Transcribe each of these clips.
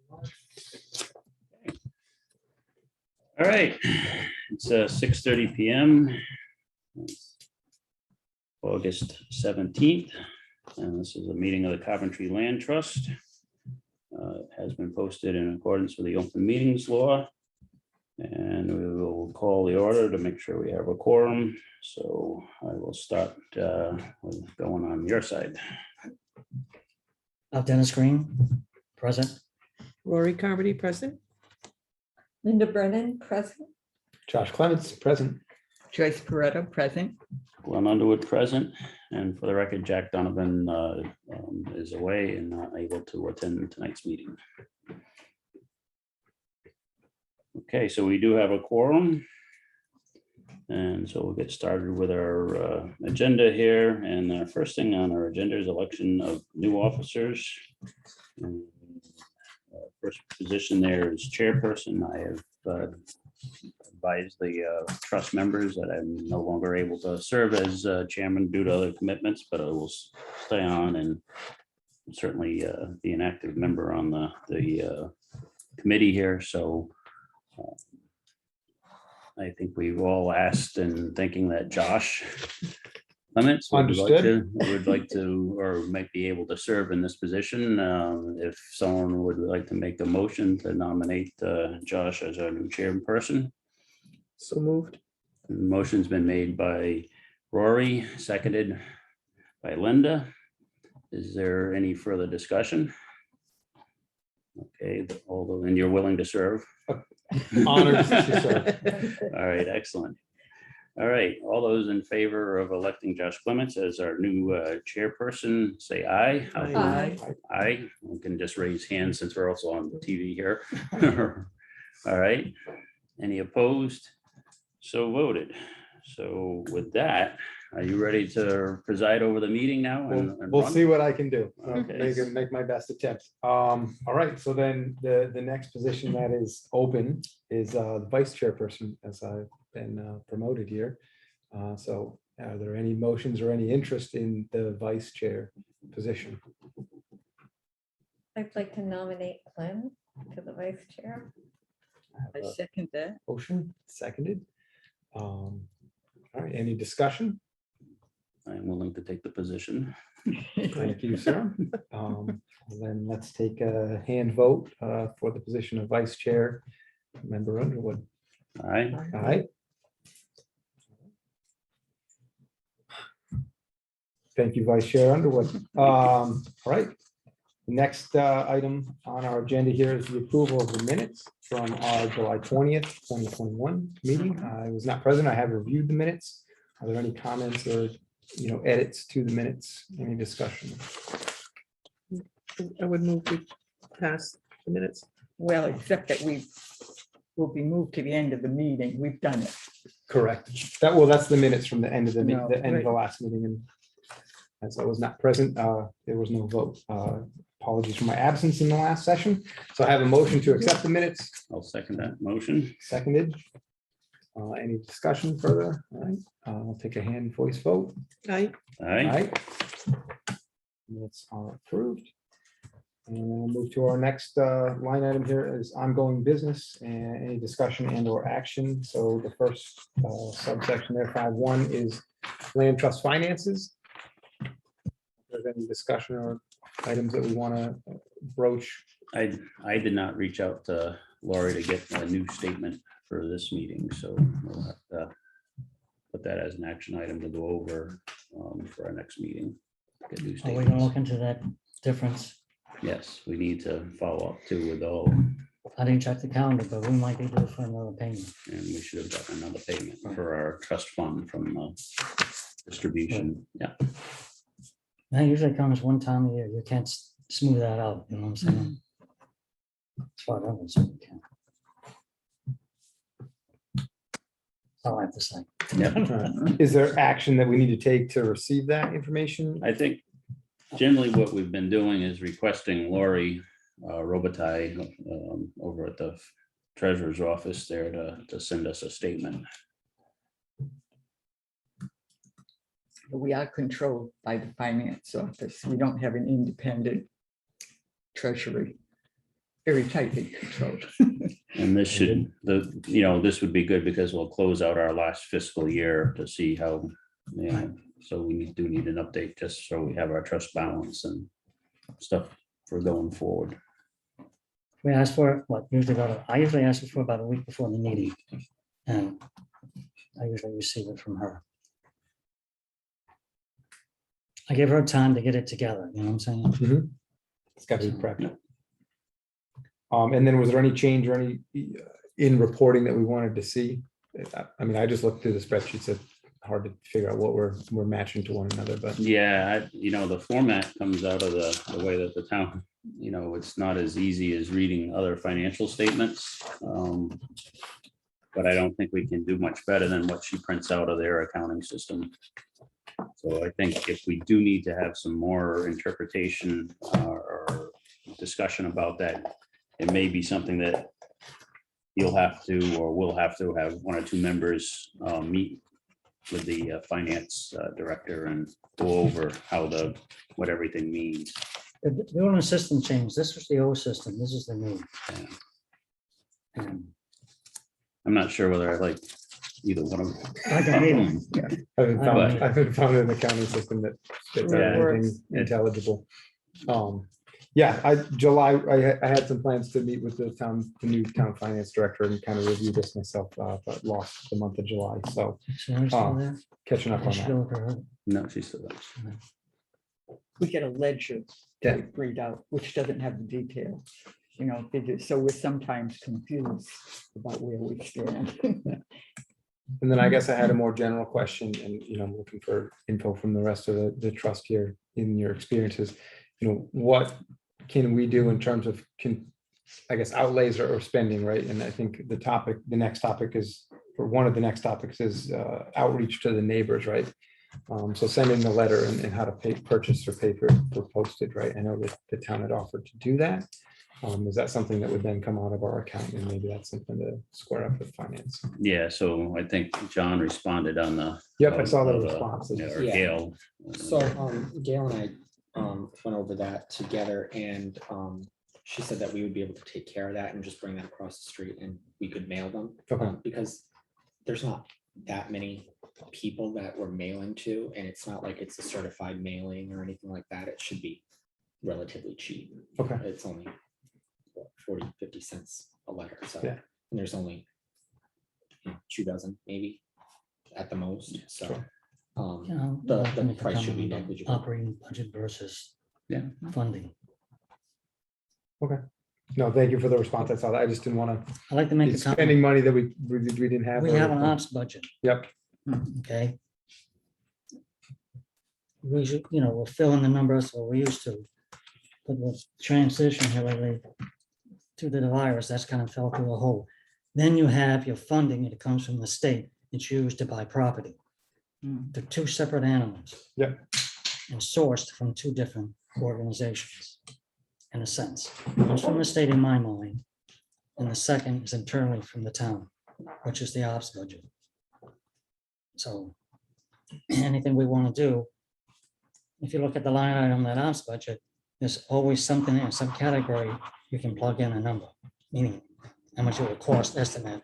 All right, it's 6:30 p.m. August 17th, and this is a meeting of the Coventry Land Trust. It has been posted in accordance with the open meetings law, and we will call the order to make sure we have a quorum. So I will start with going on your side. Dennis Green, present. Rory Carmody, present. Linda Brennan, present. Josh Clements, present. Joyce Pareto, present. Glenn Underwood present, and for the record, Jack Donovan is away and not able to attend tonight's meeting. Okay, so we do have a quorum. And so we'll get started with our agenda here. And the first thing on our agenda is election of new officers. And, first position there is chairperson. I have advised the trust members that I'm no longer able to serve as chairman due to other commitments, but I will stay on and certainly be an active member on the committee here. So I think we've all asked and thinking that Josh Clements would like to or might be able to serve in this position. If someone would like to make a motion to nominate Josh as our new chairperson. So moved. The motion's been made by Rory, seconded by Linda. Is there any further discussion? Okay, and you're willing to serve? Honored to serve. All right, excellent. All right, all those in favor of electing Josh Clements as our new chairperson, say aye. Aye. Aye. We can just raise hands since we're also on TV here. All right. Any opposed? So voted. So with that, are you ready to preside over the meeting now? We'll see what I can do. Okay. Make my best attempt. All right, so then the next position that is open is the vice chairperson, as I've been promoted here. So are there any motions or any interest in the vice chair position? I'd like to nominate Glenn to the vice chair. I have a second that. motion, seconded. All right, any discussion? I'm willing to take the position. Thank you, sir. Then let's take a hand vote for the position of vice chair. Member Underwood. All right. All right. Thank you, Vice Chair Underwood. All right. The next item on our agenda here is the approval of the minutes from our July 20th, 2021 meeting. I was not present. I have reviewed the minutes. Are there any comments or edits to the minutes? Any discussion? I would move to pass the minutes. Well, except that we will be moved to the end of the meeting. We've done it. Correct. That's the minutes from the end of the No, the end of the last meeting, and as I was not present, there was no vote. Apologies for my absence in the last session. So I have a motion to accept the minutes. I'll second that motion. Seconded. Any discussion further? All right, I'll take a hand voice vote. Aye. All All right. right. Minutes are approved. And then we'll move to our next line item here is ongoing business and any discussion and or action. So the first subsection there, 5.1, is land trust finances. If there's any discussion or items that we want to broach. I did not reach out to Lori to get a new statement for this meeting, so we'll have to put that as an action item to go over for our next meeting. Get new Are we gonna statements. look into that difference? Yes, we need to follow up too with all, I didn't check the calendar, but we might be due for another payment. and we should have gotten another payment for our trust fund from distribution. Yeah, That usually comes one time a year. You can't smooth that out, you know what I'm saying? As far as I'm concerned, you can. That's all I have to say. Is there action that we need to take to receive that information? I think generally what we've been doing is requesting Lori Robitaille over at the treasurer's office there to send us a statement. We are controlled by the finance office. We don't have an independent treasury. very tightly controlled. And this should, this would be good because we'll close out our last fiscal year to see how, so we do need an update just so we have our trust balance and stuff for going forward. We ask for, I usually ask for about a week before the meeting. And I usually receive it from her. I give her time to get it together, you know what I'm saying? It's got to be prepped. And then was there any change or any in reporting that we wanted to see? I mean, I just looked through the spreadsheets. It's hard to figure out what we're matching to one another, but Yeah, the format comes out of the way that the town, it's not as easy as reading other financial statements. But I don't think we can do much better than what she prints out of their accounting system. So I think if we do need to have some more interpretation or discussion about that, it may be something that you'll have to, or we'll have to have one or two members meet with the finance director and go over what everything means. The only system changed. This was the old system. This is the new. And I'm not sure whether I like either one of them. I can read them. I haven't found an accounting system that spits out Yeah. anything intelligible. July, I had some plans to meet with the new town finance director and kind of review this myself, but lost the month of July, so Sharon's still there? catching up I on should that. go look her up. No, she's still there. We get a ledger Yeah. to read out, which doesn't have the detail, so we're sometimes confused about where we stand. And then I guess I had a more general question, and I'm looking for info from the rest of the trust here in your experiences. What can we do in terms of outlays or spending, right? And I think the next topic is, or one of the next topics is outreach to the neighbors, right? So sending the letter and how to purchase or pay for postage, right? I know that the town had offered to do that. Is that something that would then come out of our account, and maybe that's something to square up with finance? Yeah, so I think John responded on the. Yep, I saw the of, responses. Or Yeah. Gail. So Gail and I went over that together, and she said that we would be able to take care of that and just bring that across the street and we could mail them. Okay. Because there's not that many people that we're mailing to, and it's not like it's a certified mailing or anything like that. It should be relatively cheap. Okay. It's only what, 40-50 cents a letter. So Yeah. and there's only 2 dozen maybe at the most. So Sure. the I'll make a price should comment be about negligible. Operating budget versus funding. No, thank you for the response. I saw that. I just didn't want to I like to make be a comment. spending money that we didn't have. We have an ops budget, Yep. okay? We should, we're filling the numbers where we used to. But with transition here lately to the virus, that's kind of fell through a hole. Then you have your funding, it comes from the state, it's used to buy property. They're two separate animals. Yep. And sourced from two different organizations, in a sense. One's from the state in my mind, and the second is internally from the town, which is the ops budget. So anything we want to do, if you look at the line item, that ops budget, there's always something in some category you can plug in a number, meaning how much it will cost estimate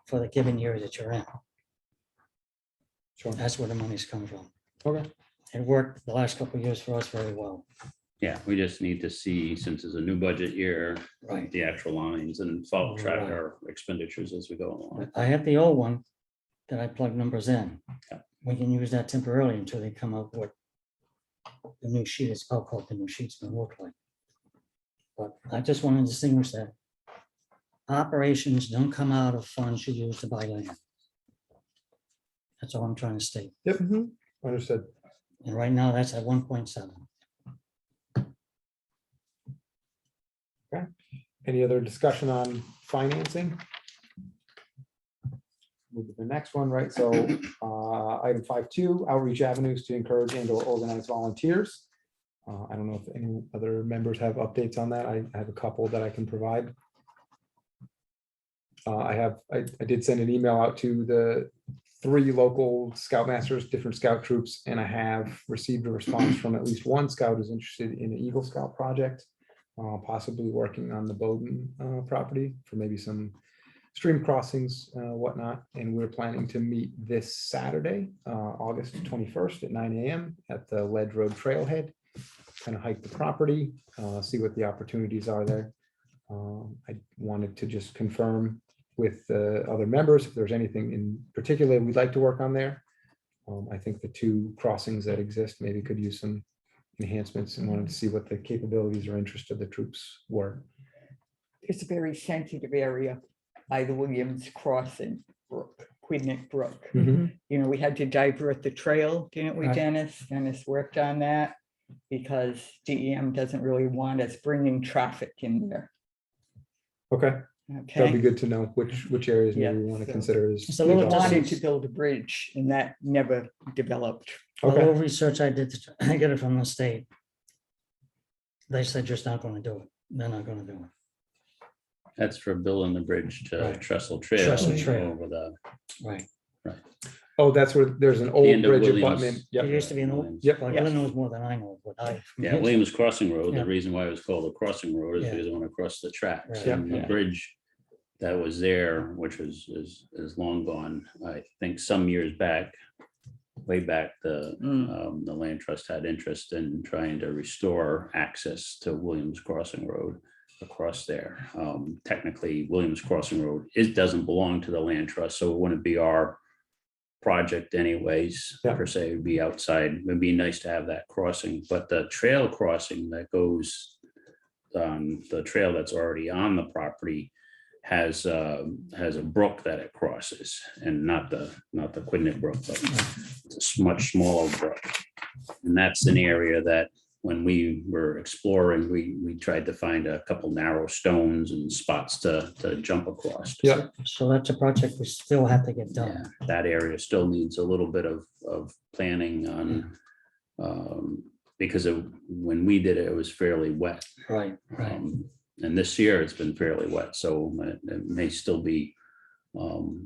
for the given year that you're in. Sure. That's where the money's come from. Okay. It worked the last couple of years for us very well. Yeah, we just need to see, since it's a new budget year, Right. the actual lines and follow track Right. our expenditures as we go along. I have the old one that I plug numbers in. Yeah. We can use that temporarily until they come up with the new sheet. It's called the new sheet's gonna look like. But I just want to distinguish that operations don't come out of funds you use to buy land. That's all I'm trying to state. Yep. Understood. And right now, that's at 1.7. Any other discussion on financing? Move to the next one, right? So item 5.2, outreach avenues to encourage and or organize volunteers. I don't know if any other members have updates on that. I have a couple that I can provide. I did send an email out to the 3 local scoutmasters, different scout troops, and I have received a response from at least one scout who's interested in the Eagle Scout project. possibly working on the Bowden property for maybe some stream crossings, whatnot. And we're planning to meet this Saturday, August 21st at 9 a.m. at the Ledge Road Trailhead. Kind of hike the property, see what the opportunities are there. I wanted to just confirm with the other members if there's anything in particular we'd like to work on there. I think the two crossings that exist maybe could use some enhancements, and wanted to see what the capabilities or interest of the troops were. It's a very sensitive area by the Williams Crossing Brook, Quidnet Brook. Mhm. You know, we had to divert the trail, didn't we, Right. Dennis? Dennis worked on that because DEM doesn't really want us bringing traffic in there. Okay, that'd be Okay. good to know which areas maybe we Yeah, want to so- consider as. It's a little We wanted developments. to build a bridge and that never developed. A Okay, little research I did, I get it from the state. They said just not gonna do it. They're not gonna do it. That's for building the bridge to Right. Trestle Trail. Trestle Trail. Over the Right. oh, that's where there's an end old of bridge Williams. abutment. There Yep, used to be an old, Williams. Yep. well, Glenn knows more than I know, but I. Yeah, Williams Crossing Road, Yeah. the reason why it was called a crossing road is Yeah. because it went across the tracks. Right. And the Yeah. bridge that was there, which is long gone, I think some years back, way back, the land trust had interest in trying to restore access to Williams Crossing Road across there. Technically, Williams Crossing Road, it doesn't belong to the land trust, so it wouldn't be our project anyways, Yeah. per se. It'd be outside. It'd be nice to have that crossing, but the trail crossing that goes on the trail that's already on the property has a brook that it crosses, and not the Quidnet Brook, but it's a much smaller brook. And that's an area that when we were exploring, we tried to find a couple narrow stones and spots to jump across. Yeah. So that's a project we still have to get Yeah, done. that area still needs a little bit of planning on, because when we did it, it was fairly wet. Right, right. And this year it's been fairly wet, so it may still be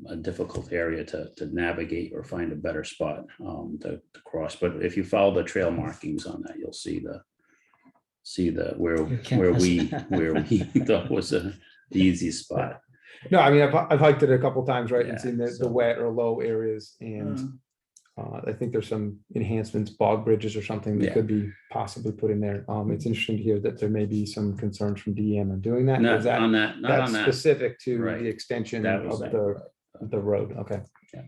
a difficult area to navigate or find a better spot to cross. But if you follow the trail markings on that, you'll see where You can't where miss we that. where we thought was the easiest spot. no, I mean, I've hiked it a couple times, right, and Yeah, seen the so- wet or low areas, and I think there's some enhancements, bog bridges or something that Yeah. could be possibly put in there. It's interesting to hear that there may be some concerns from DEM on doing that. Not Is that on that, not that's on that. specific to Right. the extension That of was it. the road? Okay. Yeah.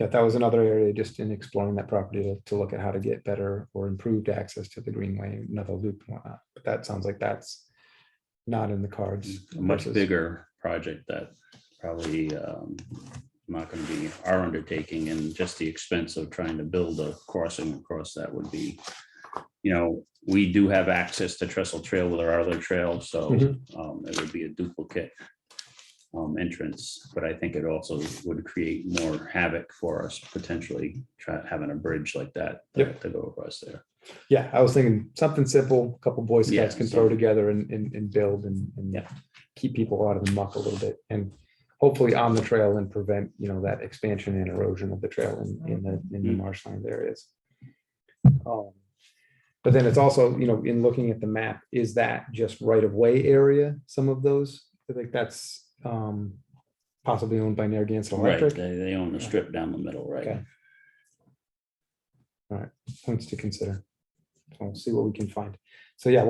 Yeah, that was another area just in exploring that property to look at how to get better or improved access to the greenway, another loop and whatnot. But that sounds like that's not in the cards. A much versus- bigger project that probably not going to be our undertaking, and just the expense of trying to build a crossing across that would be, we do have access to Trestle Trail with our other trails, so Mhm. it would be a duplicate entrance, but I think it also would create more havoc for us, potentially having a bridge like that Yep. to go across there. Yeah, I was thinking something simple, a couple Boy Scouts Yeah, can throw something. together and build and Yeah. keep people out of the muck a little bit, and hopefully on the trail and prevent, that expansion and erosion of the trail in the Mhm. marshland areas. But then it's also, in looking at the map, is that just right of way area? Some of those, I think that's possibly owned by Narragansett Right, Electric. they own the strip down the middle, right? Okay. All right, points to consider. So we'll see what we can find. So yeah,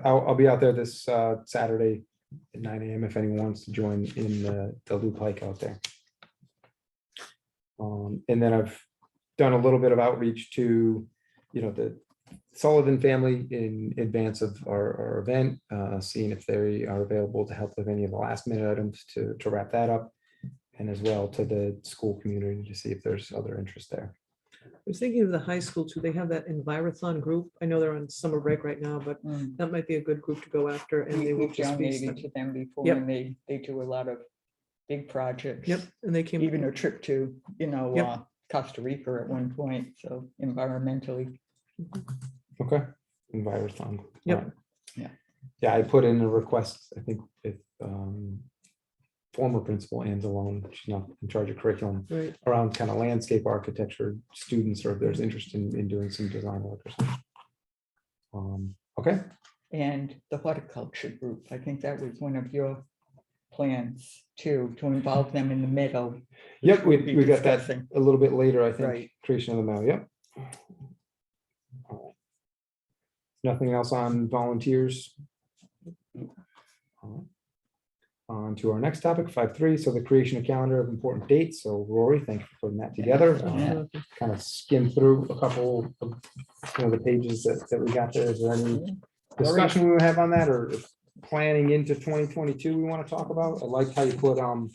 I'll be out there this Saturday at 9 a.m. if anyone wants to join in the loop hike out there. And then I've done a little bit of outreach to, the Sullivan family in advance of our event, seeing if they are available to help with any of the last minute items to wrap that up. And as well to the school community to see if there's other interest there. I was thinking of the high school too. They have that Envirothon group. I know they're on summer break right now, but that might be a good group to go after, and they will We've just be. donated to them before, Yep. and they do a lot of big projects. Yep, and they came. Even a trip to, Yep. Costa Rica at one point, so environmentally. Okay. Envirothon. Yep. All right. Yeah. Yeah, I put in a request, I think, if former principal Ann Zalone, she's not in charge of curriculum, Right. around kind of landscape architecture students, or if there's interest in doing some design work or something. Okay, and the horticulture group. I think that was one of your plans too, to involve them in the meadow. Yep, which we'll be we got that discussing. a little bit later, I think, Right. creation of the mail, yep. Nothing else on volunteers? On to our next topic, 5.3, so the creation of calendar of important dates. So Rory, thank you for putting that together. Yeah. Kind of skim through a couple of the pages that we got there. Is there any discussion we have on that, or if planning into 2022 we want to talk about? I like how you put the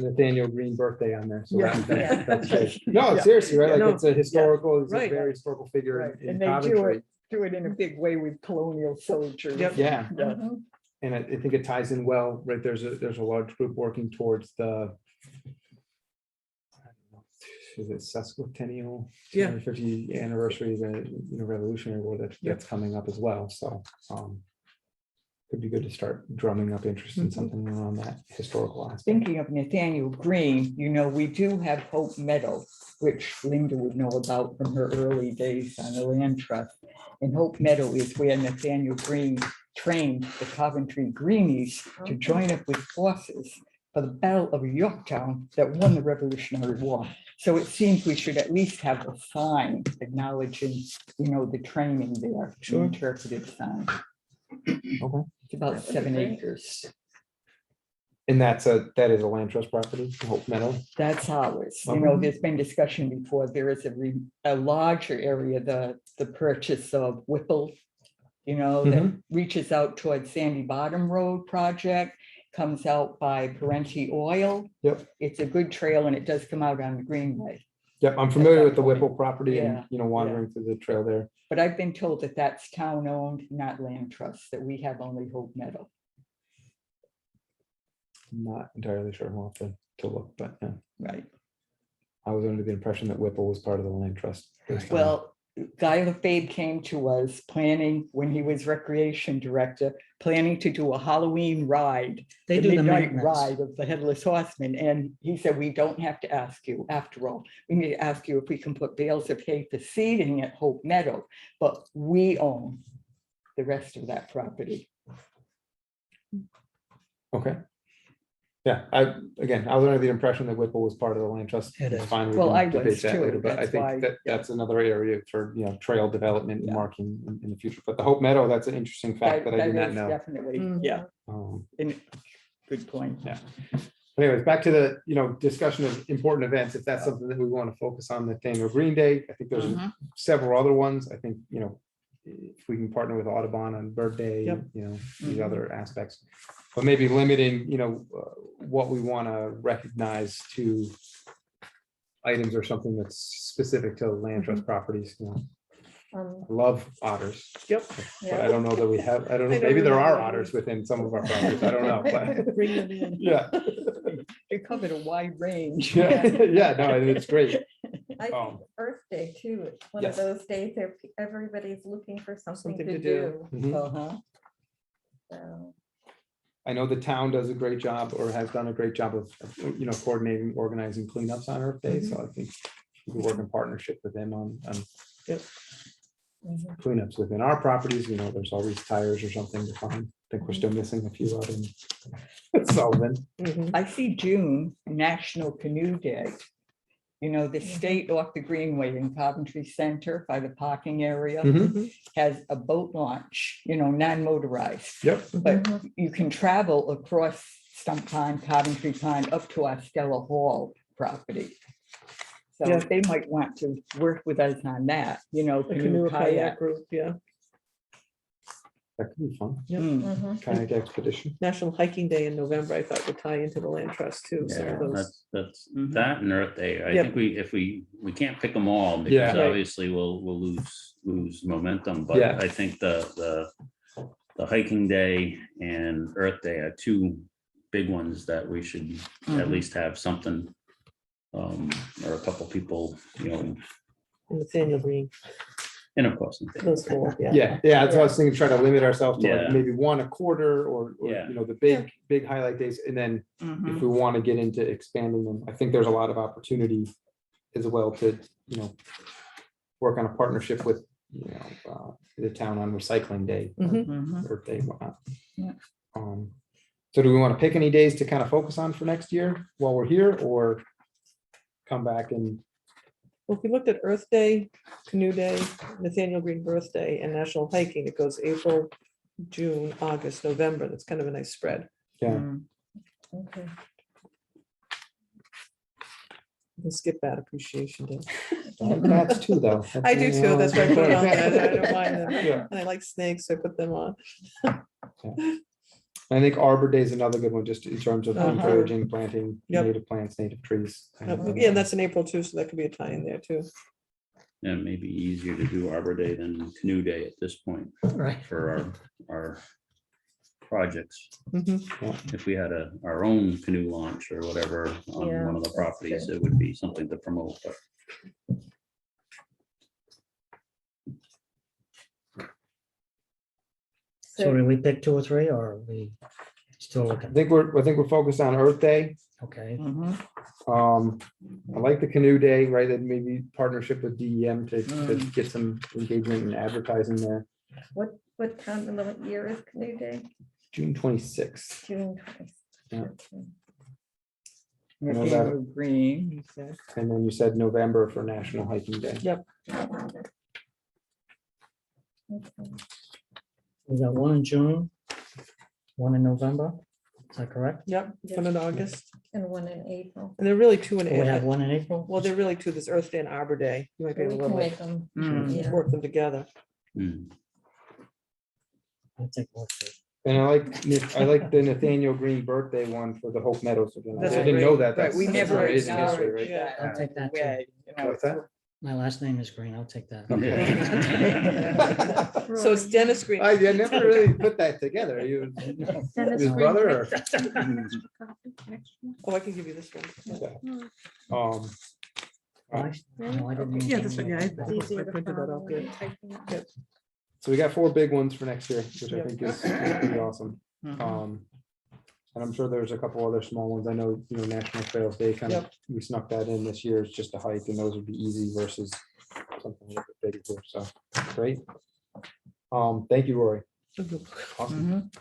Nathaniel Green birthday on there. So that's good. No, Yeah. seriously, right? Like No, it's a historical, it's a Right. very historical figure Right, in and they do Coventry. it in a big way with colonial soldiers. Yep. Yeah, Mhm. and I think it ties in well, right? There's a large group working towards the is it sesquicentennial, Yeah. 250th anniversary of the Revolutionary War that's coming up as well. So could be good to start drumming up interest in something around that historical aspect. Thinking of Nathaniel Green, we do have Hope Meadow, which Linda would know about from her early days on the land trust. And Hope Meadow is where Nathaniel Green trained the Coventry Greenies to join up with forces for the Battle of Yorktown that won the Revolutionary War. So it seems we should at least have a sign acknowledging, the training there. Sure. Interpretive sign. Okay. It's about That would be 7 great. acres. And that is a land trust property, Hope Meadow. That's ours. Okay. There's been discussion before. There is a larger area, the purchase of Whipple, that reaches out towards Sandy Bottom Road project, comes out by Parenti Oil. Yep. It's a good trail and it does come out on the Greenway. Yep, I'm familiar that with the point. Whipple property and, Yeah, wandering through the trail there. But I've been told that that's town owned, not land trust, that we have only Hope Meadow. I'm not entirely sure. We'll have to look, but yeah. Right. I was under the impression that Whipple was part of the land trust. based on- Well, Guy LaFave came to us planning, when he was recreation director, planning to do a Halloween ride. They do the midnight maintenance. ride of the Headless Horseman. And he said, we don't have to ask you, after all. We need to ask you if we can put bales of hay for seeding at Hope Meadow, but we own the rest of that property. Okay. Yeah, I was under the impression that Whipple was part of the land trust. It It's is. fine, we Well, can I debate was that too, later, but I that's why- think that's another area for, trail development and Yeah. marking in the future. But the Hope Meadow, that's an interesting fact that I did not is know. Definitely, Mhm. yeah, Um, good point. Yeah. Anyways, back to the, discussion of important events, if that's something that we want to focus on, Nathaniel Green Day, I think there's Mhm. several other ones. I think, if we can partner with Audubon on birthday, Yep. these Mhm. other aspects. But maybe limiting, what we want to recognize to items or something that's specific to land trust properties. I love otters, Yep. but I don't know that we have, I don't know, I know maybe we there have are them. otters within some of our properties. I don't know, but Bring them in. yeah. It covered a wide range. Yeah, yeah, no, I think it's great. I think Um, Earth Day too, it's one yes. of those days where everybody's looking for something Something to to do. do. Mhm. Uh-huh. So, I know the town does a great job or has done a great job of, coordinating, organizing cleanups on Earth Day. So I think we can work in partnership with them on Yep. cleanups within our properties. There's always tires or something to find. I think we're still missing a few out in Sullivan. Mhm. I see June, National Canoe Day. The state off the Greenway in Coventry Center by the parking area Mhm. has a boat launch, non-motorized. Yep. But Mhm. you can travel across Stump Pond, Coventry Pond, up to our Stella Hall property. So Yeah. they might want to work with us on that, The canoe kayak group, yeah. That could be fun. Mm. mhm. Kayak expedition. National Hiking Day in November, I thought would tie into the land trust too. Some Yeah, of those. that's Mhm. that and Earth Day. I Yep. think if we can't pick them all because Yeah. Right. obviously we'll lose momentum. But Yeah. I think the hiking day and Earth Day are two big ones that we should at Mhm. least have something or a couple people, Nathaniel Green, and of course. those four, yeah. Yeah, that's what I was thinking, try to limit ourselves to like Yeah. maybe one a quarter or Yeah. the big highlight days. And then Mhm. if we want to get into expanding them, I think there's a lot of opportunity as well to, work on a partnership with the town on recycling day, Mhm. Mhm. birthday, whatnot. Yeah. So do we want to pick any days to kind of focus on for next year while we're here, or come back and, Well, if we looked at Earth Day, Canoe Day, Nathaniel Green Birthday, and National Hiking, it goes April, June, August, November. That's kind of a nice spread. yeah, Mm. Okay. You can skip that appreciation day. that's two though. I do too. That's why I put it on there. I don't mind them. Yeah. And I like snakes, so I put them on. I think Arbor Day is another good one, just in terms of Uh-huh. encouraging planting Yep. native plants, native trees. Yeah, and that's in April too, so that could be a tie in there too. And it may be easier to do Arbor Day than Canoe Day at this point Right. for our projects. Mhm. If we had our own canoe launch or whatever on Yeah, one of the that's properties, true. it would be something to promote, but So did we pick 2 or 3, or are we still I looking? think we're focused on Earth Day. Okay, Mhm. I like the Canoe Day, right? That maybe partnership with DEM to Mm. get some engagement and advertising there. What time of the year is Canoe Day? June 26th. June 20th. Yeah. Okay. know that- Nathaniel Green, you said. And then you said November for National Hiking Day. Yep. Okay. we got 1 in June, 1 in November, is that correct? Yep, one in August. And one in April. And they're really two in We have April. 1 in April? Well, they're really two, this Earth Day and Arbor Day. You might be We able can to make them. Mm. Yeah. work them together. hmm, I'll take both of these. And I like the Nathaniel Green birthday one for the Hope Meadows. Again. I That's didn't know great. that. Right, That's we that's never amazing history, acknowledged right? Yeah. I'll take that too. way, you know, What's that? My last name is Green, I'll take that. Okay. So it's Dennis Green. I never really put that together. You, Dennis his Green. brother, or? Oh, I can give you this one. Yeah. Um, No, I didn't Yeah, mean this one, to- yeah, I printed that out there. So we got 4 big ones for next year, which I Yep. think is pretty awesome. Mhm. And I'm sure there's a couple other small ones. I know, National Trails Day kind of, we snuck that in this year. It's just a hike, and those would be easy versus something a little bit bigger here. So, great. Thank you, Rory. Awesome. Mhm.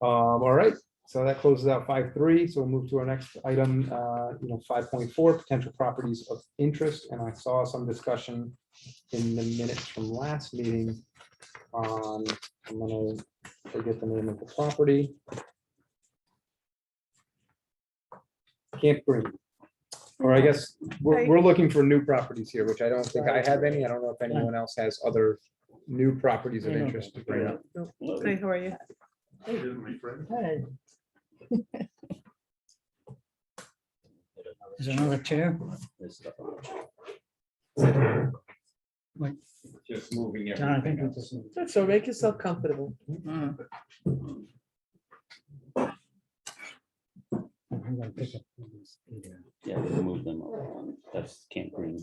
All right, so that closes out 5.3. So we'll move to our next item, 5.4, potential properties of interest. And I saw some discussion in the minutes from last meeting on, I'm gonna forget the name of the property. Camp Green. Or I guess we're looking for new properties here, which I don't think I have any. I don't know if anyone else has other new properties of interest to bring up. Hey, how are you? Hey. Is there another chair? There's stuff on the Wait, Just moving John, I think we everything. just. So make yourself comfortable. Mhm. I'm gonna pick up these either. Yeah, we can move them up. That's Camp Green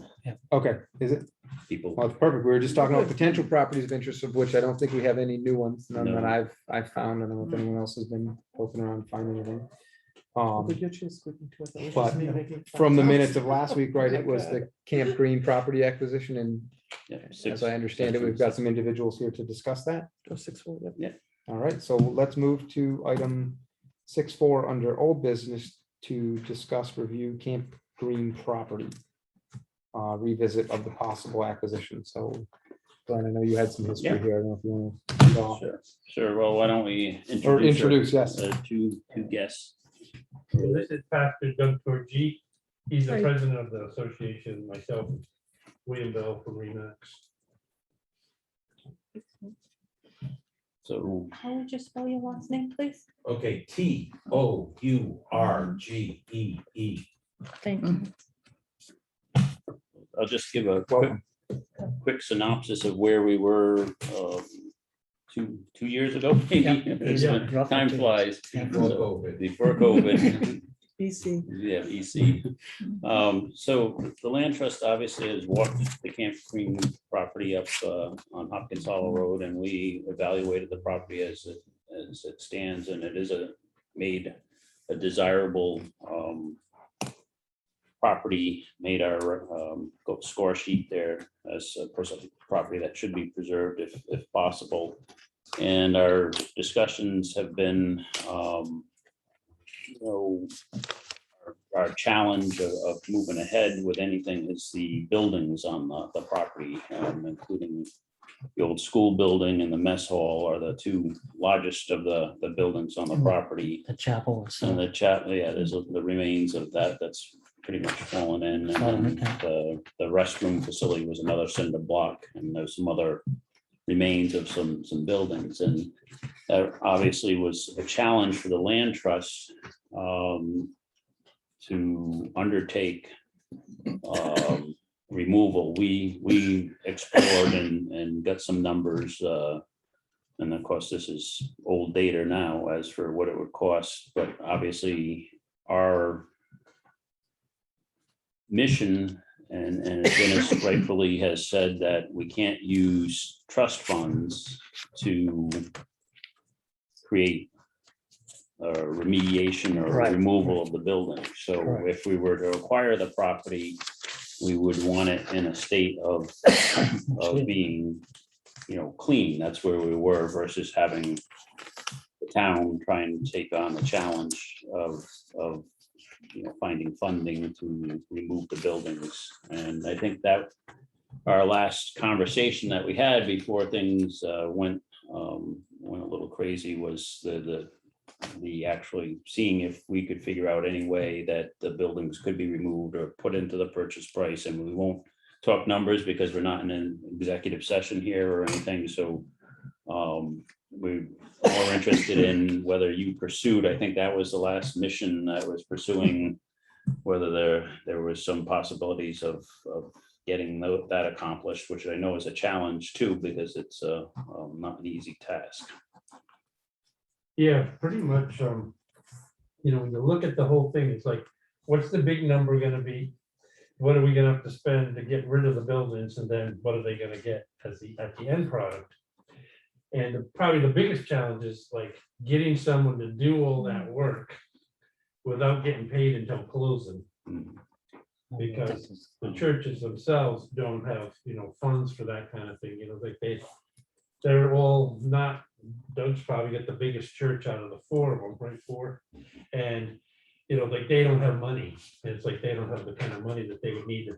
Okay, is it? people. Well, it's perfect. We were just talking about potential properties of interest, of which I don't think we have any new ones, none that No. I've found. I don't know if anyone else has been poking around finding anything. Did your chair squeaking too? I thought it was But just me making From the fun. minutes of last week, right, Oh it my was God. the Camp Green property acquisition, and Yeah, as six- I understand it, we've got some individuals here to discuss that. Oh, 6-4, yep. All right, so let's move to item 6.4 under old business to discuss review Camp Green property. Revisit of the possible acquisition. So Glenn, I know you had some history Yeah. here. I don't know if you want to. Sure, well, why don't we Or introduce introduce, yes. two guests? This is Pastor Doug Torgy. He's the Hi. president of the association, myself, William Bell from Remax. So, How would you spell your last name, please? Okay, TOURGEE. Thank you. I'll just give a Welcome. quick synopsis of where we were 2 years ago, maybe. Yeah, roughly Time 2 years. flies. Yeah. Before So, COVID. Before COVID. BC. Yeah, EC. So the land trust obviously has walked the Camp Green property up on Hopkins Hollow Road, and we evaluated the property as it stands, and it is made a desirable property made our score sheet there as a personal property that should be preserved if possible. And our discussions have been, our challenge of moving ahead with anything is the buildings on the property, including the old school building and the mess hall are the two largest of the buildings on the property. The chapel. And the there's the remains of that's pretty much fallen in. And then the restroom facility was another cinder block, and there's some other remains of some buildings. And that obviously was a challenge for the land trust to undertake removal. We explored and got some numbers, and of course this is old data now as for what it would cost, but obviously our mission and Dennis rightfully has said that we can't use trust funds to create remediation or Right. removal of the building. So Correct. if we were to acquire the property, we would want it in a state of being, clean. That's where we were versus having the town trying to take on the challenge of finding funding to remove the buildings. And I think that our last conversation that we had before things went a little crazy was the actually seeing if we could figure out any way that the buildings could be removed or put into the purchase price. And we won't talk numbers because we're not in an executive session here or anything. So we're more interested in whether you pursued, I think that was the last mission that was pursuing, whether there was some possibilities of getting that accomplished, which I know is a challenge too, because it's not an easy task. Yeah, pretty much, when you look at the whole thing, it's like, what's the big number gonna be? What are we gonna have to spend to get rid of the buildings, and then what are they gonna get at the end product? And probably the biggest challenge is like getting someone to do all that work without getting paid until closing. Because the churches themselves don't have, funds for that kind of thing, they're all not, Doug's probably got the biggest church out of the four of them, right, four. And, they don't have money. And it's like, they don't have the kind of money that they would need to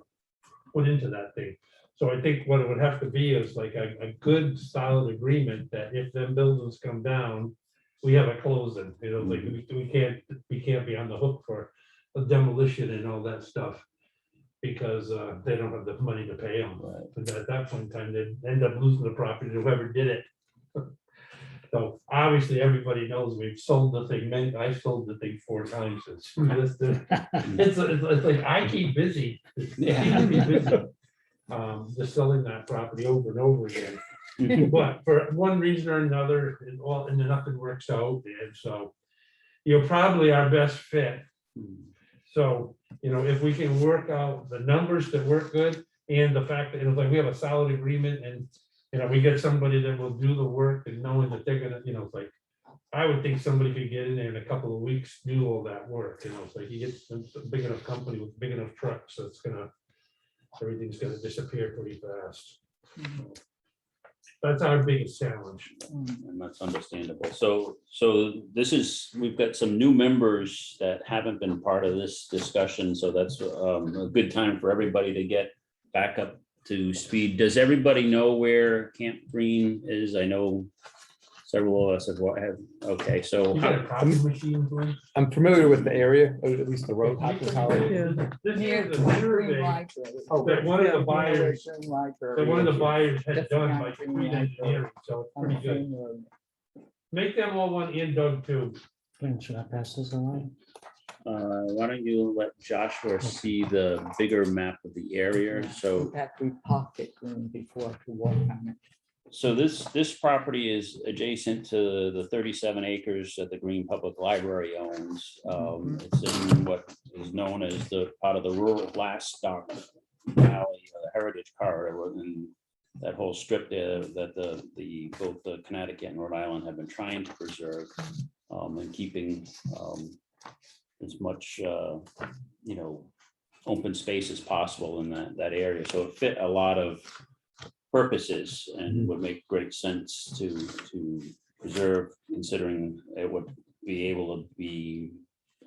put into that thing. So I think what it would have to be is like a good solid agreement that if them buildings come down, we have a closing, like we can't be on the hook for a demolition and all that stuff. Because they don't have the money to pay them. But at that point in time, they end up losing the property to whoever did it. So obviously, everybody knows we've sold the thing. I sold the thing 4 times. It's like I keep busy. Yeah. Keep me busy, just selling that property over and over again. But for one reason or another, and nothing works out. And so you're probably our best fit. So, if we can work out the numbers that work good and the fact that, like we have a solid agreement and, we get somebody that will do the work and knowing that they're gonna, it's like, I would think somebody could get in there in a couple of weeks, do all that work, it's like you get a big enough company with big enough trucks, so everything's gonna disappear pretty fast. That's our biggest challenge. And that's understandable. So we've got some new members that haven't been part of this discussion. So that's a good time for everybody to get back up to speed. Does everybody know where Camp Green is? I know several of us have, okay, so. You got a copy machine, Glenn? I'm familiar with the area, or at least the road. Hopkins Highway. This Near is the a Green survey Library. that one of the buyers, Green Library. had Just done behind by Green Green Library. Engineering, so it's On pretty the good. same road. Make them all one in Doug too. Should I pass this along? Why don't you let Joshua see the bigger map of the area? So. In fact, we parked it before to walk on it. So this property is adjacent to the 37 acres that the Green Public Library owns. It's in what is known as the part of the rural Blackstock Valley, the Heritage Corridor, and that whole strip there that both the Connecticut and Rhode Island have been trying to preserve, and keeping as much open space as possible in that area. So it fit a lot of purposes and would make great sense to preserve, considering it would be able to be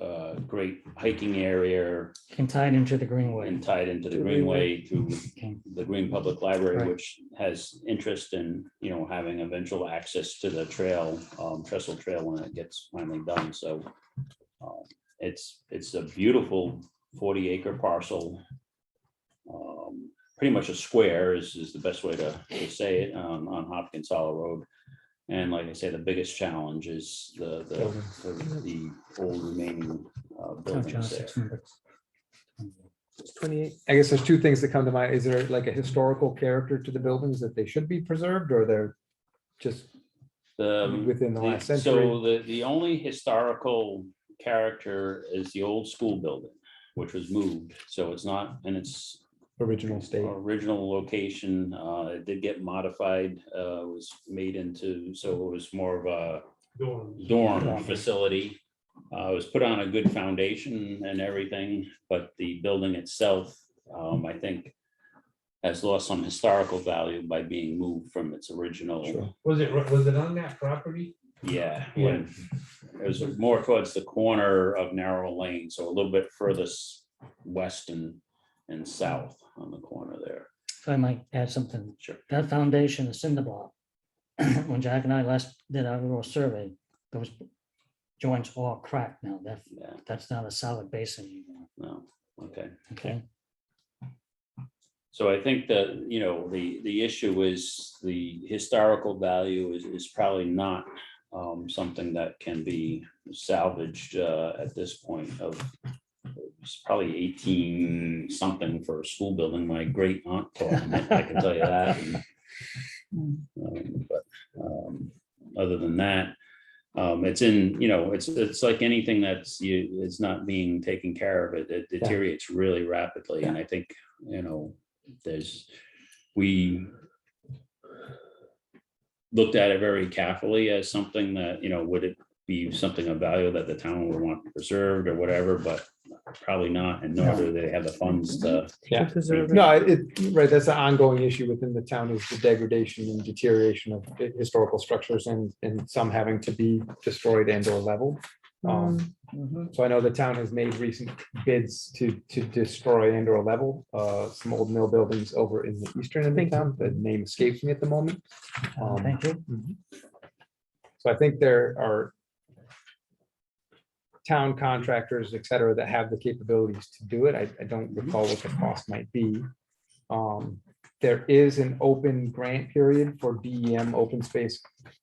a great hiking area Can tie it into the greenway. and tied into the To the greenway through Okay. the Green Public Library, Right. which has interest in, having eventual access to the trail, trestle trail when it gets finally done. So it's a beautiful 40-acre parcel. Pretty much a square is the best way to say it, on Hopkins Hollow Road. And like I say, the biggest challenge is the old remaining Oh, John, buildings there. 600. It's 28. I guess there's two things that come to mind. Is there like a historical character to the buildings that they should be preserved, or they're just within the last So century? the only historical character is the old school building, which was moved. So it's not in its Original state. original location. It did get modified, was made into, so it was more of a dorm facility. It was put on a good foundation and everything, but the building itself, I think, has lost some historical value by being moved from its original. Sure. Was it on that property? Yeah, when it was more towards the corner of Narrow Lane, so a little bit further west and south on the corner there. If I might add something, Sure. that foundation is cinder block. When Jack and I last did our little survey, those joints all cracked now. Yeah, That's not a solid base anymore. no, okay. Okay. So I think that, the issue is the historical value is probably not something that can be salvaged at this point of. It's probably 18 something for a school building. My great aunt taught me, I can tell you that. But other than that, it's in, it's like anything it's not being taken care of. It deteriorates really rapidly. And I think, we looked at it very carefully as something that, would it be something of value that the town would want preserved or whatever, but probably not, and nor do they have the funds to. Yeah. Preserve it. No, right, that's an ongoing issue within the town, is the degradation and deterioration of historical structures and some having to be destroyed and or leveled. So I know the town has made recent bids to destroy and or level some old mill buildings over in the eastern end of town. The name escapes me at the moment. Thank you. So I think there are town contractors, et cetera, that have the capabilities to do it. I don't recall what the cost might be. There is an open grant period for DEM open space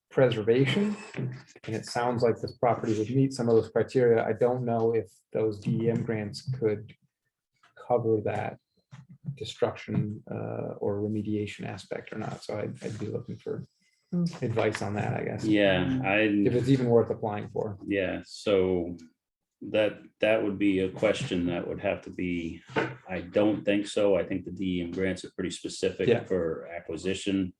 preservation. And it sounds like this property would meet some of those criteria. I don't know if those DEM grants could cover that destruction or remediation aspect or not. So I'd be looking for advice on that, I guess. Yeah, If it's even worth applying for. yeah, so that would be a question that would have to be, I don't think so. I think the DEM grants are pretty Yeah. specific for acquisition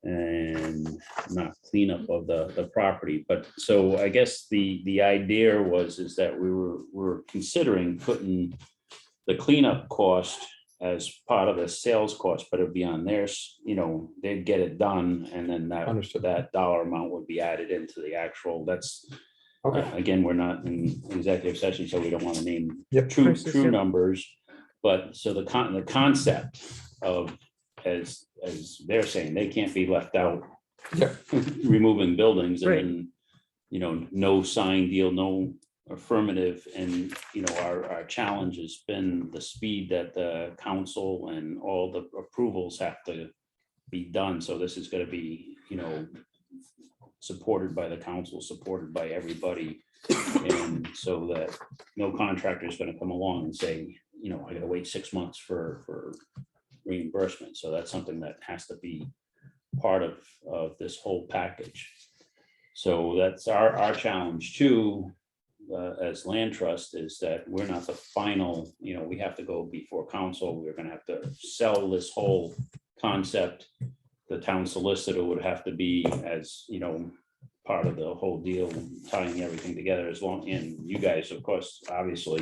and not cleanup of the property. But so I guess the idea is that we're considering putting the cleanup cost as part of the sales cost, but it'd be on theirs, they'd get it done, and then Understood. that dollar amount would be added into the actual, that's, Okay. again, we're not in executive session, so we don't want to name Yep. true Prices, yep. numbers. But so the concept of, as they're saying, they can't be left out. Yep. Removing buildings and Right. then, no sign deal, no affirmative. And, our challenge has been the speed that the council and all the approvals have to be done. So this is going to be, supported by the council, supported by everybody. And so that no contractor is going to come along and say, I got to wait 6 months for reimbursement. So that's something that has to be part of this whole package. So that's our challenge too, as land trust, is that we're not the final, we have to go before council. We're going to have to sell this whole concept. The town solicitor would have to be, as part of the whole deal, tying everything together, as long, and you guys, of course, obviously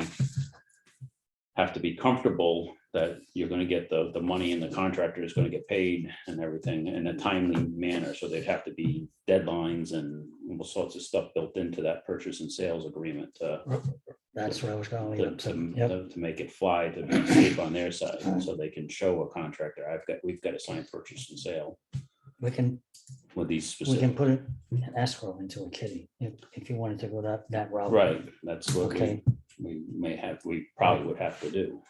have to be comfortable that you're gonna get the money and the contractor is gonna get paid and everything in a timely manner. So there'd have to be deadlines and all sorts of stuff built into that purchase and sales agreement That's where I was going to lead up to. Yep. to make it fly, to be safe on their side, so they can show a contractor, we've got a signed purchase and sale We can with these We can specific. put it an escrow into a kitty if you wanted to go that route. Right, that's what Okay. we probably would have to do,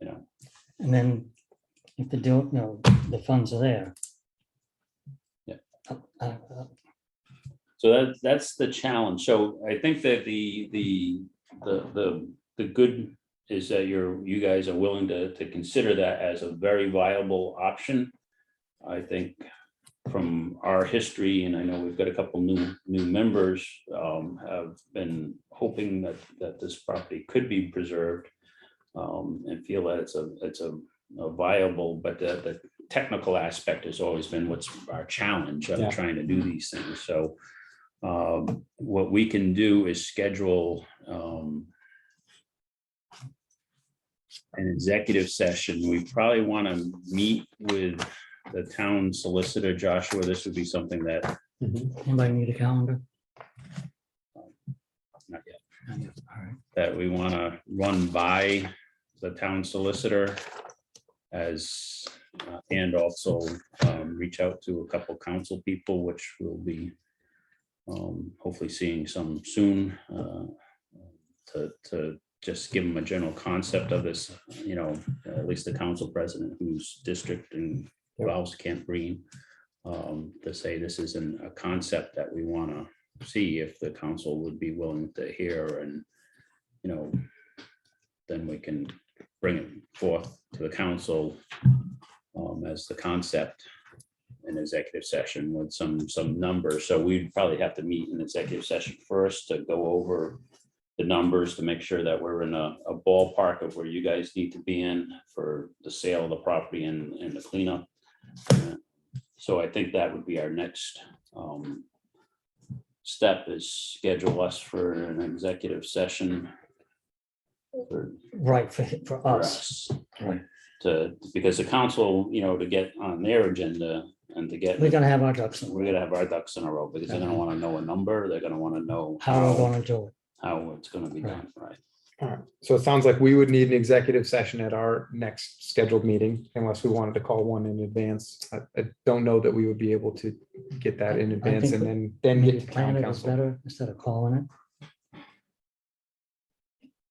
you know. And then if the deal, the funds are there. Yeah. Uh, So that's the challenge. So I think that the good is that you guys are willing to consider that as a very viable option. I think from our history, and I know we've got a couple new members, have been hoping that this property could be preserved, and feel that it's a viable, but the technical aspect has always been what's our challenge of Yeah. trying to do these things. So what we can do is schedule an executive session. We probably want to meet with the town solicitor, Joshua. This would be something that, Anybody need a calendar? not yet, All right. that we want to run by the town solicitor as, and also reach out to a couple council people, which will be hopefully seeing some soon, to just give them a general concept of this, at least the council president whose district involves Camp Green, to say this isn't a concept that we want to see if the council would be willing to hear, and, then we can bring it forth to the council as the concept in executive session with some numbers. So we'd probably have to meet in executive session first to go over the numbers to make sure that we're in a ballpark of where you guys need to be in for the sale of the property and the cleanup. So I think that would be our next step, is schedule us for an executive session. Right, for us. Right. Because the council, to get on their agenda and to get, We're gonna have our ducks in a we're row. gonna have our ducks in a row, because they're gonna want to know a number. They're gonna want to know How we're gonna do it. how it's gonna be done, right? All right, so it sounds like we would need an executive session at our next scheduled meeting, unless we wanted to call one in advance. I don't know that we would be able to get that in I advance think and then Maybe get to plan town it is council. better instead of calling it.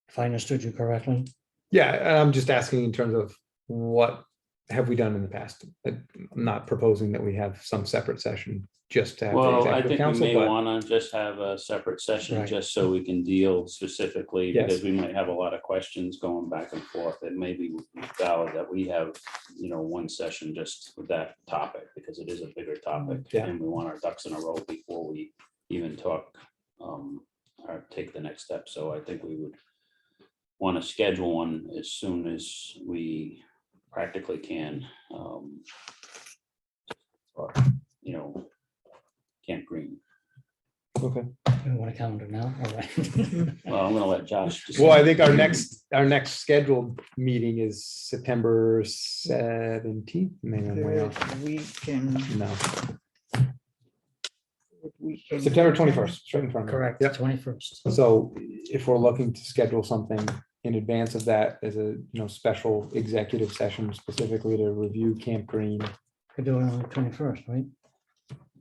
If I understood you correctly. Yeah, I'm just asking in terms of what have we done in the past? I'm not proposing that we have some separate session just to have the Well, I executive think we council, may but want to just have a separate session, Right. just so we can deal specifically, Yes. because we might have a lot of questions going back and forth. It may be valid that we have, one session just with that topic, because it is a bigger topic. Yeah. And we want our ducks in a row before we even talk, or take the next step. So I think we would want to schedule one as soon as we practically can. Or, Camp Green. okay. You want a calendar now? All right. Well, I'm gonna let Josh. Well, I decide. think our next scheduled meeting is September 17th. Maybe I'm way off. We can. No, we can- September 21st. Straight in front of me. Correct, Yep. 21st. So if we're looking to schedule something in advance of that as a, special executive session specifically to review Camp Green. Could do it on the 21st, right?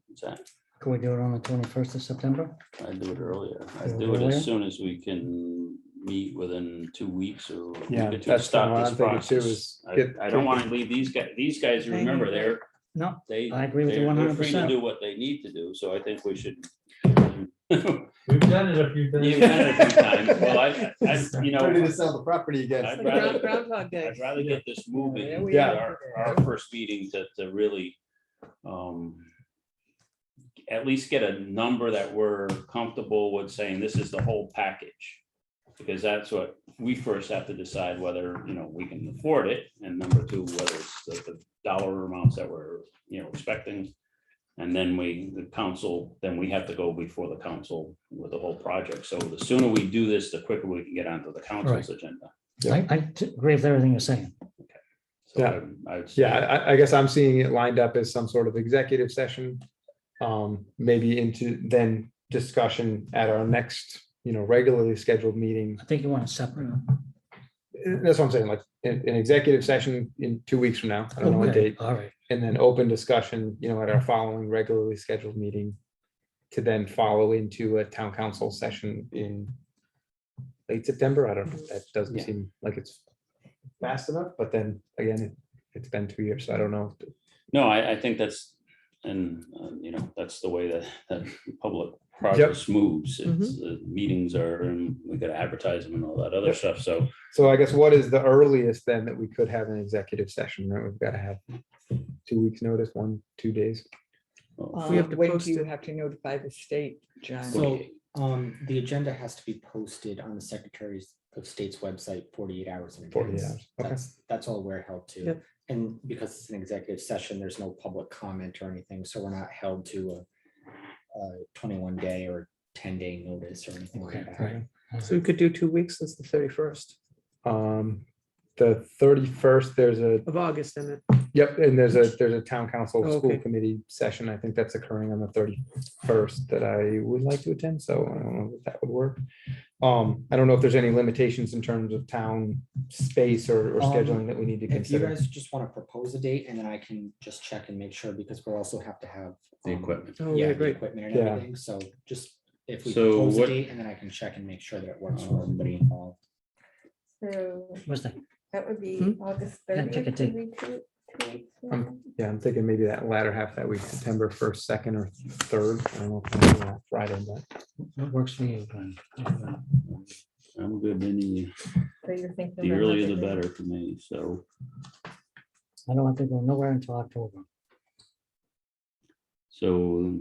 What's that? Could we do it on the 21st of September? I do it earlier. I Do it do it earlier? as soon as we can meet within 2 weeks or. a week Yeah, or two to that's start kinda what this I'm thinking too, process. is I get- don't want to leave these guys, remember, Hanging. they're, No, I agree with you they're free to 100%. do what they need to do, so I think we should. We've done it a few times. You've done it a few times. Well, Ready to sell the property again. I'd Like rather- Groundhog Day. I'd rather get this moving. There with we are. Our first meeting to really at least get a number that we're comfortable with saying this is the whole package. Because that's what we first have to decide whether, we can afford it. And number two, whether it's the dollar amounts that we're, expecting. And then the council, then we have to go before the council with the whole project. So the sooner we do this, the quicker we can get onto the council's agenda. I agree with everything you're saying. So Yeah. I'd say- Yeah, I guess I'm seeing it lined up as some sort of executive session. Maybe into then discussion at our next, regularly scheduled meeting. I think you want to separate. That's what I'm saying, like, an executive session in 2 weeks from now. I don't know what Okay, date. all right. And then open discussion, at our following regularly scheduled meeting. To then follow into a town council session in late September. I don't know, that doesn't Yeah. seem like it's fast enough, but then again, it's been 2 years, so I don't know. No, I think that's, and, that's the way that public progress moves. It's, meetings are, and we gotta advertise them and all that other Yep. stuff, so. So I guess what is the earliest then that we could have an executive session, right? We've got to have 2 weeks notice, 1-2 days. We have to When post do you it. have to notify the state, John? So, the agenda has to be posted on the Secretary's of State's website 48 hours in 48 advance. hours, okay. That's all we're held to. Yep. And because it's an executive session, there's no public comment or anything, so we're not held to a 21-day or 10-day notice or anything Okay, like that. right. So we could do 2 weeks since the 31st The 31st, there's a, of August, and yep, and there's a town council Oh, school okay. committee session. I think that's occurring on the 31st that I would like to attend, so I don't know if that would work. I don't know if there's any limitations in terms of town space or scheduling that we need to If you consider. guys just want to propose a date, and then I can just check and make sure, because we'll also have to have The equipment. Oh, Yeah, yeah, the great. equipment and Yeah. everything, so just if we So propose a what- date, and then I can check and make sure that it works for everybody involved. So What's that? that would be Hmm? August Yeah, take a 30th. date. would be 2 weeks from Um, now. Yeah, I'm thinking maybe that latter half of that week, September 1st, 2nd, or 3rd. I don't know if that's that Friday, but What works for you, Glenn? I'm good, any, So you're thinking. the of earlier the another date. better for me, so. I don't have to go nowhere until October. So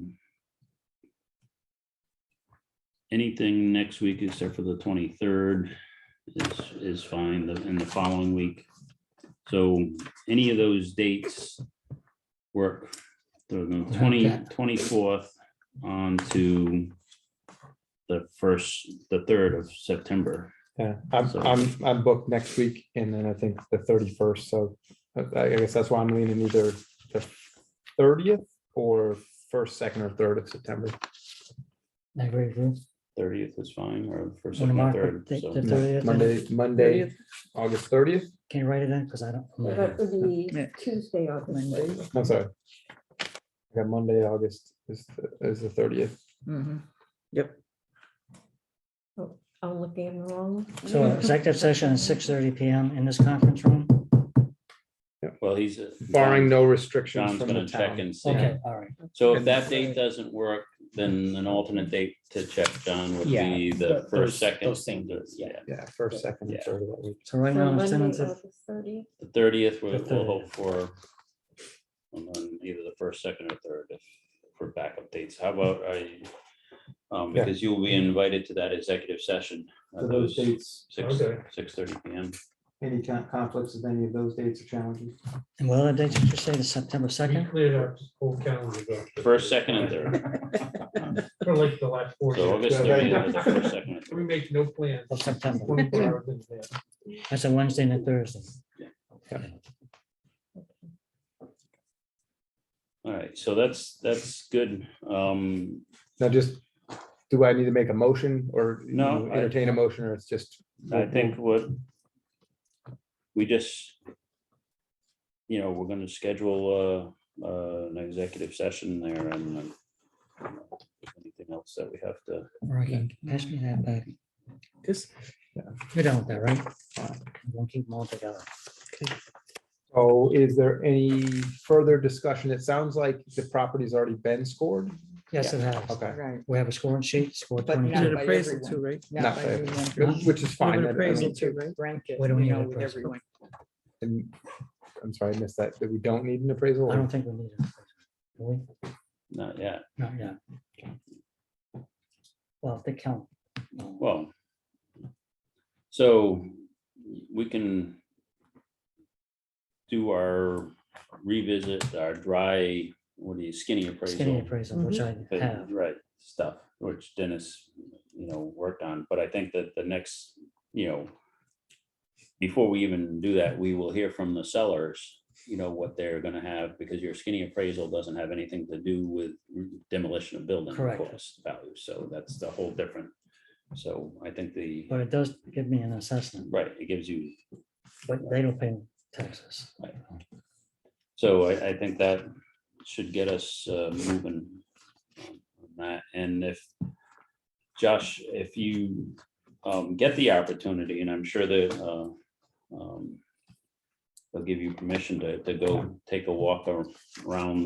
anything next week except for the 23rd is fine, in the following week. So any of those dates work. The 24th on to the 3rd of September. yeah, So- I'm booked next week, and then I think the 31st, so I guess that's why I'm leaning either the 30th or 1st, 2nd, or 3rd of September. I agree with you. 30th is fine, or first, Wanna second, or mark third. the- So the 30th? Monday, 30th. August 30th. Can you write it in? Because I don't. So that would be Yeah. Tuesday, August Monday. 30th. I'm sorry. I got Monday, August is the 30th. Mhm. Oh, I'm looking wrong. So executive session at 6:30 PM in this conference room? Well, he's. Barring no restrictions John's from gonna the check town. and see. Okay, all right. So if that date doesn't work, then an alternate date to check, John, would Yeah, be the those- first, second. those same dates, yeah. Yeah, 1st, 2nd, and Yeah. 3rd of that week. So right So now, I'm Monday, tentative. August 30th. The 30th, The we'll 30th. hope for. And then either the first, second, or third, if for backup dates. How about Yeah. because you'll be invited to that executive session. So those dates, 6:30 PM. any conflicts with any of those dates or challenges? And what other dates did you say? The September We 2nd? cleared our whole calendar. up. First, second, and third. For like the last 4 So years. August 30th is the first, second, and We third. make no plans. Of September. 24 hours in advance. That's a Wednesday and a Thursday. All right, so that's good. Now just, do I need to make a motion or No, I- entertain a motion, or it's just? I think what we just, we're gonna schedule an executive session there, and anything else that we have to. Rocky, pass me that back. This, You're done with that, right? We'll keep them all together. So is there any further discussion? It sounds like the property's already been scored. Yes, it has. Okay, Right. We have a scoring sheet, score But and 22. an by appraisal everyone. too, right? Not Not by by everyone. good, which is You fine. have an I mean, appraisal too, right? Rank it, What do we need with appraisal? everyone. and I'm sorry, I missed that. That we don't need an appraisal? I don't think we need it. Do we? Not yet. Not yet. Well, if they count. Well, so we can do our revisit, our dry, skinny appraisal. Skinny appraisal, which I have. Right, stuff, which Dennis, worked on, but I think that the next, before we even do that, we will hear from the sellers, what they're gonna have, because your skinny appraisal doesn't have anything to do with demolition of building Correct. cost value. So that's the whole different. So I think But it does give me an assessment, right, it gives you, but they don't pay taxes. so I think that should get us moving on that. And if, Josh, if you get the opportunity, and I'm sure that they'll give you permission to go take a walk around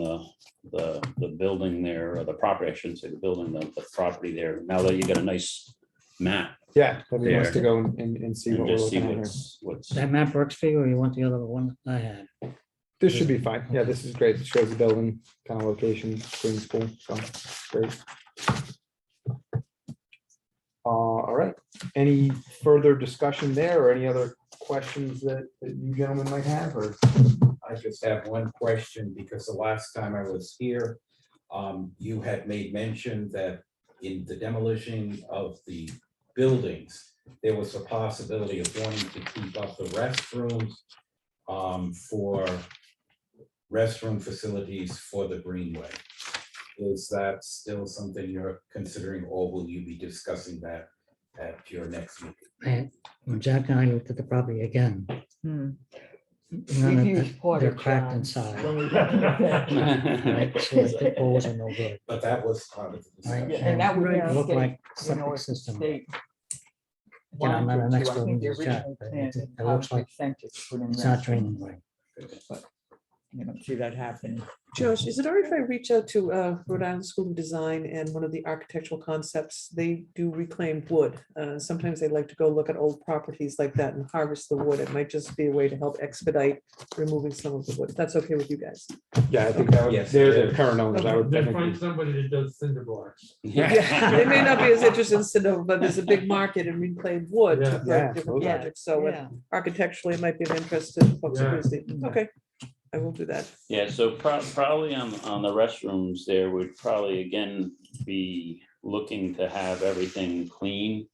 the building there, or the property, I shouldn't say the building, the property there, now that you got a nice map. Yeah, that'd be nice There. to go and see And what we're just see looking at here. what's, That map works for you, or you want the other one I had? This should be fine. Yeah, this is great. It shows the building, kind of location, green school, so great. All right, any further discussion there or any other questions that you gentlemen might have, or? I just have one question, because the last time I was here, you had made mention that in the demolition of the buildings, there was a possibility of wanting to keep up the restrooms for restroom facilities for the Greenway. Is that still something you're considering, or will you be discussing that at your next meeting? And when Jack and I looked at the property again, Hmm. none We've of used the- porta they're cracked johns inside. when we went to the- Right, so the poles are no good. But that was part of the Right, discussion. Yeah, and that would it be looked like you know, septic if the system. state Again, I'm not an wanted to, expert I in think the this, Jack, original but plan it had looks like consented to put in it's not restrooms. draining right. You don't see that happening. Josh, is it all right if I reach out to Rhode Island School of Design and one of the architectural concepts? They do reclaimed wood. Sometimes they like to go look at old properties like that and harvest the wood. It might just be a way to help expedite removing some of the wood. If that's okay with you guys. Yeah, I think that would, Yes, they're it the is. current owners. I would. I Then think find we- somebody that does cinder blocks. They may not be as interested in Cinder, but there's a big market in reclaimed wood Yeah. for Yeah, different absolutely. projects. So Yeah. architecturally, it might be of interest to folks. Yeah. who visit. Okay, I will do that. yeah, so probably on the restrooms there would probably again be looking to have everything clean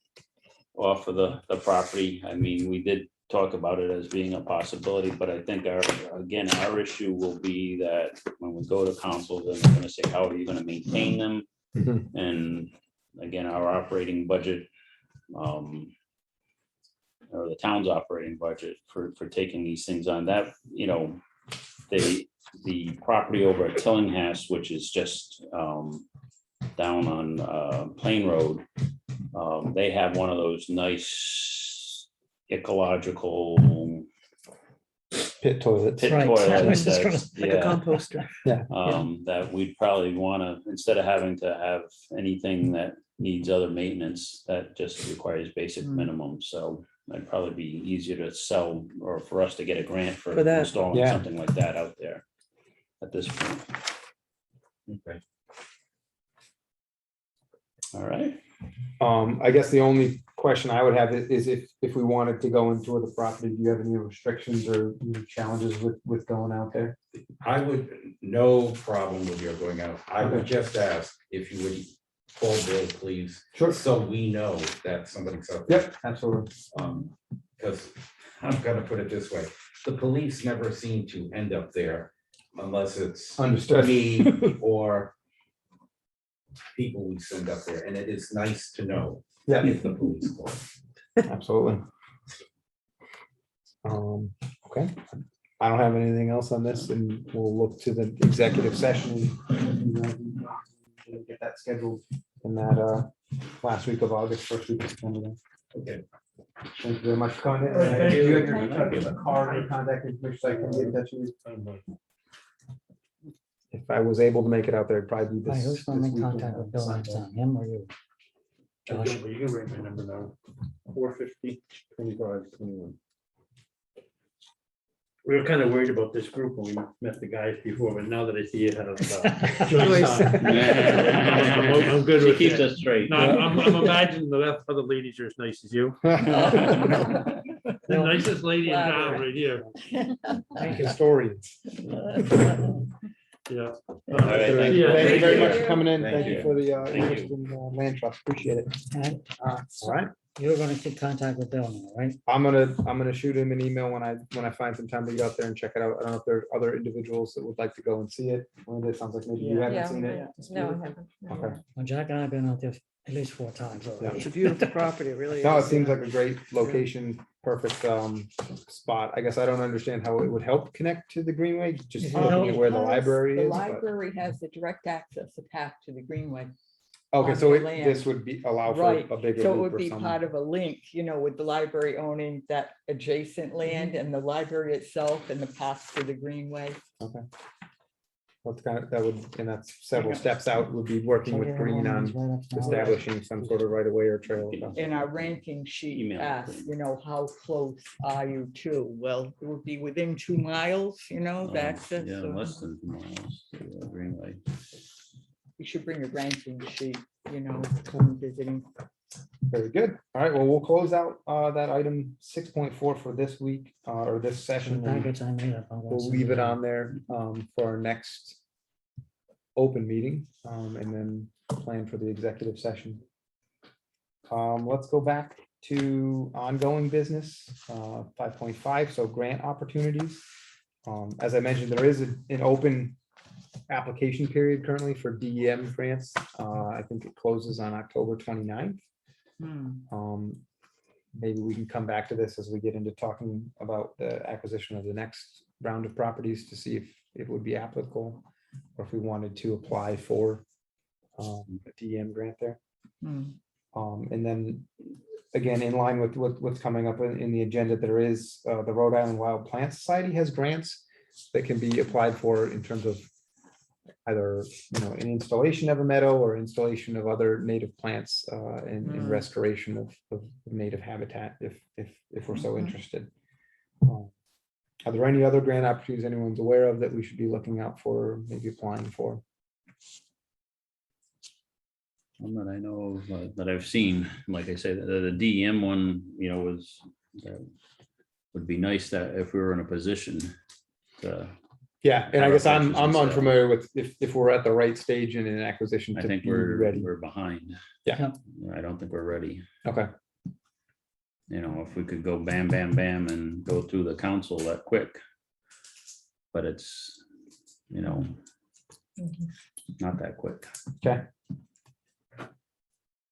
off of the property. I mean, we did talk about it as being a possibility, but I think our issue will be that when we go to council, then they're gonna say, how are you gonna maintain them? Mhm. And again, our operating budget, or the town's operating budget for taking these things on, that, the property over at Tillinghast, which is just down on Plain Road, they have one of those nice ecological Pit toilets. pit Right. toilets Just gonna- that's, Like a yeah, composter. that we'd probably want to, instead of having to have anything that needs other maintenance, that just requires basic minimum. So it'd probably be easier to sell, or for us to get a grant for For that. installing Yeah. something like that out there at this point. Okay. All right. I guess the only question I would have is if we wanted to go and tour the property, do you have any restrictions or any challenges with going out there? I would, no problem with your going out. I would just ask if you would call Bill, please. Sure. So we know that somebody's up there. Yep, absolutely. Because I'm gonna put it this way, the police never seem to end up there unless it's Understood. me or people we send up there, and it is nice to know Yeah, if the police call. absolutely. Okay, I don't have anything else on this, and we'll look to the executive session. Get that scheduled in that last week of August, first week of September. then. Okay. Thank you very much for coming in. Thank Do you have you. your card or contact information so I can get in touch with you? If I was able to make it out there, it'd probably be Right, this. who's gonna this make weekend contact or with Bill next Sunday. time, him or you? Josh? You can write my number now, 450-25-21. We were kind of worried about this group when we met the guys before, but now that I see you had a Joyce. I'm good She with keeps it. us straight. No, I'm imagining the other ladies are as nice as you. The nicest lady in town right here. Thank historians. Yeah. All right, thank you. Thank you very you. much for coming in. Thank Thank you you. for the Thank interest in land trust. Appreciate it. Right. All right, you're gonna keep contact with Bill now, right? I'm gonna shoot him an email when I find some time to get out there and check it out. I don't know if there are other individuals that would like to go and see it. Linda, it sounds like maybe you Yeah. haven't Yeah, seen it. no, I haven't. no. Okay. Well, Jack and I have been out there at least 4 times already. It's a beautiful property, it really is. No, it seems like a great location, perfect spot. I guess I don't understand how it would help connect to the Greenway, just Oh, looking at where the Because library The is. but- library has the direct access attached to the Greenway. Okay, on so the this land. would be allow for Right, a bigger so it loop would or be something. part of a link, with the library owning that adjacent land and the library itself and the path to the Greenway. What's kind of, that would, and that's several Okay. steps out, would be working with Green on establishing some sort of right of way or trail. In our ranking sheet Email it, asks, please. how close are you to? Well, it would be within 2 miles, that's it. Yeah, So less than 2 miles to Greenway. You should bring a ranking sheet, when visiting. Very good. All right, well, we'll close out that item 6.4 for this week, or this session. and Package I made up. We'll leave it on there for our next open meeting, and then plan for the executive session. Let's go back to ongoing business, 5.5, so grant opportunities. As I mentioned, there is an open application period currently for DEM grants. I think it closes on October 29th. Maybe we can come back to this as we get into talking about the acquisition of the next round of properties to see if it would be applicable, or if we wanted to apply for a DEM grant there. And then, again, in line with what's coming up in the agenda, there is the Rhode Island Wild Plant Society has grants that can be applied for in terms of either, an installation of a meadow or installation of other native plants, and restoration of native habitat, if we're so interested. Are there any other grant opportunities anyone's aware of that we should be looking out for, maybe applying for? One that I know of, that I've seen, like I said, the DEM one, was, would be nice that if we were in a position to. Yeah, and I Have guess our I'm purchase and sale. unfamiliar with if we're at the right stage in an acquisition I to think be we're ready. behind. Yeah. I don't think we're ready. Okay, If we could go bam, bam, bam and go through the council that quick. But it's, not that quick. okay.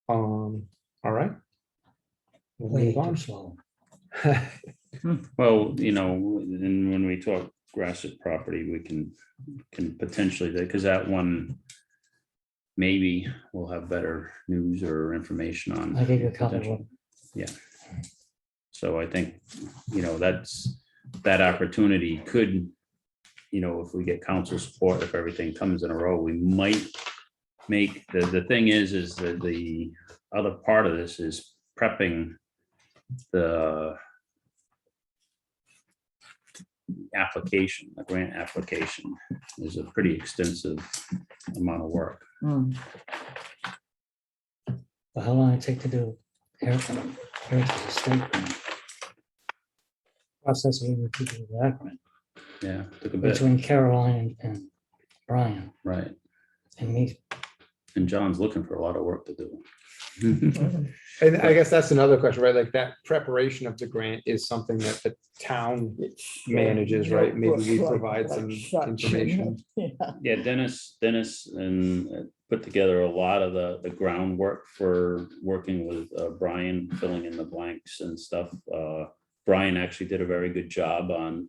All right. We'll Way move too on. slow. Well, and when we talk Grasset property, we can potentially, because that one, maybe we'll have better news or information on. I gave you a copy of potential. Yeah. So I think, that opportunity could, if we get council support, if everything comes in a row, we might make, the thing is that the other part of this is prepping the application, the grant application is a pretty extensive amount of work. But how long it take to do heritage estate grant? Process we would keep that grant Yeah, took a bit, between Caroline and Brian right. and me. And John's looking for a lot of work to do. And I guess that's another question, right? Like that preparation of the grant is something that the town manages, right? Maybe we provide some information. Yeah, Dennis and put together a lot of the groundwork for working with Brian, filling in the blanks and stuff. Brian actually did a very good job on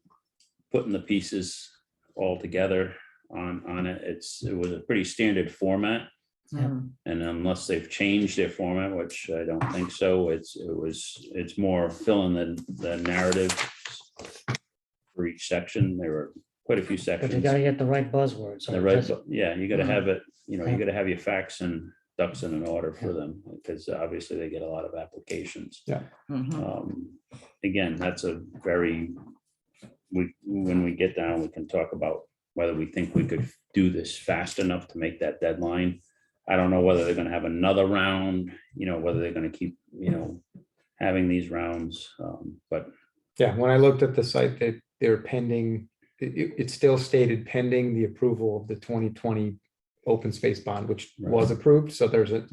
putting the pieces all together on it. It was a pretty standard format. And unless they've changed their format, which I don't think so, it's more filling the narrative for each section. There were quite a few But sections. you gotta get the right buzzwords. The right, yeah, you gotta have it, you gotta have your facts and ducks in an order for them, because obviously they get a lot of applications. Yeah. Again, that's when we get down, we can talk about whether we think we could do this fast enough to make that deadline. I don't know whether they're gonna have another round, whether they're gonna keep, having these rounds, but. Yeah, when I looked at the site, they're pending, it still stated pending the approval of the 2020 open space bond, which was approved. So there's a,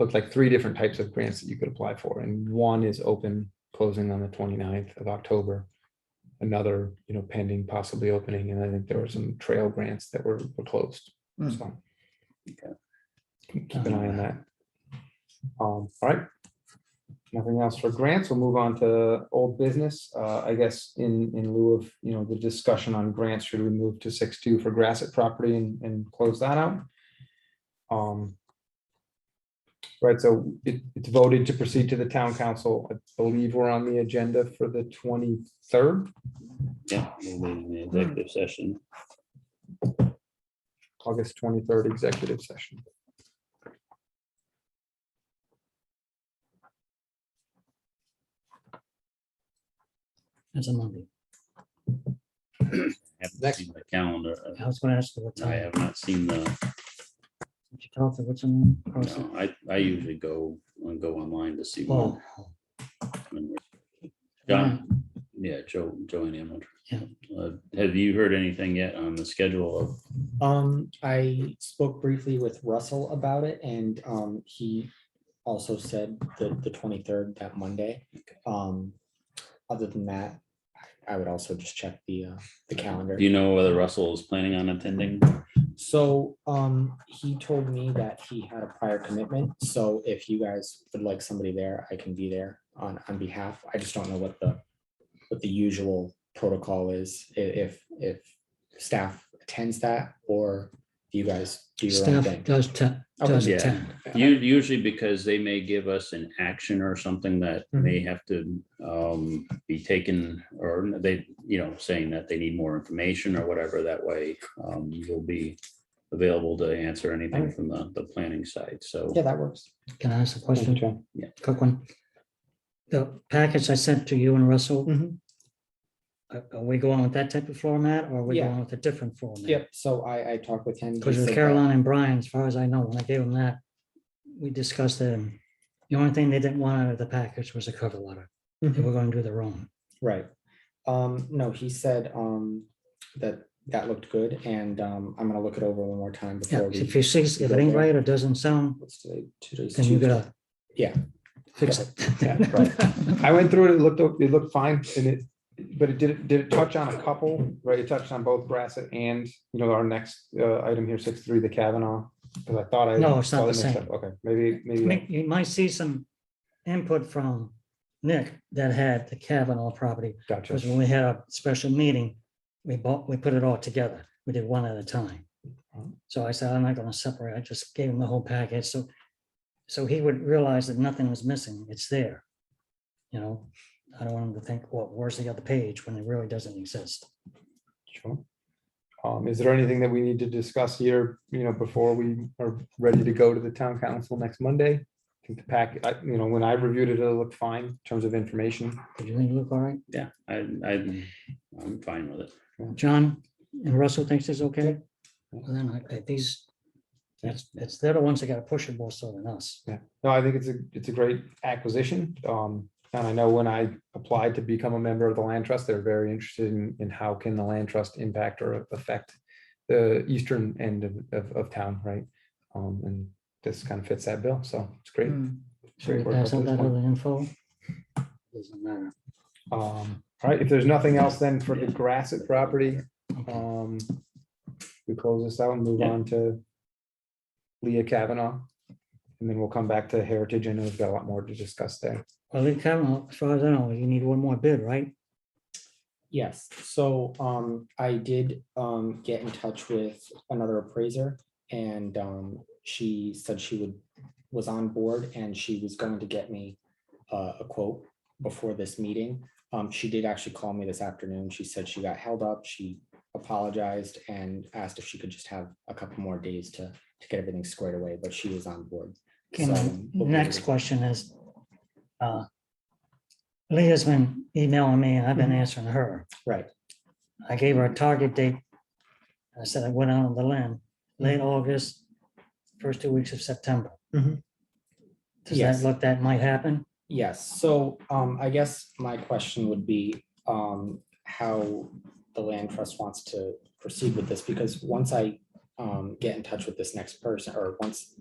looked like 3 different types of grants that you could apply for, and one is open, closing on the 29th of October. Another, pending, possibly opening, and I think there were some trail grants that were closed. Hmm. So Okay. keep an eye on that. All right. Nothing else for grants. We'll move on to old business. I guess in lieu of, the discussion on grants, should we move to 6.2 for Grassett property and close that out? Right, so it's voted to proceed to the town council. I believe we're on the agenda for the 23rd, Yeah, we'll be in the executive session. August 23rd executive session. It's a Monday. Haven't Next. seen the calendar. I was gonna ask you what I time. have not seen the, Did you talk to what's in? no, I usually go online to see. Oh, when John, yeah, Joanne Hamilton. Have you heard anything yet on the schedule of? I spoke briefly with Russell about it, and he also said the 23rd, that Monday. Other than that, I would also just check the calendar. Do you know whether Russell is planning on attending? So he told me that he had a prior commitment, so if you guys would like somebody there, I can be there on behalf. I just don't know what the usual protocol is, if staff attends that, or you guys do your own staff thing. does Yeah. attend. Usually because they may give us an action or something that may have to be taken, or they, saying that they need more information or whatever. That way you'll be available to answer anything from the planning side. So Yeah, that works. Can I ask a Thank you, question? John. Yeah. Quick one. The package I sent to you and Russell, Mhm. are we going with that type of format, or are we Yeah. going with a different format? Yep, so I talked with him. He Because with said that- Caroline and Brian, as far as I know, when I gave them that, we discussed it. And the only thing they didn't want out of the package was a cover letter. They Mhm. were going to do their own. Right. No, he said that looked good, and I'm gonna look it over one more time Yeah, before we. if you see, if it ain't right or doesn't sound, What's today? Today's then you Tuesday. gotta Yeah, fix it. Yeah, right. I went through it, it looked fine, but it did touch on a couple, right? It touched on both Grassett and, our next item here, 6.3, the Kavanaugh. Because I thought I. No, it's not saw the mixed same. up. Okay, maybe. You might see some input from Nick that had the Kavanaugh property, Gotcha. because when we had a special meeting, we put it all together. We did one at a time. So I said, I'm not gonna separate. I just gave him the whole package, so he would realize that nothing was missing. It's there. I don't want him to think, well, where's the other page, when it really doesn't exist. Sure. Is there anything that we need to discuss here, before we are ready to go to the town council next Monday? I think the packet, when I reviewed it, it looked fine in terms of information. Did you think it look all right? yeah, I'm fine with it. John and Russell thinks it's okay? Well, then they're the ones that gotta push it more so than us. Yeah, no, I think it's a great acquisition. And I know when I applied to become a member of the land trust, they're very interested in how can the land trust impact or affect the eastern end of town, right? And this kind of fits that bill, so it's great. Should we Great work pass up out to this that point. other info? Doesn't matter. All right, if there's nothing else then for the Grassett property, we close this out and move Yeah. on to Leah Kavanaugh. And then we'll come back to Heritage. I know we've got a lot more to discuss there. Well, Lee Kavanaugh, as far as I know, you need one more bid, right? yes, so I did get in touch with another appraiser, and she said she was on board, and she was going to get me a quote before this meeting. She did actually call me this afternoon. She said she got held up. She apologized and asked if she could just have a couple more days to get everything squared away, but she was on board. Okay, So, my we'll be next able- question is, Leah's been emailing me and I've been answering her. Right, I gave her a target date. I said I went out on the limb, late August, first 2 weeks of September. Mhm. Does Yes. that look that might happen? yes, so I guess my question would be how the land trust wants to proceed with this, because once I get in touch with this next person, or once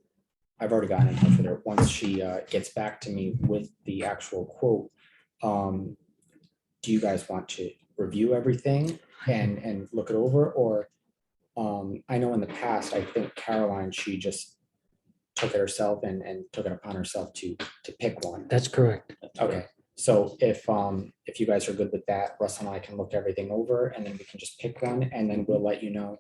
I've already gotten in touch with her. Once she gets back to me with the actual quote, do you guys want to review everything and look it over, or I know in the past, I think Caroline, she just took it herself and took it upon herself to pick one. That's correct. Okay, so if you guys are good with that, Russ and I can look everything over and then we can just pick one and then we'll let you know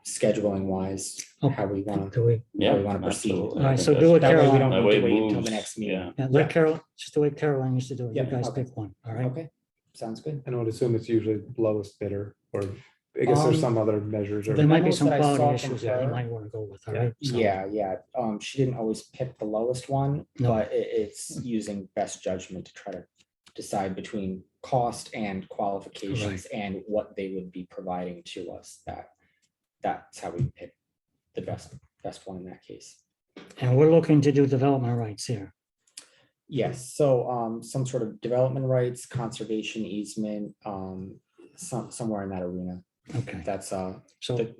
scheduling wise, how we want Do we, Yeah. wanna proceed. absolutely. All right, I think so do that's- it, That way we Caroline. don't That need way to it wait until the moves, next meeting. yeah. Yeah, let Carol, just the way Caroline used to do it. You Yeah, guys okay. pick one, all right? Okay, sounds good. And I would assume it's usually lowest bidder, or I guess there's some other measures. Or There might be memos some that I saw quality from issues that you her- might want to go with, all Yeah. right? So- Yeah. She didn't always pick the lowest one, No. but it's using best judgment to try to decide between cost and qualifications and what they would be providing to us. That's how we pick the best one in that case. And we're looking to do development rights here. Yes, so some sort of development rights, conservation easement, somewhere in that arena. Okay, That's so,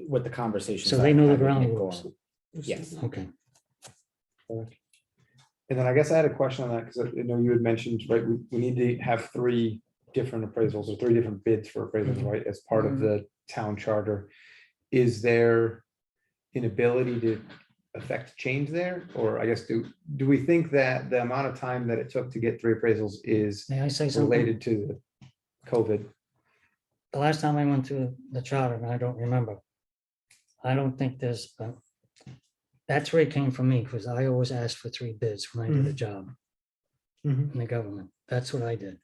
with the conversations. so they know the I've been ground going. rules. Yes. Okay, And then I guess I had a question on that, because I know you had mentioned, right, we need to have 3 different appraisals or 3 different bids for appraisals, right, as part of the town charter. Is there an ability to affect change there? Or I guess, do we think that the amount of time that it took to get 3 appraisals is may I say something? related to the COVID? The last time I went through the charter, and I don't remember, I don't think there's, that's where it came from me, because I always asked for 3 bids when I did a job in the government. That's what I did.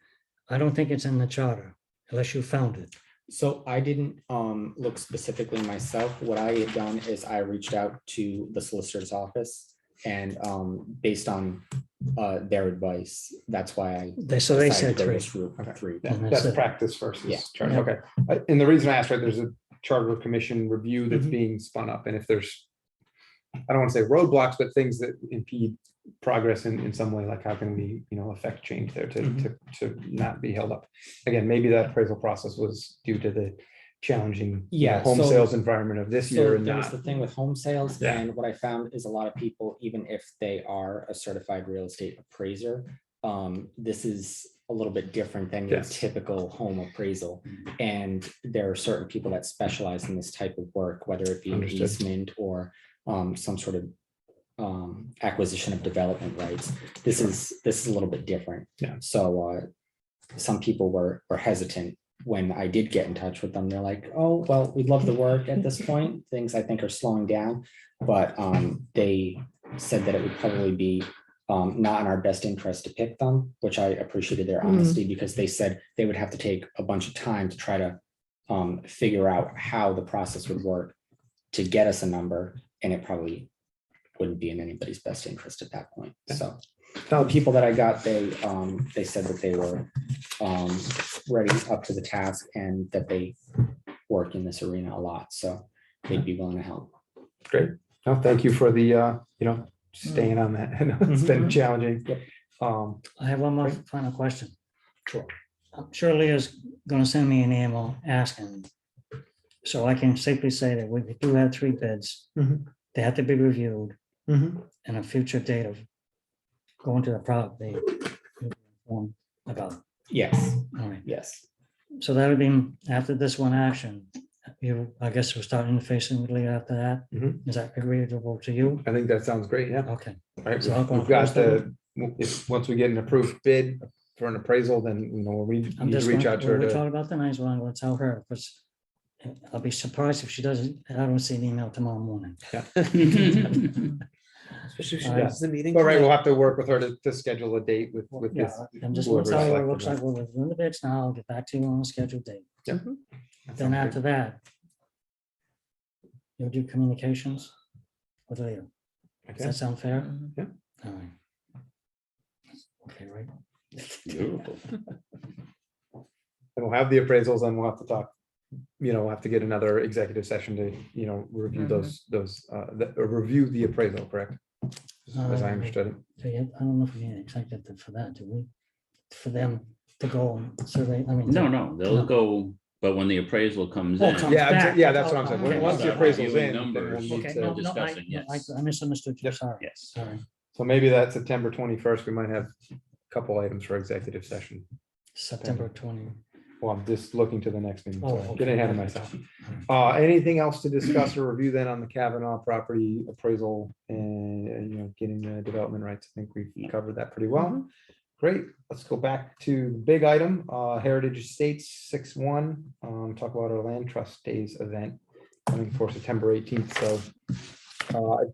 I don't think it's in the charter unless you found it. So I didn't look specifically myself. What I had done is I reached out to the solicitor's office and based on their advice, that's why So they decided said to go 3. this route, Okay. 3. Yeah, And that's That's it. practice versus Yeah. charter, Yeah. okay. And the reason I asked, right, there's a charter commission review that's Mhm. being spun up, and if there's, I don't want to say roadblocks, but things that impede progress in some way, like how can we, affect change there to not be held up? Again, maybe that appraisal process was due to the challenging home so- sales environment of this So year and there was not. the thing with home sales, Yeah. and what I found is a lot of people, even if they are a certified real estate appraiser, this is a little bit different than your Yes. typical home appraisal. And there are certain people that specialize in this type of work, whether it be an Understood. easement or some sort of acquisition of development rights. This is a little bit different. Yeah. So some people were hesitant when I did get in touch with them. They're like, oh, well, we'd love the work at this point. Things I think are slowing down. But they said that it would probably be not in our best interest to pick them, which I appreciated their honesty, because they said they would have to take a bunch of time to try to figure out how the process would work to get us a number, and it probably wouldn't be in anybody's best interest at that point. So the people that I got, they said that they were ready up to the task and that they work in this arena a lot, so they'd be willing to help. Great. No, thank you for the, staying on that. I know it's been challenging. Yep. I have one more final question. Sure. Shirley is going to send me an email asking. So I can safely say that we do have 3 bids. Mhm. They have to be reviewed and a future date of going to the property. About, Yes, all right. yes. So that would be after this one action. I guess we're starting facing after that. Mhm. Is that agreeable to you? I think that sounds great, yeah. Okay. Right, So I'll go we've got first once we get an approved bid for an appraisal, then, we need I'm to just reach going, out to her we to. talked about the nice one, I'm going to tell her, because I'll be surprised if she doesn't, I don't see an email tomorrow morning. Especially if she All right. does the meeting. All right, we'll tonight. have to work with her to schedule a date with Yeah, this. I'm just going to whoever tell you what it selected looks that. like, we're reviewing the bids now, I'll get back to you on the scheduled date. That Then sounds after great. that, you'll do communications with Leo. Does Okay. that sound fair? Yeah. All right. Okay, right? Beautiful. And we'll have the appraisals and we'll have to talk, we'll have to get another executive session to, review review the appraisal, correct? As I understood it. So, yeah, I don't know if we need an executive for that, do we? For them to go and survey, I mean. No, they'll No. go But when the appraisal comes Oh, in. comes Yeah, back. yeah, that's what I'm Oh, saying. okay. Once the Start appraisal's reviewing in, then we'll numbers. need Okay, to. no, discussing, I misunderstood you, Yep. sorry. Yes. Sorry. So maybe that September 21st, we might have a couple items for executive session. September 20. Well, I'm just looking to the next meeting. Oh, Sorry, okay. getting ahead of myself. Anything else to discuss or review then on the Kavanaugh property appraisal and, getting the development rights? I think we've covered that pretty well. Great. Let's go back to the big item, Heritage Estates 6-1. Talk about our Land Trust Days event coming for September 18th. So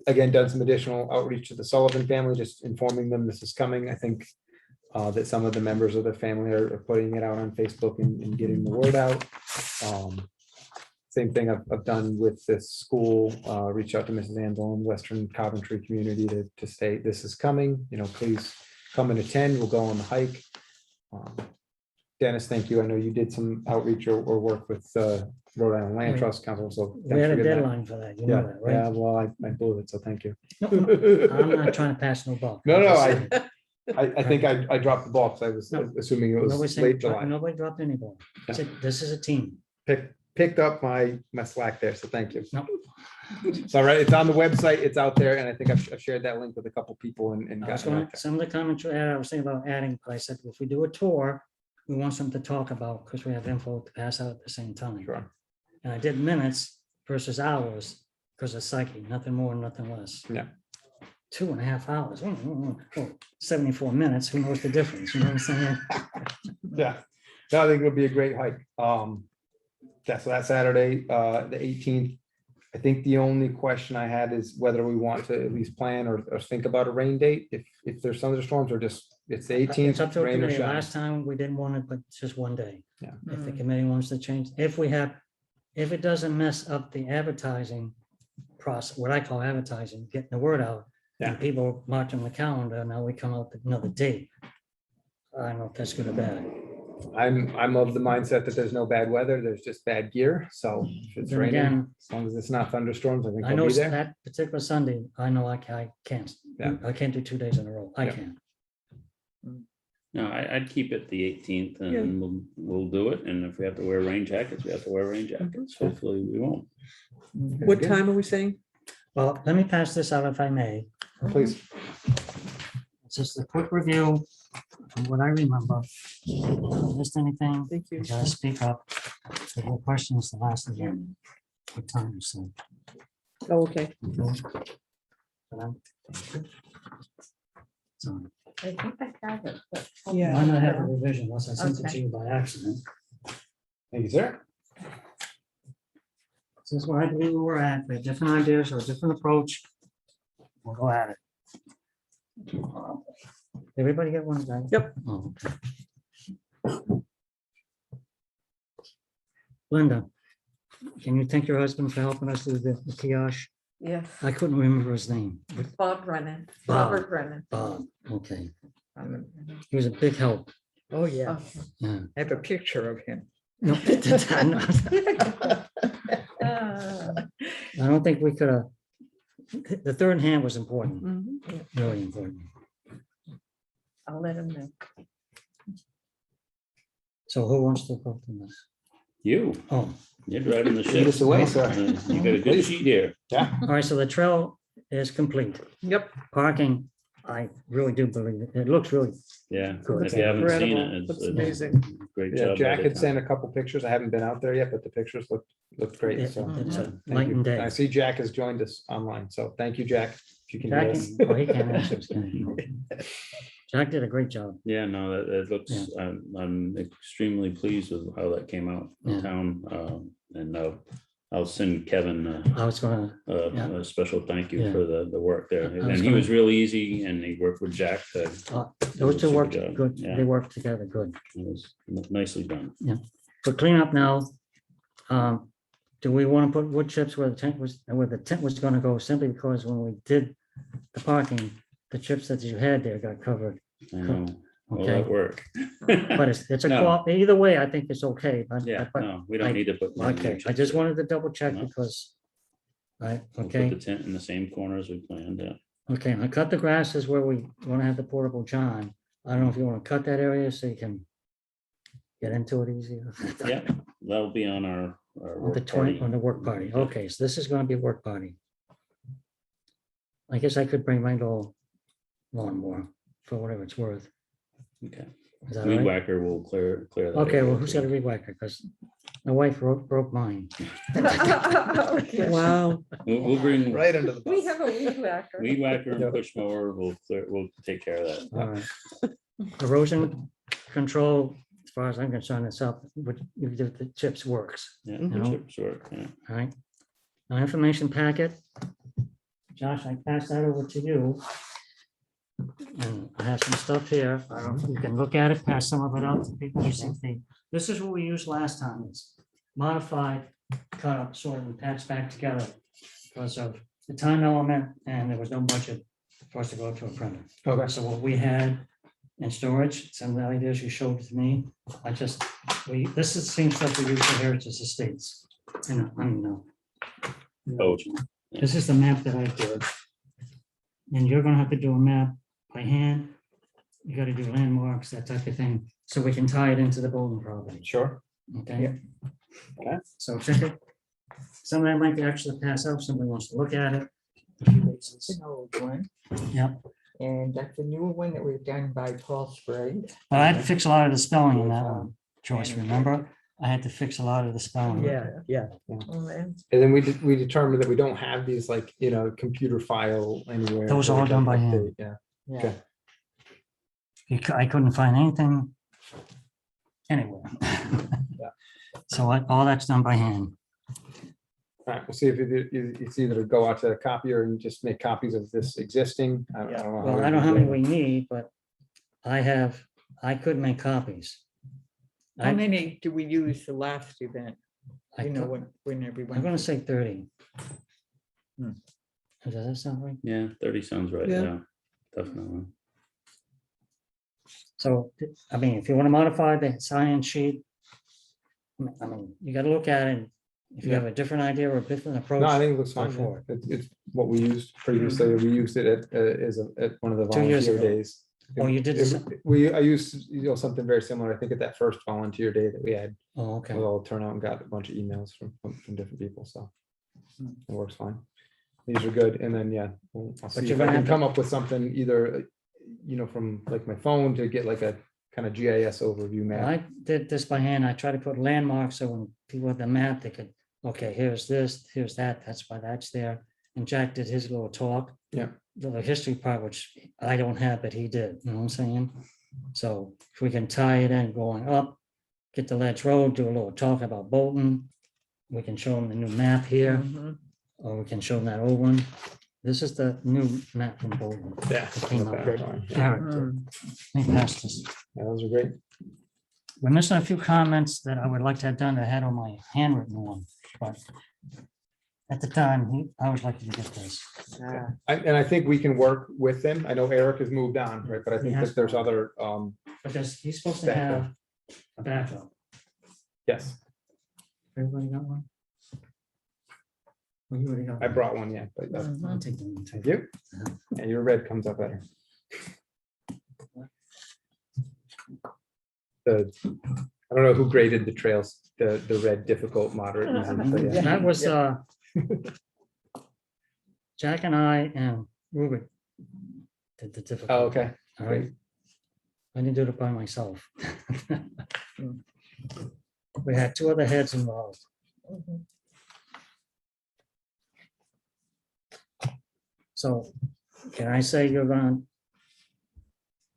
again, done some additional outreach to the Sullivan family, just informing them this is coming. I think that some of the members of the family are putting it out on Facebook and getting the word out. Same thing I've done with this school, reach out to Mrs. Anvil in Western Coventry community to say, this is coming, please come and attend. We'll go on the hike. Dennis, thank you. I know you did some outreach or work with Rhode Island Land Trust Council, so. We thanks had for a getting that. deadline for that, you know that, Yeah, right? well, I blew it, so thank you. No, I'm not trying to pass no buck. No, I'm no, just I- saying. I think I dropped the ball because I was No. assuming it Nobody was saying- late July. Nobody dropped any ball. I said, this is a team. Picked up my slack there, so thank you. No. It's all right, it's on the website, it's out there, and I think I've shared that link with a couple people and I was gotten going, that. some of the comments you had, I was thinking about adding, but I said, if we do a tour, we want something to talk about because we have info to pass out at the same time. Sure. And I did minutes versus hours because of psyche, nothing more, nothing less. Yeah. 2.5 hours, 74 minutes, who knows the difference, you know what I'm saying? Yeah, no, I think it'll be a great hike. Yeah, so that Saturday, the 18th. I think the only question I had is whether we want to at least plan or think about a rain date, if there's thunderstorms or just, it's the 18th. It's up to a rain or committee. shine. Last time, we didn't want it, but it's just one day. Yeah. If the committee wants to change, if it doesn't mess up the advertising process, what I call advertising, getting the word out. Yeah. And people marching the calendar, now we come up with another date. I don't know if that's good or bad. I'm of the mindset that there's no bad weather, there's just bad gear. So if it's Then raining, again, as long as it's not thunderstorms, I think I I'll know be there. that particular Sunday, I know I can't. Yeah. I can't do 2 days in a row. I Yeah. can't. No, I'd keep it the 18th Yeah. and we'll do it. And if we have to wear rain jackets, we have to wear rain jackets. Hopefully we won't. What time are we saying? Well, let me pass this out if I may. Please. It's just a quick review from what I remember. Missed anything? Thank you. You gotta speak up. The whole question is the last again. What time is it? Oh, okay. So, I think I have it. but- Yeah. Why not have a revision unless I sent it to Okay. you by accident? Thank you, sir. This is where I believe we're at. We have different ideas or a different approach. We'll go at it. Everybody get one, guys? Yep. Oh, okay. Linda, can you thank your husband for helping us do the kiosk? Yes, I couldn't remember his name. Bob Brennan, Bob. Robert Brennan. Bob, okay. He was a big help. Oh, yeah. Okay. Yeah. I have a picture of him. No, I don't think we could have. The third hand was important, Mhm. really important. I'll let him know. So who wants to go through this? You, Oh, you're driving the Lead ship. us away, sir. You got a good Please. sheet here. Yeah. all right, so the trail is complete. Yep. Parking, I really do believe it. It looks really, Yeah. Good. If you haven't seen Incredible. it, Looks it's amazing. great Yeah, job. Jack by had the sent town. a couple pictures. I haven't been out there yet, but the pictures look great. it- So it's a thank night you. and day. I see Jack has joined us online, so thank you, Jack. If you can hear Jack, us. oh, he can't answer this guy. Jack did a great job. Yeah, no, that looks, I'm extremely pleased with how that came out Yeah. in town. And I'll send Kevin I was gonna, yeah. a special thank you Yeah. for the work there. I was And he gonna- was real easy and he worked with Jack. those two Super worked job. good. Yeah. They worked together good. It was nicely done. For cleanup now, do we want to put wood chips where the tent was gonna go simply because when we did the parking, the chips that you had there got covered. I know, all Okay, that work. but it's a, No. either way, I think it's okay. Yeah, but- no, we don't need to put. more Okay, I chips just there. wanted to double check No. because, right, We'll okay. Put the tent in the same corner as we planned, yeah. Okay, I cut the grasses where we want to have the portable john. I don't know if you want to cut that area so you can get into it easier. Yeah, that'll be on our On the work 20, party. on the work party. Okay, so this is gonna be work party. I guess I could bring my little lawnmower for whatever it's worth. Okay. Is that Weed right? whacker will clear that. Okay, area well, who's got a too. weed whacker? Because my wife broke mine. Okay. Wow. We'll bring Right under the We bus. have a weed whacker. weed whacker and Yep. push mower. We'll take care of that. All right. Erosion control, as far as I'm concerned, it's up, but the chips works, Yeah, You know? sure. Yeah. all right? Now, information packet. Josh, I pass that over to you. And I have some stuff here. I don't know if you can look at it, pass some of it out to people. You see, this is what we used last time. It's modified, cut up, sort of, and patched back together because of the time element, and there was no budget for us to go to a printer. Okay. So what we had in storage, some of the ideas you showed to me, seems like we use the Heritage Estates. And I don't know. Oh, This is the map that I did. And you're gonna have to do a map by hand. You gotta do landmarks, that type of thing, so we can tie it into the Bolton property, Sure. okay? Okay. So check it. Some of that might be actually pass out, somebody wants to look at it. A few It's bases. an old one. Yep. And that's a newer one that we've done by Paul Sprague. But I had to fix a lot of the spelling in that one, Joyce, remember? I had to fix a lot of the spelling. Yeah. Oh, man. And then we determined that we don't have these like, computer file anywhere. Those so are we all done can by hand. update, Yeah. Yeah. Okay. I couldn't find anything anywhere. So all that's done by hand. All right, we'll see if it's either go out to a copier and just make copies of this existing. I don't know. Well, I don't know how many we need, but I could make copies. How I- many do we use the last event? I You know, could- when everyone. I'm gonna say 30. Hmm. Does that sound right? Yeah, 30 sounds right. Yeah. Yeah, definitely. So, I mean, if you want to modify the sign-in sheet, I mean, you gotta look at it. If you Yeah. have a different idea or a different approach. No, I think it looks go fine. for yeah. It's what we used previously. We used it at one of the 2 years volunteer ago. days. Oh, you did this- I used, something very similar, I think at that first volunteer day that we had, Oh, okay. we all turned out and got a bunch of emails from different people, so. Hmm. It works fine. These are good, and then, yeah, I'll see you're if I gonna can have to- come up with something either, from like my phone to get like a kind of GIS overview When map. I did this by hand. I tried to put landmarks, so when people had the map, they could, okay, here's this, here's that, that's why that's there. And Jack did his little talk. Yeah. The history part, which I don't have, but he did, you know what I'm saying? So if we can tie it in going up, get the Ledge Road, do a little talk about Bolton. We can show them the new map here, Mhm. or we can show them that old one. This is the new map from Bolton. Yeah. It came out. Very fine. Eric, Mm. let me pass this. Yeah, those are great. We're missing a few comments that I would like to have done that I had on my handwritten one, but at the time, I was like to get this. Ah, And I think we can work with them. I know Eric has moved on, right, but I He think has that there's gone. other, Because he's supposed to Backup. have a backup. yes, Everybody got one? Well, you already got I one. brought one, yeah, but I'll take them. thank you. And your red comes up better. I don't know who graded the trails, the red, difficult, moderate, easy, but yeah. That was, Jack and I and Ruby did the difficult. Oh, okay, All right. I didn't do it by myself. We had two other heads involved. mhm. So can I say you're gonna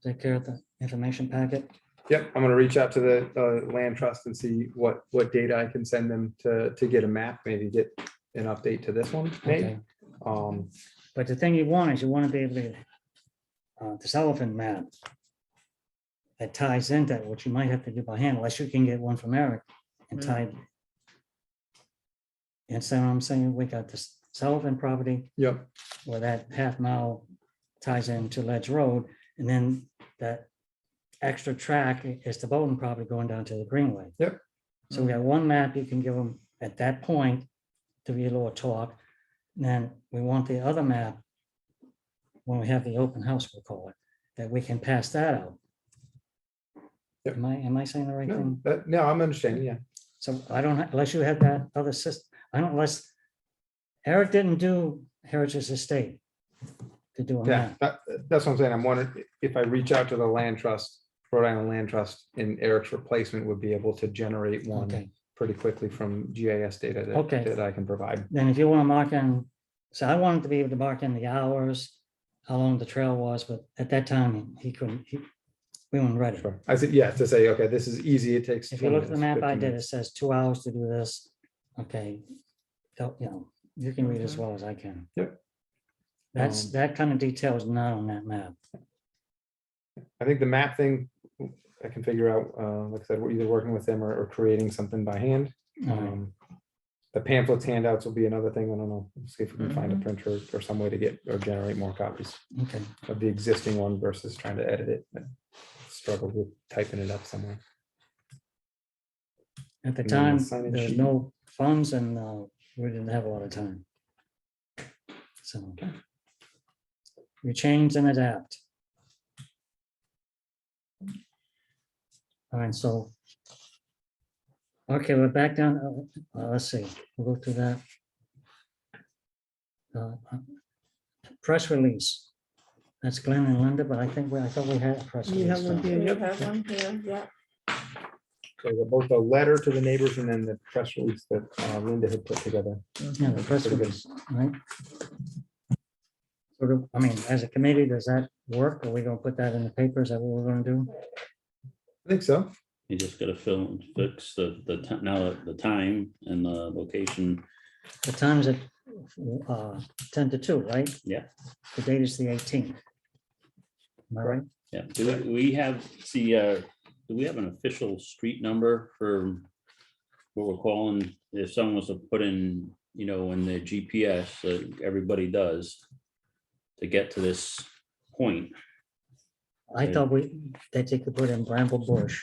take care of the information packet? yep, I'm gonna reach out to the land trust and see what data I can send them to get a map, maybe get an update to this one, maybe. Okay. But the thing you want is you want to be able to, this elephant map that ties into that, which you might have to do by hand, unless you can get one from Eric and Mm. tie. And so I'm saying we got this Sullivan property Yep, where that half mile ties into Ledge Road, and then that extra track is the Bolton property going down to the Greenway. Yep. So we got one map you can give them at that point to be a little talk. And then we want the other map when we have the open house, we'll call it, that we can pass that out. Am I saying the right No, thing? no, I'm understanding, yeah. So I don't, unless you have that other system, I don't, unless Eric didn't do Heritage Estate to do a Yeah, map. that's what I'm saying. I'm wondering if I reach out to the land trust, Rhode Island Land Trust, and Eric's replacement would be able to generate one Okay, pretty quickly from GIS data Okay. that I can provide. then if you want to mark in, so I wanted to be able to mark in the hours, how long the trail was, but at that time, he couldn't, we weren't ready. Sure. I said, yeah, to say, okay, this is easy. It takes. If you 20 look at the minutes, map I 15 did, it minutes. says 2 hours to do this. Okay. You know, you can read as well as I can. Yep. That kind of detail is not on that map. I think the map thing, I can figure out, like I said, we're either working with them or creating something by hand. All right. The pamphlets, handouts will be another thing. I don't know. See if we can find a Mhm. printer or some way to get or generate more copies Okay, of the existing one versus trying to edit it. I struggled with typing it up somewhere. at the And then the time, sign-in there was sheet. no funds and we didn't have a lot of time. So we change and adapt. All right, so. Okay, we're back down, let's see, we'll go through that. Press release. That's Glenn and Linda, but I thought we had a press You have release. one done. here, You yep. have one here, yeah. So we got both a letter to the neighbors and then the press release that Linda had put together. Yeah, the press Pretty good. release, right? Sort of, I mean, as a committee, does that work? Are we gonna put that in the paper? Is that what we're gonna do? I think so. You just gotta fix now the time and the location. The time's at 10 to 2, right? Yeah. The date is the 18th. Am I right? Yeah, do we have an official street number for what we're calling, if someone was to put in, in the GPS, that everybody does to get to this point? I thought that they could put in Bramble Bush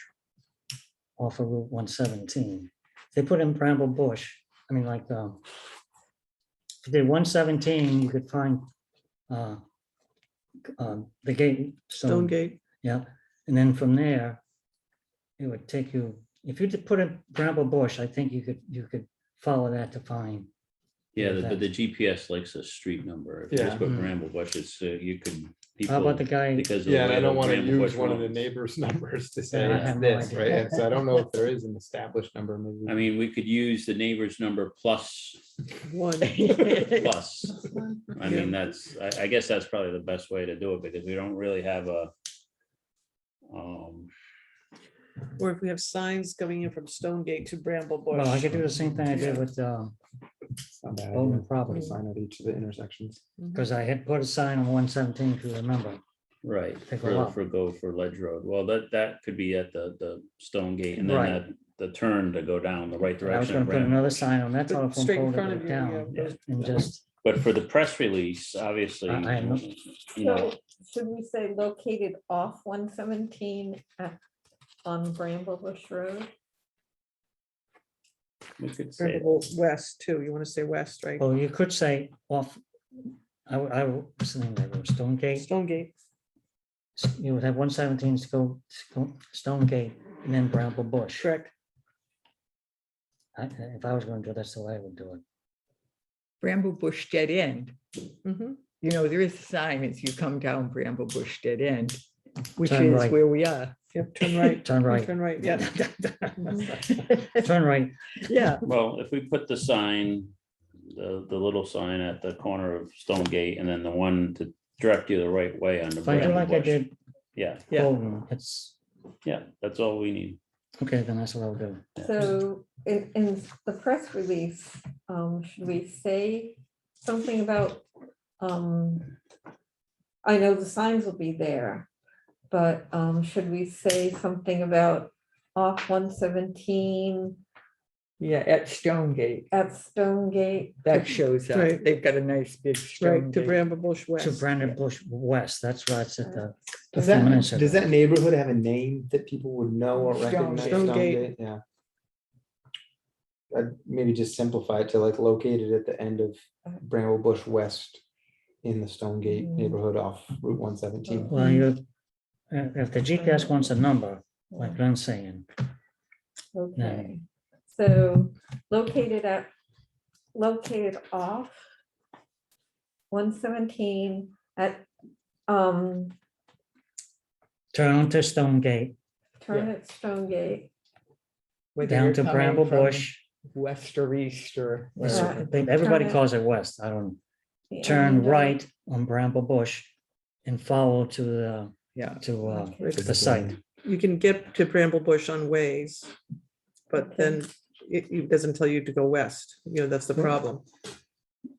off of Route 117. They put in Bramble Bush, I mean, like, if they did 117, you could find the gate. Stone Gate. Yeah, and then from there, it would take you, if you did put in Bramble Bush, I think you could follow that to find. Yeah, Okay. but the GPS likes a street number. If you just Yeah. put Mhm. Bramble Bush, it's, you could. How about the people- guy? Because of the Yeah, and way I don't the want to Bramble use Bush one of the runs. neighbors' numbers to say Yeah, I it's have no this, idea. right? And so I don't know if there is an established number, maybe. we I mean, we could use the neighbor's number plus. One. Plus. I mean, I guess that's probably the best way to do it, because we don't really have a. Or if we have signs going in from Stone Gate to Bramble Bush. Well, I could do the same thing I did with It's not bad. Bowman Put a property, sign at each of the intersections. because I had put a sign on 117, if you remember. Right, Take a while. for Ledge Road. Well, that could be at the Stone Gate, and then Right. at the turn to go down the right But I was direction. gonna of put Bramble. another sign on that But telephone straight in pole front that of went you, down yeah. and just, But for the press release, obviously, I know. So should we say located off 117 on Bramble Bush Road? we could say, Bramble West too. You want to say west, right? well, you could say off. What's the name of that road? Stone Gate. Stone Gate. You would have 117 to go Stone Gate and then Bramble Bush. Correct. If I was going to do it, that's the way I would do it. Bramble Bush Dead End. Mhm. There is a sign as you come down Bramble Bush Dead End, which Turn is right. where we are. Yep, turn right. Turn right. Turn right, yeah. Turn right. Yeah. well, if we put the sign, the little sign at the corner of Stone Gate, and then the one to direct you the right way on the If I do Bramble like I Bush. did Yeah, Yeah. Golden, it's, yeah, that's all we need. okay, then that's what I'll do. So in the press release, should we say something about, I know the signs will be there, but should we say something about off 117 Yeah, at Stone Gate. at Stone Gate? That shows up. Right. They've got a nice big Stone Right, to Gate. Bramble Bush To West. Bramble Bush West, that's right, it's at the. Does few minutes that, does ago. that neighborhood have a name that people would know or Stone recognize? Gate. Stone Gate. Yeah. I'd maybe just simplify it to like located at the end of Bramble Bush West in the Stone Gate neighborhood off Route 117. Well, if the GPS wants a number, like I'm saying. Okay, so located off 117 at, Turn onto Stonegate, turn at Stonegate. Whether down you're to coming Bramble from Bush. West or east or. It's- wherever. Everybody Turn it- calls it west. I don't, the turn end of- right on Bramble Bush and follow to the, Yeah. to Okay. the site. You can get to Bramble Bush on Ways, but Okay. then it doesn't tell you to go west. You know, that's the problem.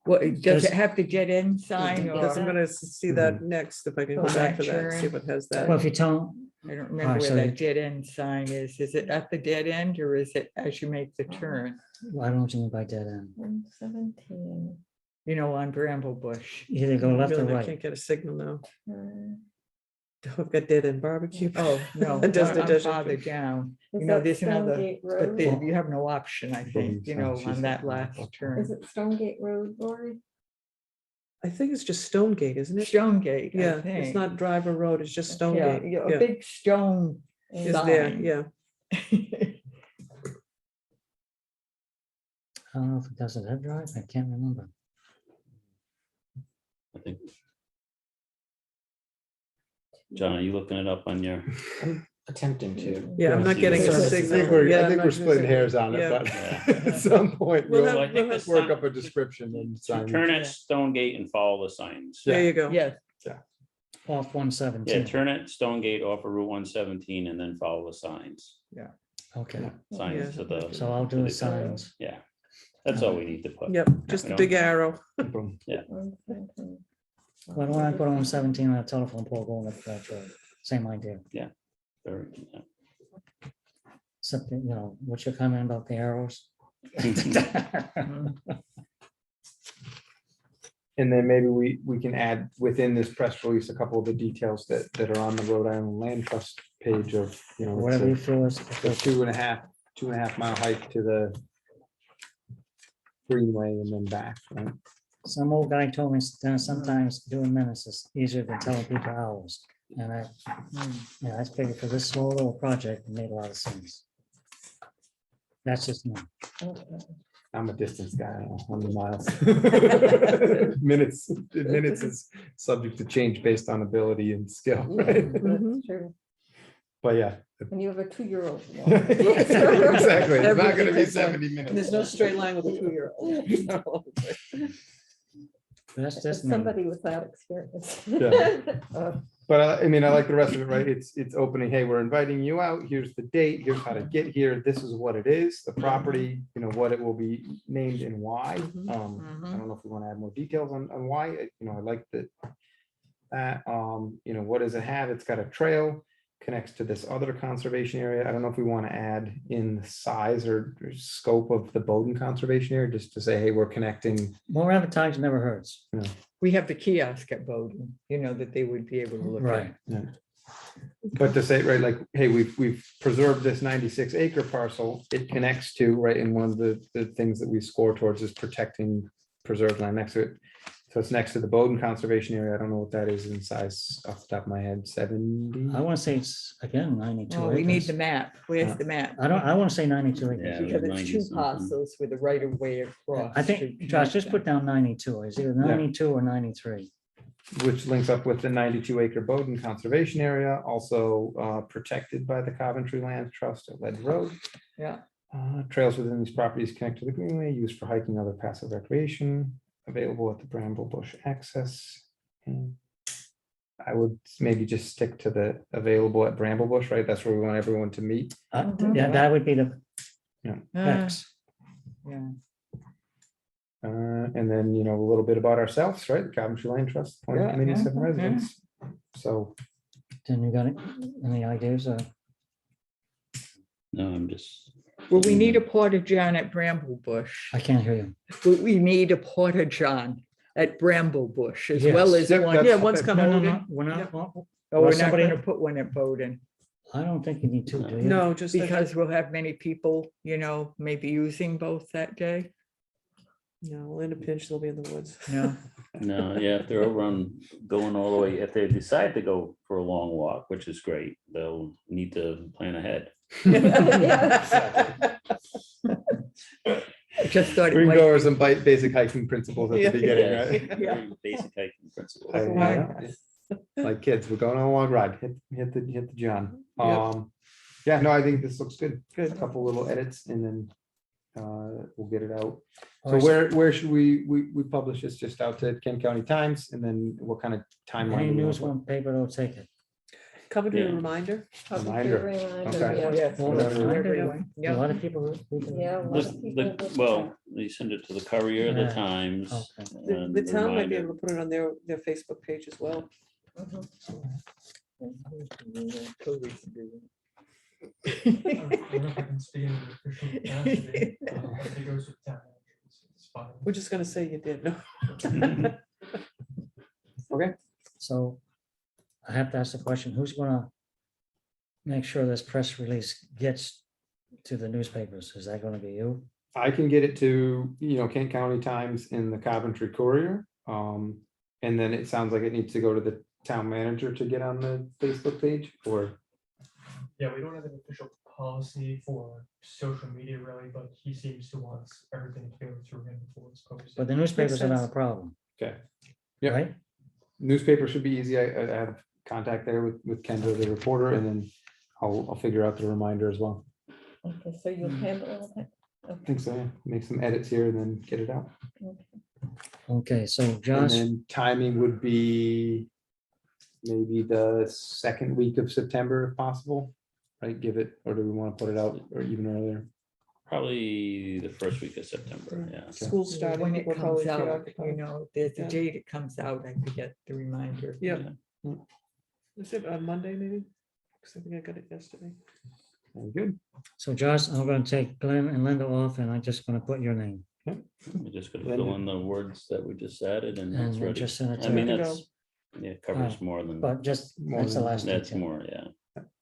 Well, does Does- it have the dead end sign Because I'm or? gonna see that next, if I can go On back that to that, and see turn. if it has Well, that. if you tell, I don't remember where so that you- dead end sign is. Is it at the dead end or is it as you make the turn? I don't know what you mean by dead end. 117. You know, on Bramble Bush. Either go left or Really, I right. can't get a signal now. turn. I've got dead end barbecue. Oh, no, It does the I'm desert. farther down. Is You know, that there's another, Stonegate but Road? you have no option, I think, you know, She on said that no. last Is turn. it Stonegate Road, Lori? I think it's just Stonegate, isn't it? Stonegate, I Yeah, think. it's not Driver Road, it's just Yeah, Stonegate. a Yeah, big stone is there, sign. yeah. I don't know if it does it head drive. I can't remember. I think. John, are you looking it up on your? Attempting to. Yeah, I'm not See getting what a it says. I signal. think we're, Yeah, I I'm think not we're getting a splitting signal. hairs on it, Yeah. but Yeah. at some point We'll we'll have- I think we'll the work sign- up a description and sign. Turn at Stonegate and follow the signs. There you go. Yes, Off Yeah, 117. turn at Stonegate off of Route 117 and then follow the signs. Okay, Signs to the. so I'll do to the signs. Yeah, that's all we need to put. Yep, just We the don't- big arrow. Boom. 117. When I put on 17 on a telephone pole going up that road, same idea. Very, yeah. Something, you know, what's your comment about the arrows? And then maybe we can add within this press release, a couple of the details that are on the Rhode Island Land Trust page of, you know, it's Whatever you a feel is. a 2.5 mile hike to the greenway and then back, right? Some old guy told me sometimes doing minutes is easier than telling people hours. And I figured for this small little project, it made a lot of sense. That's just me. Okay. I'm a distance guy, I don't know, 100 miles. Minutes is subject to change based on ability and skill, right? That's true. But yeah. And you have a 2-year-old. Exactly, it's not gonna Everything be takes 70 And there's minutes. no straight line with a 2-year-old. That's just me. Somebody without experience. Yeah. But I mean, I like the rest of it, right? It's opening, hey, we're inviting you out. Here's the date. Here's how to get here. This is what it is, the property, you know, what it will be named and why. Mhm. I don't know if we want to add more details on why, you know, I like that. You know, what does it have? It's got a trail, connects to this other conservation area. I don't know if we want to add in the size or scope of the Bowden Conservation Area, just to say, hey, we're connecting. More advertising never hurts. we have the kiosk at Bowden, you know, that they would be able to look Right. at. But to say, right, like, hey, we've preserved this 96 acre parcel, it connects to, right, and one of the things that we score towards is protecting preserved land next to it. So it's next to the Bowden Conservation Area. I don't know what that is in size off the top of my head, 70. I want to say it's, again, 92 Oh, we need acres. the map. Where's the map? I want to say 92 acres. Yeah. Because it's 90 two something. parcels with a right of way across. I to think, Josh, connect just them. put down 92. It's either 92 or 93. Which links up with the 92 acre Bowden Conservation Area, also protected by the Coventry Land Trust at Lead Road. Yeah. Trails within these properties connect to the greenway, used for hiking, other passive recreation, available at the Bramble Bush access. And I would maybe just stick to the available at Bramble Bush, right? That's where we want everyone to meet. Yeah, that would be the Ah, X. yeah. And then, you know, a little bit about ourselves, right? The Coventry Land Trust, appointed Yeah, committee, yeah, 7 yeah. residents. So Then you got any ideas? No, I'm just. Well, we need a porta john at Bramble Bush. I can't hear you. We need a porta john at Bramble Bush as well Yes. as Yep, one. that's- Yeah, one's at come No, no, Bowden. no, we're not. Oh, we're not somebody- gonna put one at Bowden I don't think you need to, do you? No, just. because we'll have many people, you know, maybe using both that day. No, well, in a pinch, they'll be in the woods. Yeah. No, yeah, if they're over on going all the way, if they decide to go for a long walk, which is great, they'll need to plan ahead. Just thought We it can might go over be- some basic hiking principles at Yeah. the beginning, Yeah, right? very basic hiking principles. Like kids, we're going on a long ride, hit the John. Yep. Yeah, no, I think this looks good. A Good. couple little edits and then we'll get it out. So Alright, where should we publish this just out to Kent County Times and then what kind of timeline? Any do we news want? one paper will take it. Coventry Yeah. reminder. Reminder. Okay. Yes, Well, Whatever. reminder, everyone. A Yep. lot of people. Yeah, a lot The- of people the- would Well, they send it to the Courier, the Yeah. Times. Okay. and The town might be Reminder. able to put it on their Facebook page as well. We're just gonna say you did, no? Okay. So I have to ask the question, who's gonna make sure this press release gets to the newspapers? Is that gonna be you? I can get it to, Kent County Times and the Coventry Courier. And then it sounds like it needs to go to the town manager to get on the Facebook page or, Yeah, we don't have an official policy for social media really, but he seems to want everything to go through him before it's posted. But the newspapers are not a sense. problem, okay. Yep. right? Newspaper should be easy. I have contact there with Kendra, the reporter, and then I'll figure out the reminder as well. Okay, so you'll handle all that? I think so, yeah. Make some edits here and then get it out. Okay, so And Josh, then timing would be maybe the second week of September if possible, right? Give it, or do we want to put it out or even earlier? Probably the first week of September, yeah. School starting. When it people comes probably out, preoccupied. there's a Yeah. date it comes out, I forget the reminder. Yeah. Is it on Monday maybe? Because I think I got it yesterday. Very good. so Josh, I'm gonna take Glenn and Linda off and I'm just gonna put your name We're just gonna fill in the words that we just added and and it's then ready. just send it I to mean, Good to her. that's, yeah, it covers more than, But just, More that's the than- last that's detail. more, yeah.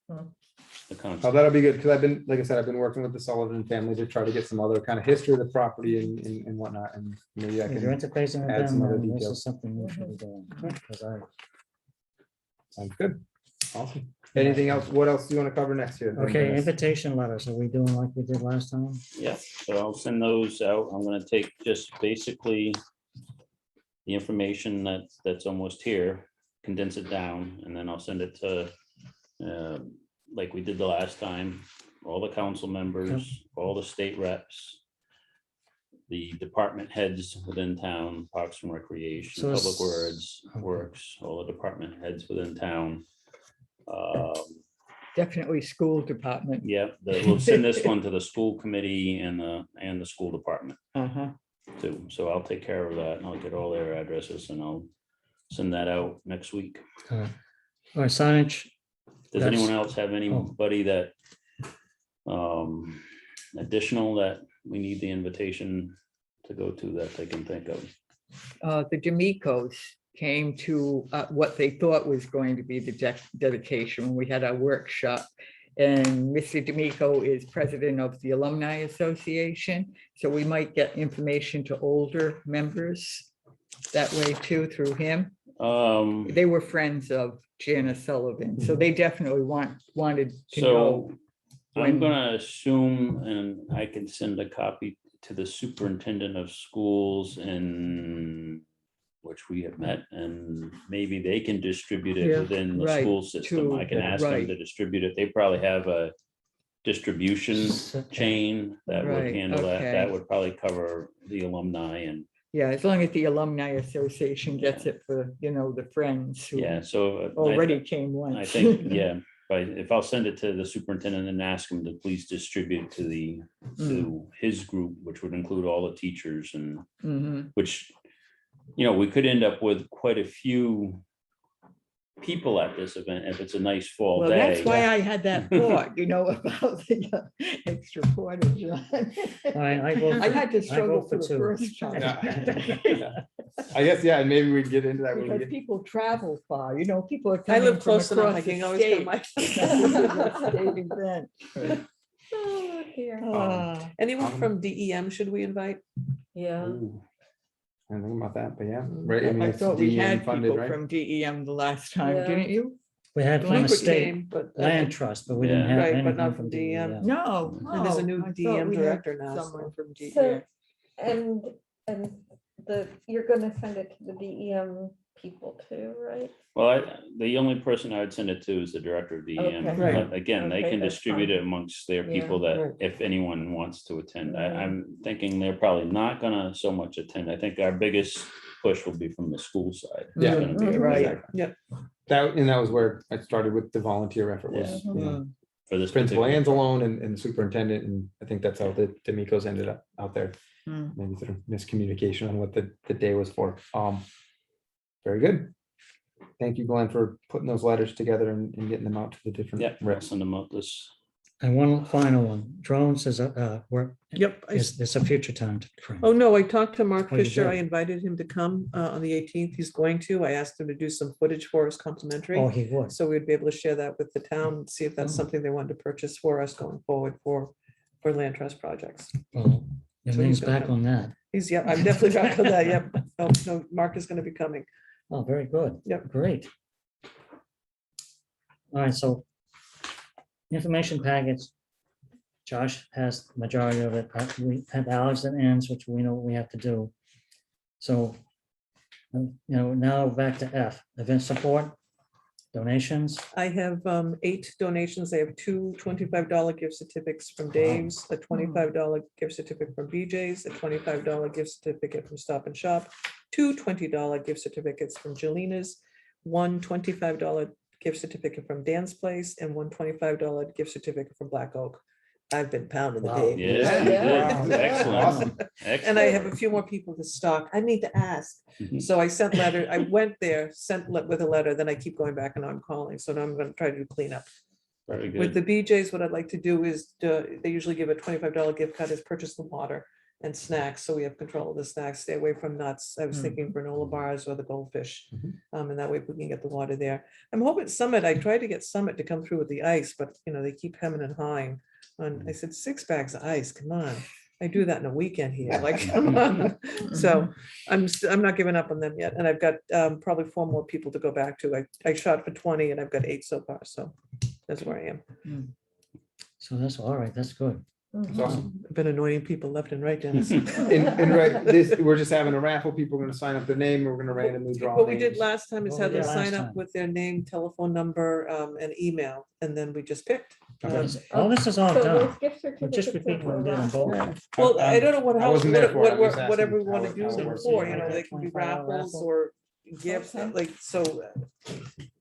Hmm. The Oh, concept. that'll be good, because I've been, like I said, I've been working with the Sullivan family to try to get some other kind of history of the property and whatnot, and maybe I If you're can, interfacing add with some them, other then this details. is something you should be doing. 'Cause I- sounds good. Awesome. Anything else? What else do you want to cover next year? Okay, invitation letters, are we doing like we did last time? Yeah, so I'll send those out. I'm gonna take just basically the information that's almost here, condense it down, and then I'll send it to, like we did the last time, all the council members, all the state reps, the department heads within town, Parks and Recreation, So Public it's- Works, all the department heads within town. Definitely school department. Yeah, we'll send this one to the school committee and the school department Uh-huh. too. So I'll take care of that and I'll get all their addresses and I'll send that out next week. All right, signage, Does That's- anyone else have anybody that additional that we need the invitation to go to that they can think of? The D'Amicos came to what they thought was going to be the dedication when we had our workshop. And Mr. D'Amico is president of the Alumni Association, so we might get information to older members that way too through him. They were friends of Janice Sullivan, so they definitely wanted to know. So I'm gonna assume, and I can send a copy to the superintendent of schools in which we have met, and maybe they can distribute it Yeah, within the right, school system. I can ask them right. to distribute it. They probably have a distribution chain that would Right, handle that. okay. That would probably cover the alumni and, Yeah, as long as the Alumni Association gets it for, the friends who yeah, so. already came once. I think, yeah, but if I'll send it to the superintendent and ask him to please distribute to to his group, which would include all the teachers and Mhm. which, we could end up with quite a few people at this event if it's a nice fall Well, day. that's why I had that thought, about the extra portage. I vote I for- had to I struggle vote for for the two. first time. I guess, yeah, and maybe we can get into that when we Because get. people travel far, people are I coming live from close enough, I across the can always come state. by. State event. Oh, dear. Ah, Anyone from DEM should we invite? Yeah. Ooh, I didn't think about that, but yeah, right. I mean, I it's thought we DEM had funded, people right? from DEM the last time, Yeah. didn't you? We had from the Blanket state came, but, land trust, but we didn't Yeah. have Right, but anything not from from DEM. DEM. No. And there's a oh, new I thought DEM we had director now, Someone so. from So, DEM. and you're gonna send it to the DEM people too, right? Well, the only person I would send it to is the director of DEM. Okay. Right. But again, they Okay, can that's distribute fine. it amongst their Yeah. people that Right. if anyone wants to attend. Mhm. I'm thinking they're probably not gonna so much attend. I think our biggest push will be from the school side. It's Yeah. gonna be Mhm. Right. everywhere That was where I started with the volunteer effort was, Yeah. you know, Mm. for this. Principal particular Anzalone and the superintendent, and I think that's how the D'Amicos ended up out there. Mm. Maybe through miscommunication on what the day was for. Very good. Thank you, Glenn, for putting those letters together and getting them out to the different Yeah, I'll reps. send them out this. And one final one, drones is work, Yep. it's a future time to train. Oh, no, I talked to Mark Oh, you Fisher. I did? invited him to come on the 18th. He's going to. I asked him to do some footage for us complimentary. Oh, he would. So we'd be able to share that with the town, see if that's Oh. something they wanted to purchase for us going forward for land trust projects. Well, your So name's he's gonna back come. on that. Yeah, I'm definitely back on that. Yep. Oh, no, Mark is going to be coming. Oh, very good. Yep. Great. All right, so information packets. Josh has the majority of it. We have Alex and ends, which we know what we have to do. So, now back to F, event support, donations. I have 8 donations. I have 2 $25 gift certificates from Dave's, a $25 gift certificate from BJ's, a $25 gift certificate from Stop and Shop, 2 $20 gift certificates from Jelina's, 1 $25 gift certificate from Dan's Place, and 1 $25 gift certificate from Black Oak. I've been pounding the Wow. pavement. Yeah, Yeah. you did. Excellent. Awesome. And I have a few more people to stock. I need to ask. Mhm. So I sent letter, I went there, with a letter, then I keep going back and I'm calling. So now I'm gonna try to do cleanup. Very With the good. BJ's, what I'd like to do is, they usually give a $25 gift card, is purchase the water and snacks, so we have control of the snacks, stay away from nuts. I was Mm. thinking granola bars or the goldfish. Mhm. And that way we can get the water there. I'm hoping Summit, I tried to get Summit to come through with the ice, but they keep hemming and hawing. And I said, 6 bags of ice, come on. I do that in a weekend here, like, come on. So I'm not giving up on them yet. And I've got probably 4 more people to go back to. I shot for 20 and I've got 8 so far, so that's where I am. So that's all right, that's good. It's awesome. I've been anointing people left and right, Dennis. And right, we're just having a raffle. People are gonna sign up their name. We're gonna randomly draw. What we did names. last time is What we have them did last sign up time. with their name, telephone number, and email, and then we just picked. Okay. All this is all So done. those gift We're just certificates are repeating what for we did on raffle. both. Well, I don't know what, I how, wasn't there for it. I was asking whatever we want how- to do how it them works. for, Yeah, they can be $25 raffles raffle. or gifts, Okay. like, so.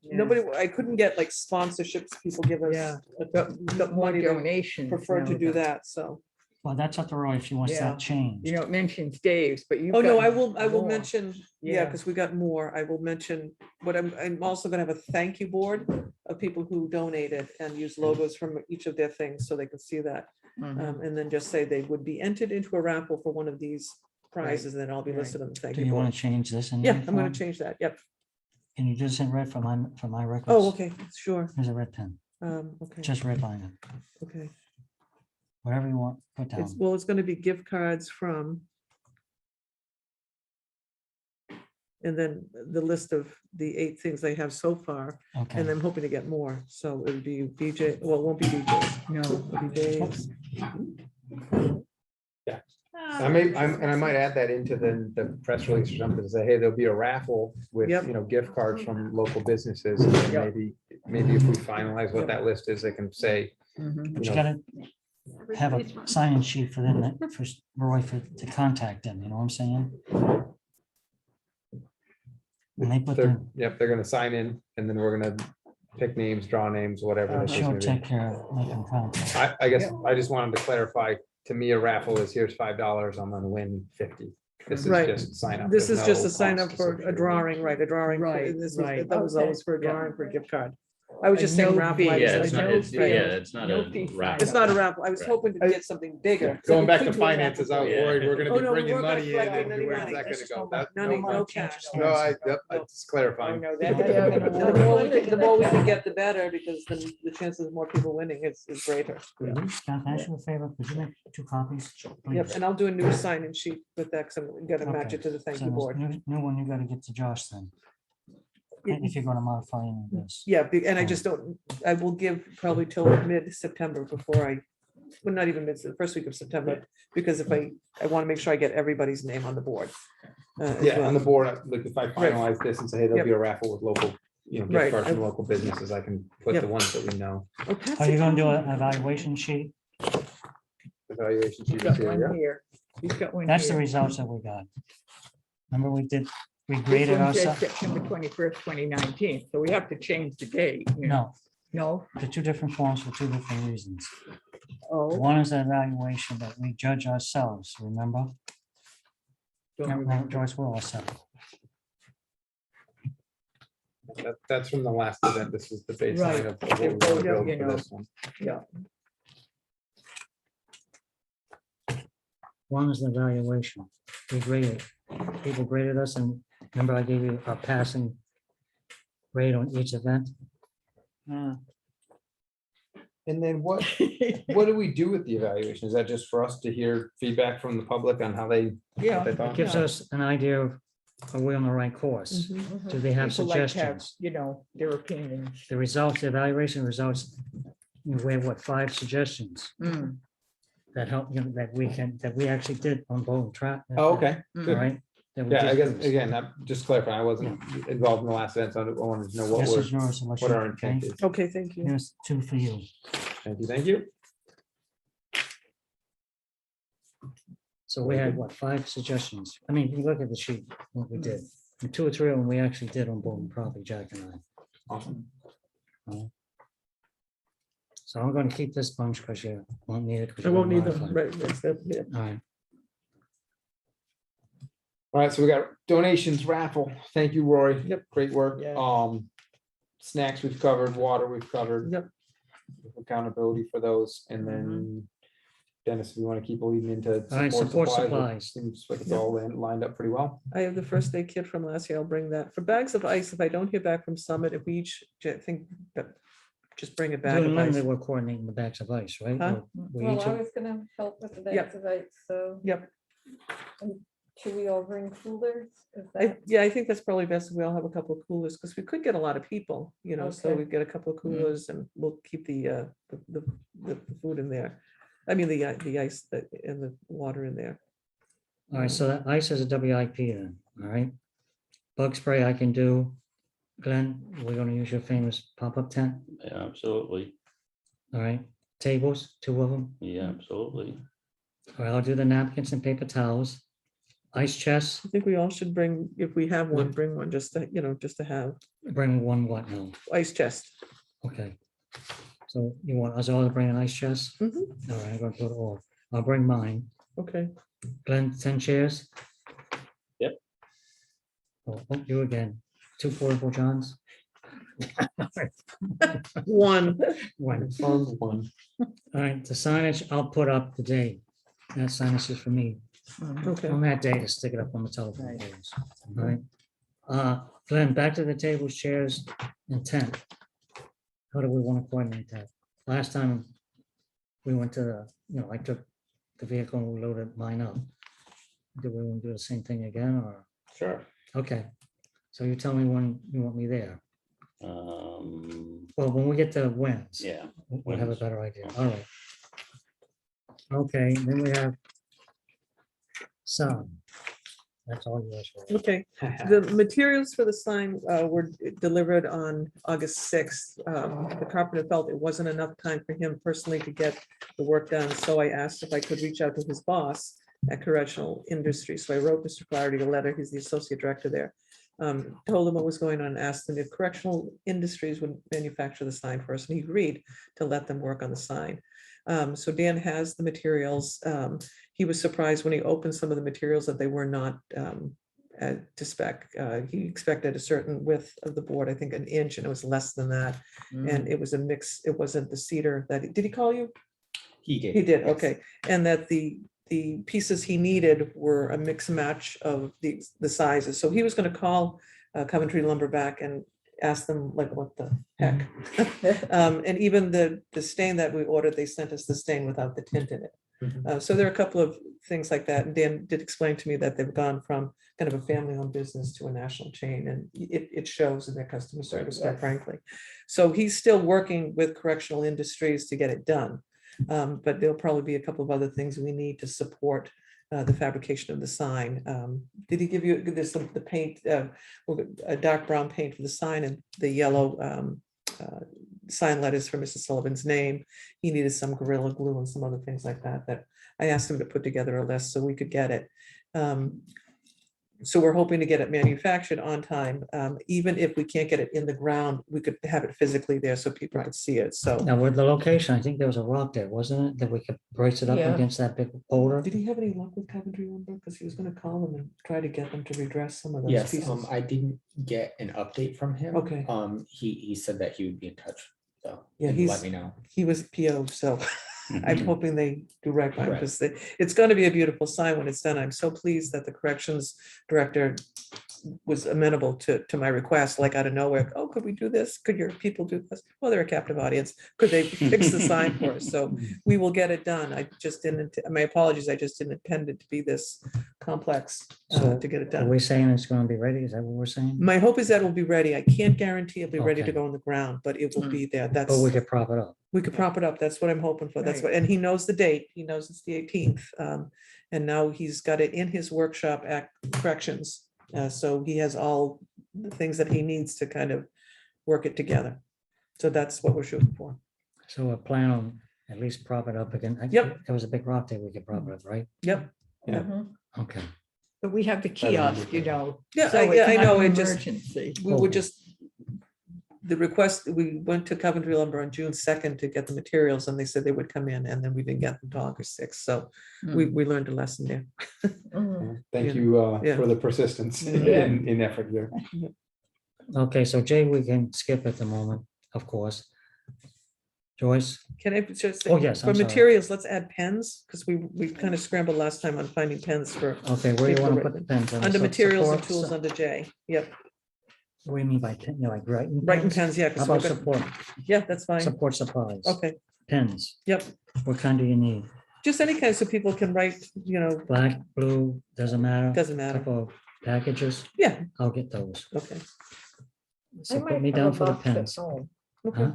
Nobody, I couldn't get like sponsorships, people give us. Yeah. The More money, they donations. prefer to now do then. that, so. Well, that's up to Roy if she wants Yeah. that changed. You know, it mentions Dave's, but you. Oh, no, I will mention, yeah, Yeah. because we got more. I will mention, what I'm also gonna have a thank you board of people who donated and use logos from each of their things, so they can see that. And then just say they would be entered into a raffle for one of these prizes, and then I'll be Right. listed on the thank Do you you want board. to change this? in Yeah, there I'm gonna form? change that, yep. Can you just hit red for my records? Oh, okay, sure. Here's a red pen, Okay, just red line it, okay. whatever you want, put down. It's gonna be gift cards from. And then the list of the 8 things they have so far, Okay. and I'm hoping to get more, so it would be BJ, well, it won't be BJ's, No. it'll be Dave's. I might add that into the press release or something to say, hey, there'll be a raffle with, Yep. gift cards from local businesses. And then Yep. maybe if we finalize what that list is, they can say, Mhm. But you gotta have a sign-in sheet for them, for Roy to contact them, you know what I'm saying? And they put they're, the, they're gonna sign in and then we're gonna pick names, draw names, whatever. the case she'll may be. take care of making contact. I guess I just wanted to clarify, to me, a raffle is here's $5, I'm gonna win 50. This is Right. just sign up. This There's is just no a sign up cost for a associated with it. drawing, right, a drawing. Right, This was, right. that was Okay. always for a Yeah. drawing for a gift card. I was just saying No raffle. I fee. was Yeah, like, it's not, no it's, fee. yeah, it's not No a fee raffle. It's not a raffle. I was Right. hoping to get something bigger. Going back to Into a raffle finances, I was Yeah. worried we're gonna Oh, be no, we bringing weren't gonna money in collect and any where's money. that This is gonna no go? That- money, no, no change cash. of No, plans. just clarifying. No, The that more hasn't been the awarded. more we can get, the better, because then the chances of more people winning is greater. John, can I ask you a favor? Could you make 2 copies? Yep, please? and I'll do a new sign-in sheet with that, because I'm gonna match Okay. it to the thank So you this board. New one, you gotta get to Josh then, if you're gonna modify any of this. Yeah, and I just don't, I will give probably till mid-September before well, not even the first week of September, because if I want to make sure I get everybody's name on the board. as Yeah, well. on the board, like if I finalize this and say, hey, there'll be a raffle with local, gift Right, cards from I- local businesses, I can put Yep. the ones that we know. Oh, pass Are it you gonna do down. an evaluation sheet? Evaluation sheet He's is got here, yeah. one here. He's got one That's the here. results that we got. Remember we This graded one says ourselves? September 21st, 2019, so we have to change the date. you know. No, No? the 2 different forms for 2 different reasons. Oh. One is an evaluation that we judge ourselves, remember? don't No, remember. Joyce, we're all set. That's from the last event. This is the baseline Right. of what we want They're to build both, for this one. Yeah. One is the evaluation. We graded. People graded us, and remember I gave you a passing grade on each event? And then what do we do with the evaluation? Is that just for us to hear feedback from the public on how they? Yeah. what they It thought? gives us an idea of, are we on the right course? Mhm. Do they have People like to have, suggestions? their opinions. The results, the evaluation results, we have what, 5 suggestions Mm, that help, that we actually did on Bolton Track. Oh, okay, mm. good. All right. that we Yeah, I did guess, first. again, just clarifying, I wasn't involved in the last event, so I wanted to know what This we're, is yours. unless what you- our intent okay? is. Okay, thank you. Here's 2 for you. Thank you, thank you. So we had what, 5 suggestions? I mean, if you look at the sheet, what we did, and 2 or 3 of them we actually did on Bolton property, Jack and Awesome. I. So I'm going to keep this bunch because you won't need it. 'cause I you're won't gonna need them, modify it. right, that's it, yeah. All right. All right, so we got donations raffle. Thank you, Roy. Yep. Great work. Yeah. Snacks we've covered, water we've covered. Yep. Accountability for those, and then Dennis, if you want to keep leading into. All right, support supplies. Seems like it's Yep. all lined up pretty well. I have the first aid kit from last year. I'll bring that. For bags of ice, if I don't hear back from Summit, if we each, I think, that just bring a bag Doing of ice. limited, we're coordinating the bags of ice, right? Huh? We Well, each I have- was gonna help with the Yep. bags of ice, so. Yep. Should we all bring coolers? Is I, that- yeah, I think that's probably best if we all have a couple of coolers, because we could get a lot of people, so Okay. we get a couple of coolers and we'll keep the food in there. I mean, the ice and the water in there. All right, so that ice is a WIP then, all right? Bug spray I can do. Glenn, we're gonna use your famous pop-up tent, Yeah, absolutely. all right? Tables, 2 of them. Yeah, absolutely. All right, I'll do the napkins and paper towels. Ice chests, I think we all should bring, if we have one, bring one, just to, just to have bring 1 what now? ice chest. Okay. So you want us all to bring an ice chest? Mhm. All right, I'm gonna put it all. I'll bring mine. Okay, Glenn, 10 chairs? Yep. Oh, you again. 2 portable johns? one. One. Found one. All right, the signage I'll put up today. That signage is for me. Okay, On that day to stick it up on the telephone Right. poles. All right. Glenn, back to the tables, chairs, and tent. How do we want to coordinate that? Last time we went to I took the vehicle and we loaded mine up. Do we want to do the same thing again or? Sure. Okay. So you tell me when you want me there. Um, Well, when we get to wins. yeah, We'll have a wins. better idea. All right. Okay, then we have sound. That's all yours. Roy. okay. The materials for the sign were delivered on August 6th. The carpenter felt it wasn't enough time for him personally to get the work done, so I asked if I could reach out to his boss at Correctional Industries. So I wrote Mr. Flaherty a letter. He's the associate director there. Told him what was going on, and asked him if Correctional Industries would manufacture the sign for us, and he agreed to let them work on the sign. So Dan has the materials. He was surprised when he opened some of the materials that they were not to spec. He expected a certain width of the board, I think 1 inch, and it was less than that. And it was a mix, it wasn't the cedar that, did he call you? He did. He did, yes. okay. And that the pieces he needed were a mix and match of the sizes. So he was gonna call Coventry Lumber back and ask them like, what the heck? And even the stain that we ordered, they sent us the stain without the tint in it. So there are a couple of things like that. And Dan did explain to me that they've gone from kind of a family-owned business to a national chain, and it shows in their customer service, quite frankly. So he's still working with correctional industries to get it done. But there'll probably be a couple of other things we need to support the fabrication of the sign. Did he give you the paint, a dark brown paint for the sign, and the yellow sign letters for Mrs. Sullivan's name? He needed some Gorilla Glue and some other things like that, that I asked him to put together a list so we could get it. So we're hoping to get it manufactured on time. Even if we can't get it in the ground, we could have it physically there so people could see it. So Now with the location, I think there was a rock there, wasn't it? That we could brace it up Yeah. against that big boulder. did he have any luck with Coventry Lumber? Because he was gonna call them and try to get them to redress some of those Yes, pieces. I didn't get an update from him. Okay. He said that he would be in touch, so Yeah, he'd he's- let me know. He was PO, so I'm hoping they do right by him, Correct. because it's gonna be a beautiful sign when it's done. I'm so pleased that the corrections director was amenable to my request, like out of nowhere. Oh, could we do this? Could your people do this? Well, they're a captive audience. Could they fix the sign for us? So we will get it done. I just didn't, my apologies, I just didn't intend it to be this complex So to get it Are done. we saying it's gonna be ready? Is that what we're saying? My hope is that it will be ready. I can't guarantee it'll be ready to Okay. go on the ground, but it will be there. That's. But we could prop it up. We could prop it up. That's what I'm hoping for. That's Right. what, and he knows the date. He knows it's the 18th. And now he's got it in his workshop at corrections. So he has all the things that he needs to kind of work it together. So that's what we're shooting for. So we're planning on at least prop it up again. Yep. There was a big rock there, we could prop it up, right? Yep. Yeah. Mhm. Okay. But we have the kiosk, you know. Yeah, so I it's not know. an It just, Emergency. we would Okay. just, the request, we went to Coventry Lumber on June 2nd to get the materials, and they said they would come in, and then we didn't get them till August 6th. So we learned a lesson there. Mhm. Thank Yeah. you Yeah. for the persistence Yeah. in effort here. Okay, so Jay, we can skip at the moment, of course. Joyce? Can I just, Oh, yes, for I'm sorry. materials, let's add pens, because we kind of scrambled last time on finding pens for, Okay, where do you Paper want to put written. the pens? On the under materials and support- tools under J. Yep, What do you mean by pen? You know, like writing? writing pens, yeah. 'cause How we're about gonna- support, Yeah, that's fine. support supplies? Okay, Pens, yep. what kind do you need? Just any kind so people can write, Black, blue, doesn't matter? doesn't matter. Couple of packages? Yeah. I'll get those. Okay. So I put might me have down a for the box at pens. home. Okay. Huh?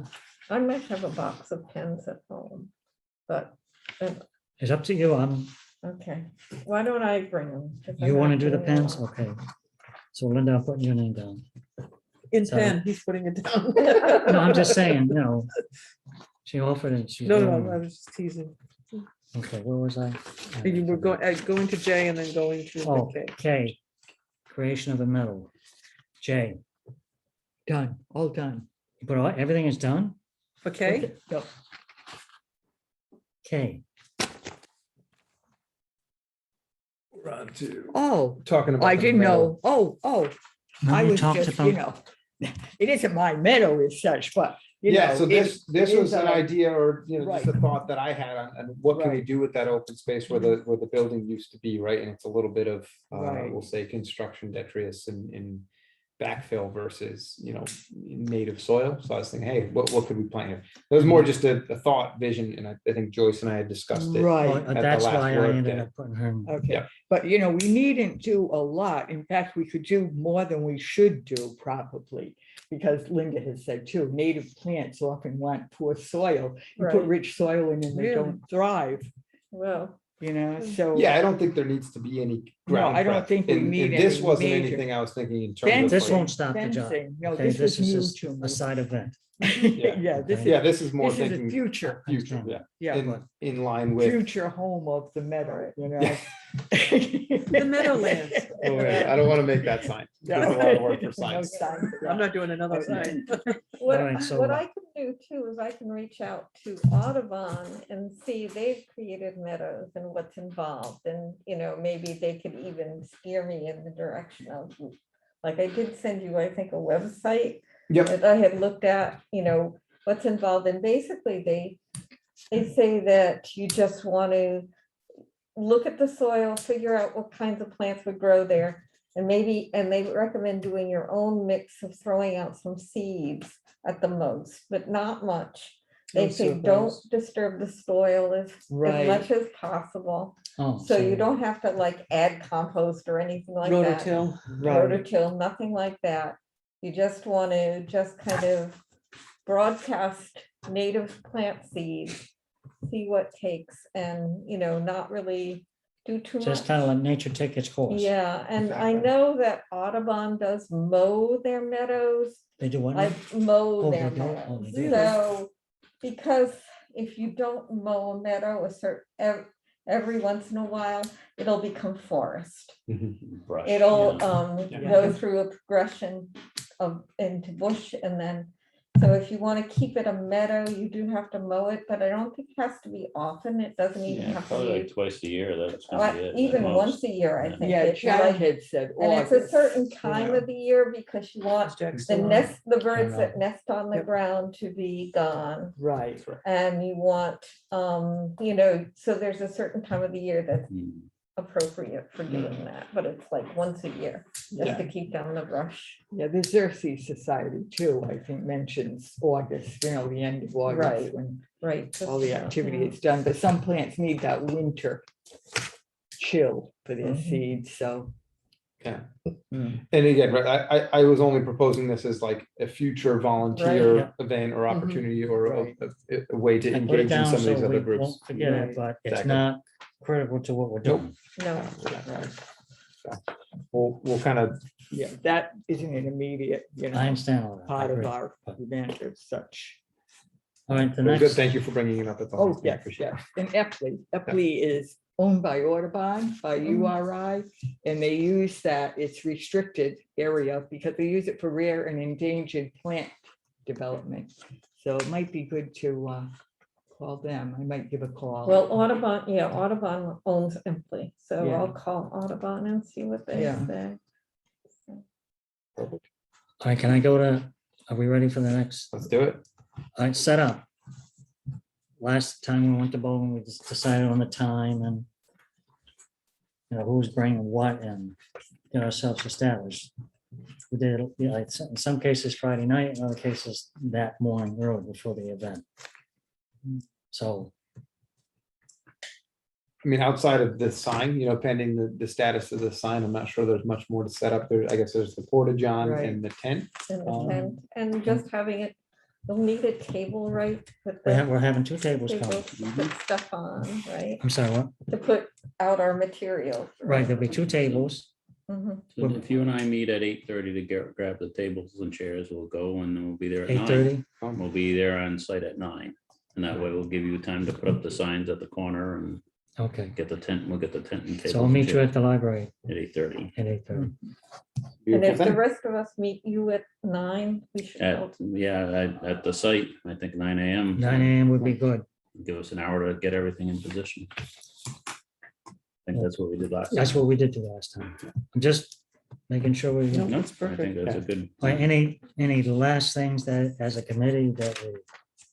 I might have a box of pens at home, but, It's up to you. okay, why don't I bring them? You want to do the pens? Okay. So Linda, I'm putting your name down. In So- pen, he's putting it down. No, I'm just saying, you know, she offered it. she's No, doing no, I it. was just teasing. Okay, where was I? You were going to J and then going to the Oh, K. K, creation of the medal. J, Done, all done. but everything is done? For K? Yep. K, We're on to Oh, talking about. I the didn't metal. know. Oh, No, I we was talked just, about- it isn't my meadow as such, but, you Yeah, know. so this it was is an a- idea or, just a Right. thought that I had on what can we Right. do with that open space where the building used to be, right? And it's a little bit of, Right. we'll say construction detritus in backfill versus, native soil. So I was thinking, hey, what could we plant here? It was more just a thought vision, and I think Joyce and I had discussed it. Right. Oh, the that's last why I work ended day. up putting her. in. Okay, Yeah. but we needn't do a lot. In fact, we could do more than we should do probably. Because Linda has said too, native plants often want poor soil. You put Right. rich soil in and they Really? don't thrive, Well, so. Yeah, I don't think there needs to be any No, ground. I don't prep. think we And need this any wasn't major- anything I was thinking in terms of. This Fencing, like- won't stop the job. fencing. No, Okay, this was new just to me. a side event. Yeah, this Yeah, is, this is more this is thinking the future, future, yeah, yeah, in line with. future home of the meadow, Yeah. The Meadowlands. Oh, wait, I don't want to make that sign. That's a lot of work for No signs. sign for I'm that. not doing another Okay. sign. what, right, so- what I can do too is I can reach out to Audubon and see they've created meadows and what's involved. And, maybe they could even steer me in the direction of, like I did send you, I think, a website Yep. that I had looked at, what's involved. And basically they say that you just want to look at the soil, figure out what kinds of plants would grow there. And they recommend doing your own mix of throwing out some seeds at the most, but not much. They No say don't surprise. disturb the soil as Right. much as possible. Oh, So you don't have to like add compost or anything like that. Rototill. Rototill, nothing like that. You just want to kind of broadcast native plant seeds, see what takes, and not really do too much. Just kind of like nature take its course. Yeah, and I Exactly. know that Audubon does mow their meadows, They do what? now? like mow Oh, their they do? Oh, meadows. they do. So, because if you don't mow a meadow every once in a while, it'll become forest. Brush, It'll yeah. go through a progression into bush, and then, so if you want to keep it a meadow, you do have to mow it, but I don't think it has to be often. It doesn't even Yeah, have to probably like be, twice a year, that's gonna be it. at even most. once a year, I think. Yeah, if you Jack like. had said And it's a August. certain time of the year because you want the birds know. that nest on the Yep. ground to be gone. Right. And you want, so there's a certain time of the year that's Hmm. appropriate for doing that, but it's like once a year, just Yeah. to keep down the brush. Yeah, the Xerces Society too, I think mentions August, the end of August, Right. when Right. all the activity is done, but some plants need that winter chill for their Mhm. seeds, so. Yeah. Mm. And again, right, I was only proposing this as like a future volunteer yeah. event or Mhm. opportunity or Right. a way to I put it engage in down some of so these we other groups. won't forget Right. it, but it's Exactly. not critical to what we're Nope. doing. No, We'll kind of, Yeah, that isn't an immediate, I understand all that. I part of agree. our event as such. All right, the very good. next, Thank you for bringing it up. That's all. Oh, yes, yes. And Epley is owned by Audubon, by URI, and they use that, it's restricted area because they use it for rare and endangered plant development. So it might be good to call them. I might give a call. well, Audubon owns Empley, so Yeah. I'll call Audubon and see what they Yeah. say. all right, can I go to, are we ready for the next? Let's do it. All right, set up. Last time we went to bowling, we just decided on the time and who's bringing what and get ourselves established. We did, like, in some cases Friday night, in other cases that morning early before the event. So, I mean, outside of the sign, pending the status of the sign, I'm not sure there's much more to set up there. I guess there's the porta john Right. and the tent. And the Um, tent, and just having it, you'll need a table, right? With we're having two tables table coming. to put stuff on, right? I'm sorry, what? To put out our materials. Right, there'll be two tables. Mhm. So if you and I meet at 8:30 to grab the tables and chairs, we'll go and then we'll be there at 9. 8:30. We'll be there on site at 9. And that way we'll give you time to put up the signs at the corner and Okay, get the tent. We'll get the tent and tables. so I'll and meet you chairs at the library at 8:30. at 8:30. And Beautiful if the thing. rest of us meet you at 9, we should go. At the site, I think 9 a.m. 9 a.m. would be good. Give us an hour to get everything in position. I think that's what we did last. That's what we did the last time. I'm just making sure we. No, that's I think perfect. that's a good. All right, any last things that as a committee that we,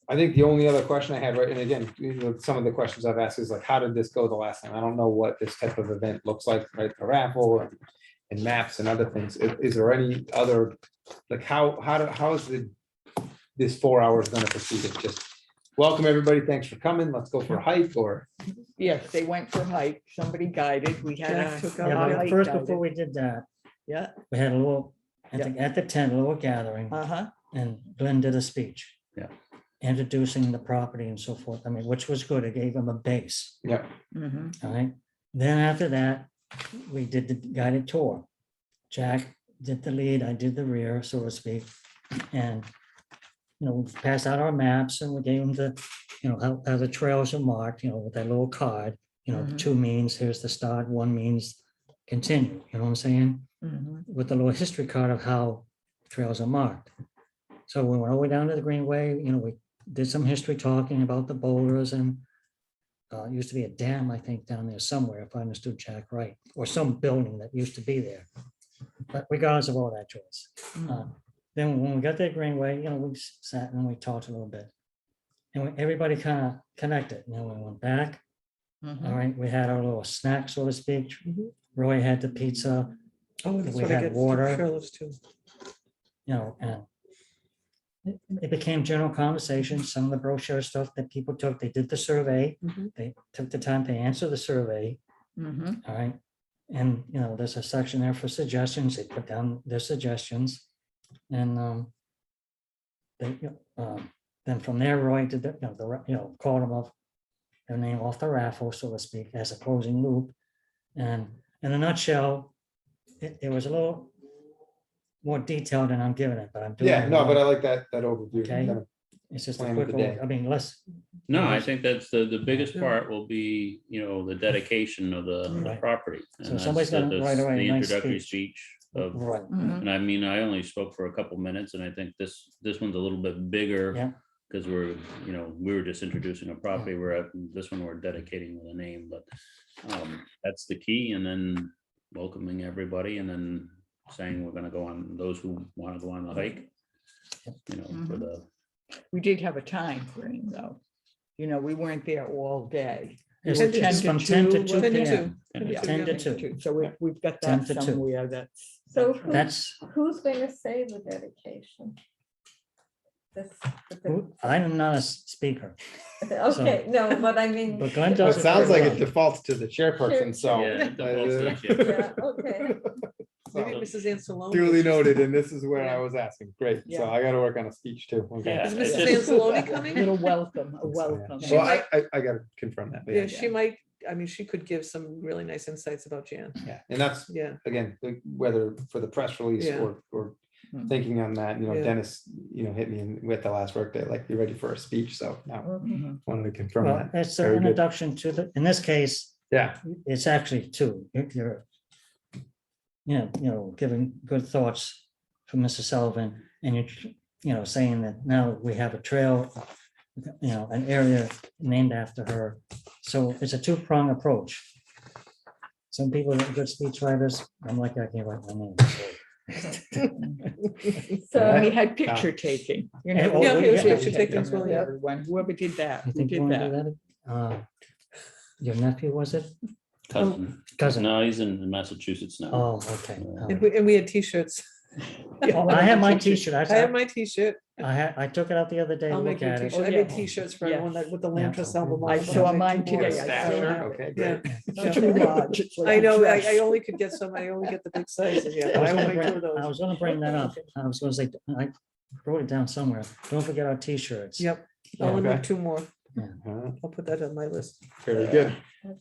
I think the only other question I had, right, and again, some of the questions I've asked is like, how did this go the last time? I don't know what this type of event looks like, right? A raffle and maps and other things. Is there any other, like, how is this 4 hours going to proceed? It's just welcome, everybody. Thanks for coming. Let's go for a hike or. Yes, they went for a hike, somebody guided, we had Jack a. took yeah, out but hike first, guided. before we did that, Yeah, we had a little, I think at the tent, a little gathering, uh-huh, and Glenn did a speech. Yeah. Introducing the property and so forth. I mean, which was good. It gave them a base. Yeah. mhm. All right. Then after that, we did the guided tour. Jack did the lead, I did the rear, so to speak. And, we passed out our maps and we gave them the, how the trails are marked, with that little card. Mhm. 2 means here's the start, 1 means continue, you know what I'm saying? Mhm. With the little history card of how trails are marked. So we went all the way down to the Greenway, we did some history talking about the boulders and it used to be a dam, I think, down there somewhere, if I understood Jack right, or some building that used to be there. But regardless of all that choice. Then when we got to the Greenway, we sat and we talked a little bit. And everybody kind of connected, we went back. All right, we had our little snack, so to speak. Roy had the pizza, Oh, that's we what I had get. water. Careless too. And it became general conversation. Some of the brochure stuff that people took, they did the survey. Mhm. They took the time to answer the survey. Mhm. All right. And, there's a section there for suggestions. They put down their suggestions. And then from there, Roy did called them off their name off the raffle, so to speak, as a closing loop. And in a nutshell, it was a little more detailed than I'm giving it, but I'm doing. Yeah, it no, but I wrong. like that overview. Okay. kind of It's just a plan quick, of the day. I mean, less. No, I Yes. think that's the biggest Yeah. part will be, the dedication of the Right. property. So And somebody's that's gonna write away a the nice introductory speech. speech of, Right. Mhm. and I mean, I only spoke for a couple minutes and I think this one's a little bit bigger. Yeah. Because we were just introducing a property where this one we're dedicating with a name, but that's the key. And then welcoming everybody and then saying we're gonna go on, those who want to go on the hike. For the, We did have a time frame, though. We weren't there all day. It's We were it's from 10 to 2 10 to p.m. 2. Yeah, 10 to 10 2. So we've got 10 that to 2. somewhere that's. So That's, who's going to say the dedication? I'm not a speaker, Okay, no, but I mean. but Glenn It does it. sounds like very it well. defaults to the chairperson, so. Yeah, it defaults to the chair. Yeah, okay. Maybe Mrs. Anzalone. Duly noted, and this is where I was asking. Great, so Yeah. I gotta work on a speech too. Okay. Yeah, Is it's Mrs. just- Anzalone coming? Little welcome, a So, welcome. yeah. Well, I gotta confirm that. but Yeah, she might, she could give some really nice insights about Jan. Yeah, and that's, Yeah, again, like, whether for the press release Yeah. or Hmm. thinking on that, Yeah. Dennis, hit me with the last workday, like, you ready for a speech? So now Mhm. wanted to confirm Well, that. it's an Very good. introduction to in this case, Yeah, it's actually 2. You're, giving good thoughts from Mrs. Sullivan and you're, saying that now we have a trail, an area named after her. So it's a 2-prong approach. Some people are good speech writers. I'm like, I can't write my name. So we So, had picture taking. Yeah, yeah, here's picture taking as well, yeah. Everyone, whoever did that, You who think you did want to do that. that? Your nephew, was it? Cousin. Cousin. No, he's in Massachusetts now. Oh, okay. and we had T-shirts. Oh, I have my T-shirt. I have my T-shirt. I took it out the other day. to I'll look make you a at it. T-shirt. I yeah. made T-shirts for everyone that with the Land Yeah. Trust album. on I it, but saw I'll make mine two more. today. I staff still shirt, have okay, it. Yeah. great. Too large. It's like I a know, I dress. only could get some, I only get the big sizes, yeah, I but was I will gonna make 2 of bring- I those. was gonna bring that up. I was gonna say, I wrote it down somewhere. Don't forget our T-shirts. Yep, I'll Okay. make 2 more. Uh, I'll put that on my list. Very good.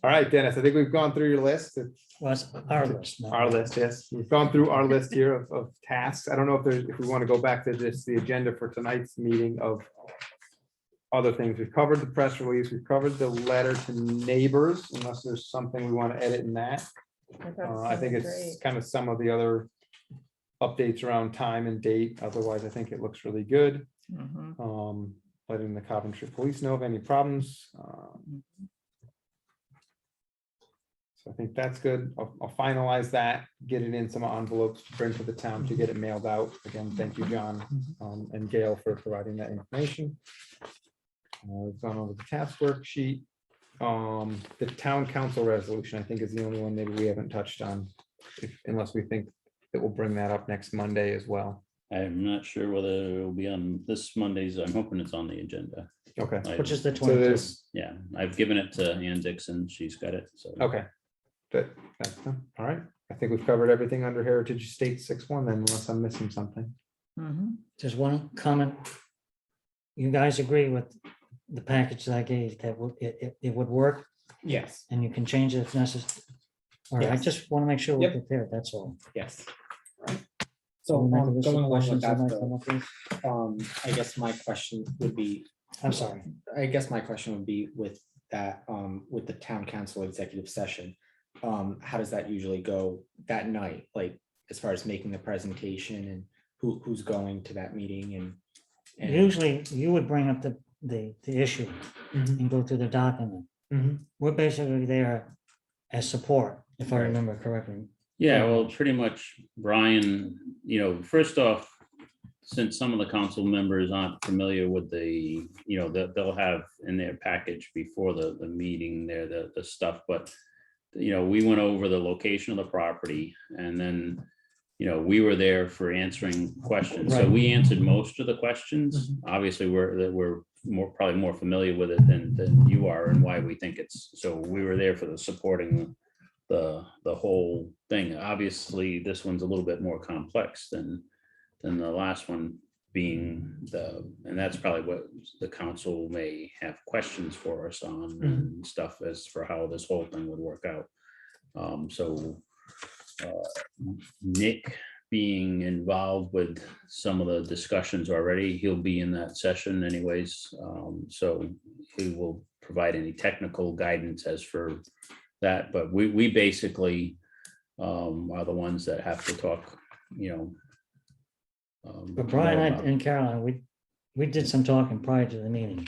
All right, Dennis, I think we've gone through your list. It's Well, it's our list. not our mine. list, yes. We've gone through our list here of tasks. I don't know if we want to go back to the agenda for tonight's meeting of other things. We've covered the press release, we've covered the letter to neighbors, unless there's something we want to edit in that. I think it's kind of some of the other updates around time and date. Otherwise, I think it looks really good. Mhm. Letting the Coventry police know of any problems. So I think that's good. I'll finalize that, get it in some envelopes to bring to the town to get it mailed out. Again, thank you, John, and Gail for providing that information. We've gone over the task worksheet. The town council resolution, I think, is the only one maybe we haven't touched on, unless we think that we'll bring that up next Monday as well. I'm not sure whether it'll be on this Monday's, I'm hoping it's on the agenda. Okay. Which is the So 22nd. there's, Yeah, I've given it to Ann Dixon. She's got it, so. okay. That's all right. I think we've covered everything under Heritage Estate 6.1 then, unless I'm missing something. Mhm. Just one comment. You guys agree with the package that I gave, that it would work Yes, and you can change it if necessary? All right, I Yes. just want to make sure we're Yep. prepared, that's all. yes. So We'll make a list of going along with questions you that, might though, come up with. I guess my question would be, I'm sorry. I guess my question would be with that, with the town council executive session. How does that usually go that night? Like, as far as making the presentation and who's going to that meeting and usually you would bring up the issue Mhm. and go through the document. Mhm. We're basically there as support, if I Right. remember correctly. Yeah, well, pretty much, Brian, first off, since some of the council members aren't familiar with the, they'll have in their package before the meeting there, the stuff, but we went over the location of the property, and then, we were there for answering questions. So Right. we answered most of the questions. Obviously, we're probably more familiar with it than you are, and why we think it's, so we were there for the supporting the whole thing. Obviously, this one's a little bit more complex than the last one, being and that's probably what the council may have questions for us on and stuff as for how this whole thing would work out. So Nick being involved with some of the discussions already, he'll be in that session anyways. So he will provide any technical guidance as for that, but we basically are the ones that have to talk, But Brian more and about- and Caroline, we did some talking prior to the meeting.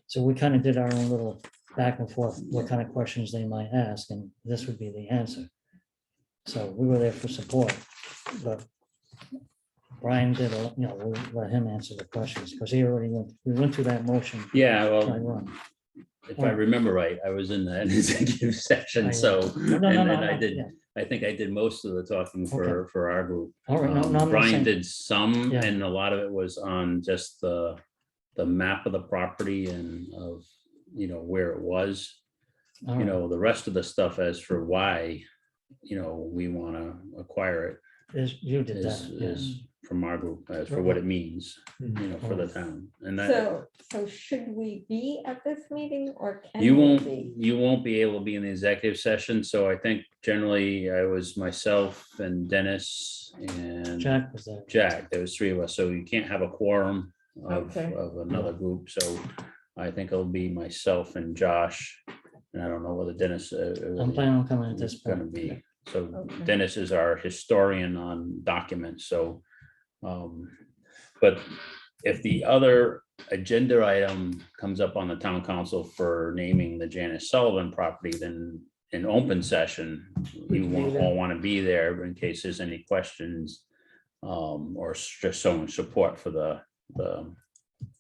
So we kind of did our own little back and forth, what kind of questions they might ask, and this would be the answer. So we were there for support, but Brian did, we let him answer the questions, because he already we went through that motion. Yeah, Dry well, run. if I remember right, I was in that executive session, I- so, No, no, and no, then I no, did, yeah. I think I did most of the talking for our group. All right, no, no, I'm not Brian saying- did some, Yeah. and a lot of it was on just the map of the property and of, where it was. All right. The rest of the stuff as for why, we want to acquire it You did is, that, yes. is from our group, as for what it means, for the town. And that, So should we be at this meeting or can you we won't, be? you won't be able to be in the executive session, so I think generally I was myself and Dennis and Jack was there. Jack, there was three of us, so you can't have a quorum Okay. of another group, so I think it'll be myself and Josh, and I don't know whether Dennis. I'm planning on coming at this is gonna point. be, so Okay. Dennis is our historian on documents, so. But if the other agenda item comes up on the town council for naming the Janice Sullivan property, then in open session, you won't all want to be there in case there's any questions. Or just showing support for that,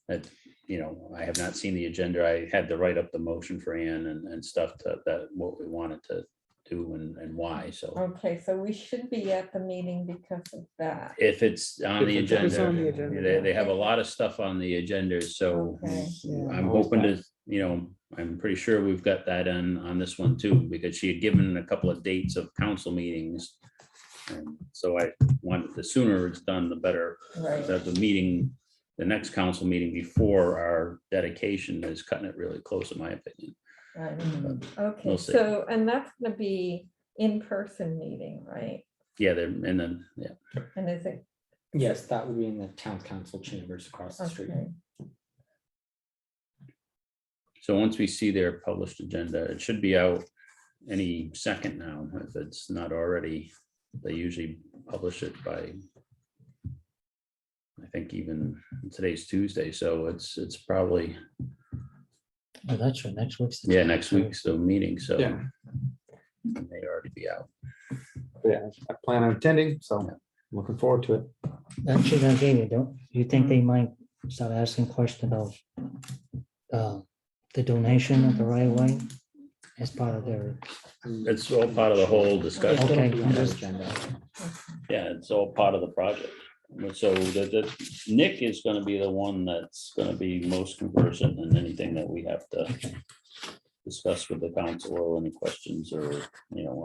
I have not seen the agenda. I had to write up the motion for Ann and stuff that what we wanted to do and why, so. Okay, so we should be at the meeting because of that. If it's on the If it's on the agenda, agenda, they have a lot of stuff on the agenda, so Okay. I'm hoping to, I'm pretty sure we've got that on this one too, because she had given a couple of dates of council meetings. And so I wanted, the sooner it's done, the better. Right. That the meeting, the next council meeting before our dedication is cutting it really close, in my opinion. Right. But Okay, we'll see. so, and that's gonna be in-person meeting, right? Yeah, and then, yeah. And is it? Yes, that would be in the town council chambers across the street. Okay. So once we see their published agenda, it should be out any second now, if it's not already. They usually publish it by, I think even today's Tuesday, so it's probably, Oh, that's right, next week's. yeah, next week's the meeting, so. Yeah. It may already be out. Yeah, I plan on attending, so looking forward to it. Actually, that gave you, don't you think they might start asking questions about the donation of the right of way as part of their, It's all part of the whole discussion. Okay. It'll be on the agenda. Yeah, it's all part of the project. So Nick is gonna be the one that's gonna be most conversant in anything that we have to discuss with the council, or any questions, or,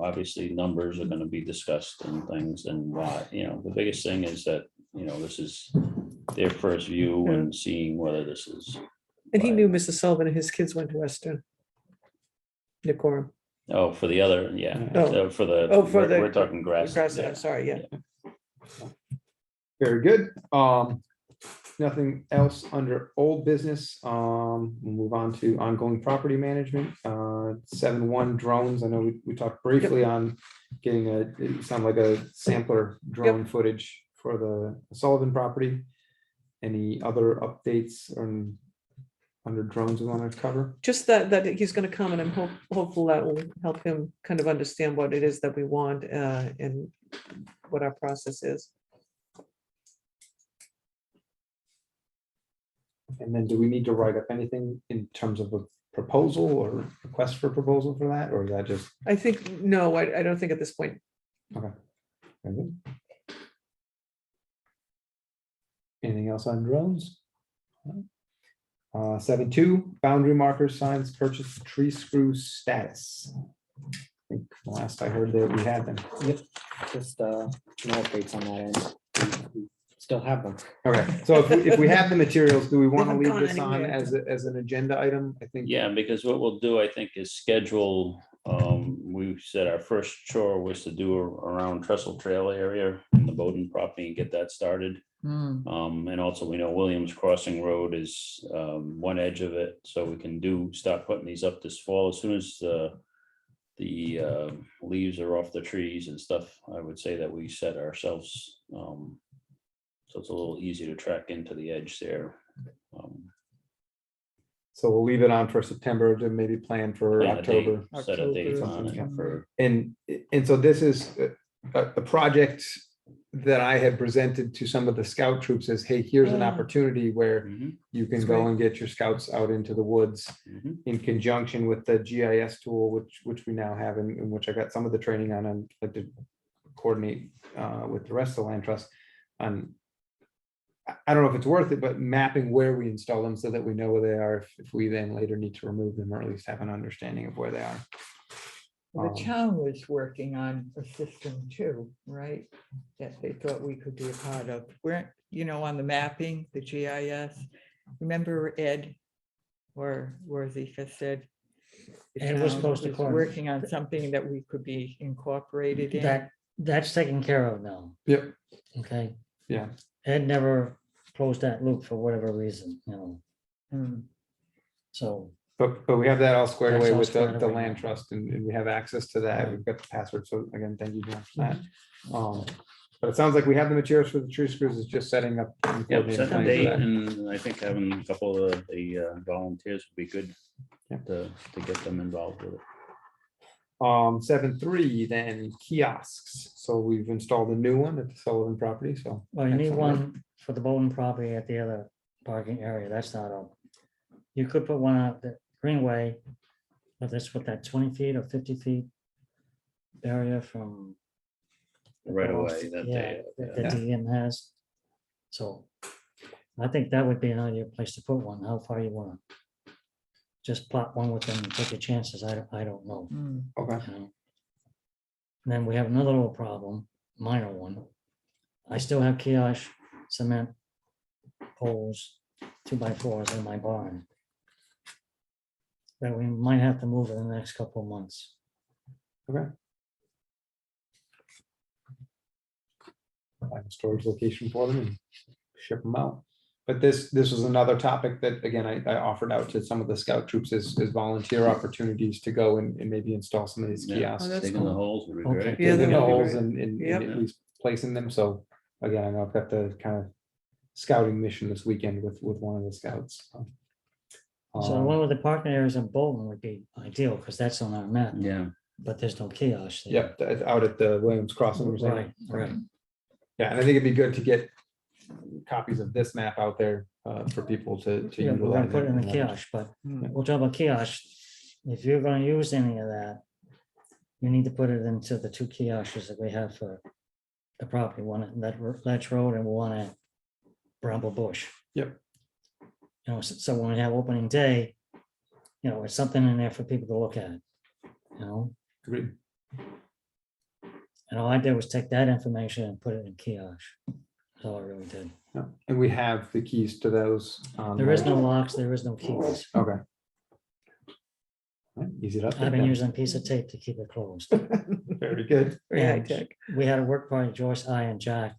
obviously numbers are gonna be discussed and things, and why, the biggest thing is that, this is their first view and seeing whether this is. And he knew Mrs. Sullivan and his kids went to Western. Decorum. Oh, for the other, yeah, Oh. for the, Oh, for we're the- talking grass. I'm sorry, yeah. Very good. Nothing else under old business. We'll move on to ongoing property management. 7.1 drones. I know we talked briefly on getting it sounded like a sampler drone footage for the Sullivan property. Any other updates on under drones we want to cover? Just that he's gonna come, and I'm hopeful that will help him kind of understand what it is that we want, and what our process is. And then do we need to write up anything in terms of a proposal or request for proposal for that, or is that just? I think, no, I don't think at this point. Okay. Very good. Anything else on drones? 7.2, boundary markers, signs, purchase, tree screw status. I think last I heard that we had them. Yep, just no updates on that end. We still have them. Okay, so if we have the materials, do we want to haven't leave gone this on anywhere. as an agenda item? I think. Yeah, because what we'll do, I think, is schedule, we said our first chore was to do around Trestle Trail area and the Bowden property and get that started. And also we know Williams Crossing Road is one edge of it, so we can start putting these up this fall as soon as the leaves are off the trees and stuff. I would say that we set ourselves, so it's a little easier to track into the edge there. So we'll leave it on for September to maybe plan for Plan a date, October. set a date on October. it for, And so this is a project that I had presented to some of the scout troops as, hey, here's an opportunity where Mhm, you can go and get your scouts out into the woods mhm. in conjunction with the GIS tool, which we now have, and which I got some of the training on, and like to coordinate with the rest of the land trust on. I don't know if it's worth it, but mapping where we install them so that we know where they are, if we then later need to remove them, or at least have an understanding of where they are. The town was working on a system too, right? That they thought we could be a part of. We're, on the mapping, the GIS. Remember Ed? Or Zika said? the Ed was town supposed to coordinate. Working on something that we could be incorporated in. That's taken care of now. Yep. Okay, Yeah, Ed never closed that loop for whatever reason, Hmm. so. but we have that all squared That's away all with squared the away land now. trust, and we have access to that. Right. We've got the password. So again, thank you, John, for that. But it sounds like we have the materials for the tree screws. Is just setting up. and Yep, coordinating set the plans for date, that. and I think having a couple of the volunteers would be good Yep. to get them involved with it. 7.3, then kiosks. So we've installed a new one at the Sullivan property, so. Well, you need excellent work. one for the Bowden property at the other parking area, that's not up. You could put one out the Greenway, but that's what, that 20 feet or 50 feet barrier from. the Right cross, away that yeah, they- that yeah. DEM has. So I think that would be an ideal place to put one, how far you want. Just plot one with them and take your chances, I don't know. Hmm. Okay. you know. And then we have another little problem, minor one. I still have kiosk cement poles, 2x4s in my barn. That we might have to move in the next couple of months. Okay. Find a storage location for them and ship them out. But this was another topic that, again, I offered out to some of the scout troops as volunteer opportunities to go and maybe install some of these Yeah. kiosks. that's Digging the cool. holes would be Okay. great. Yeah, Digging the that would be holes great. and Yep. at least placing them. So again, I know I've got the kind of scouting mission this weekend with one of the scouts. So the one with the parking areas in Bolton would be ideal, because that's on our map, Yeah, but there's no kiosk there. Yep, out at the Williams Crossing. we're saying. Right, right. Yeah, and I think it'd be good to get copies of this map out there for people to Yeah, we're gonna utilize. put it in the and leverage. kiosk, but Hmm. we'll talk about kiosk. If you're gonna use any of that, you need to put it into the two kiosks that we have for the property, one at Ledge Road and one at Bramble Bush. Yep. So when we have opening day, it's something in there for people to look at, Agreed. and all I did was take that information and put it in kiosk. That's all I really did. Yeah, and we have the keys to those. There is no locks, there is no keys. Okay. Right, easy enough. I've been using a piece of tape to keep it closed. Very good. Very high And tech. We had a work party, Joyce, I, and Jack,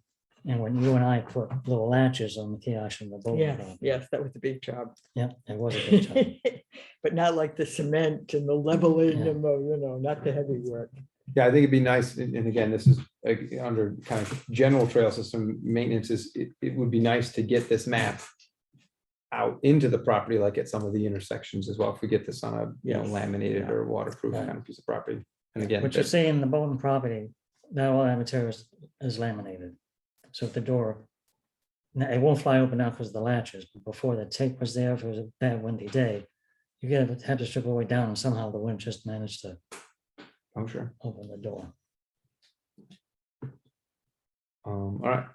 and when you and I put little latches on the kiosk in the boat. Yes, that was a big job. Yeah, it was a good job. But not like the cement and the leveling Yeah. and the, not the heavy work. Yeah, I think it'd be nice, and again, this is under kind of general trail system maintenance it would be nice to get this map out into the property, like at some of the intersections as well, if we get this on a, laminated or waterproof Right. kind of piece of property. And again, What you see in the Bolton property, that all that material is laminated. So if the door, now, it won't fly open now because of the latches, but before the tape was there, if it was a bad windy day, you gotta have to strip all the way down and somehow the wind just managed to I'm sure. open the door. All right.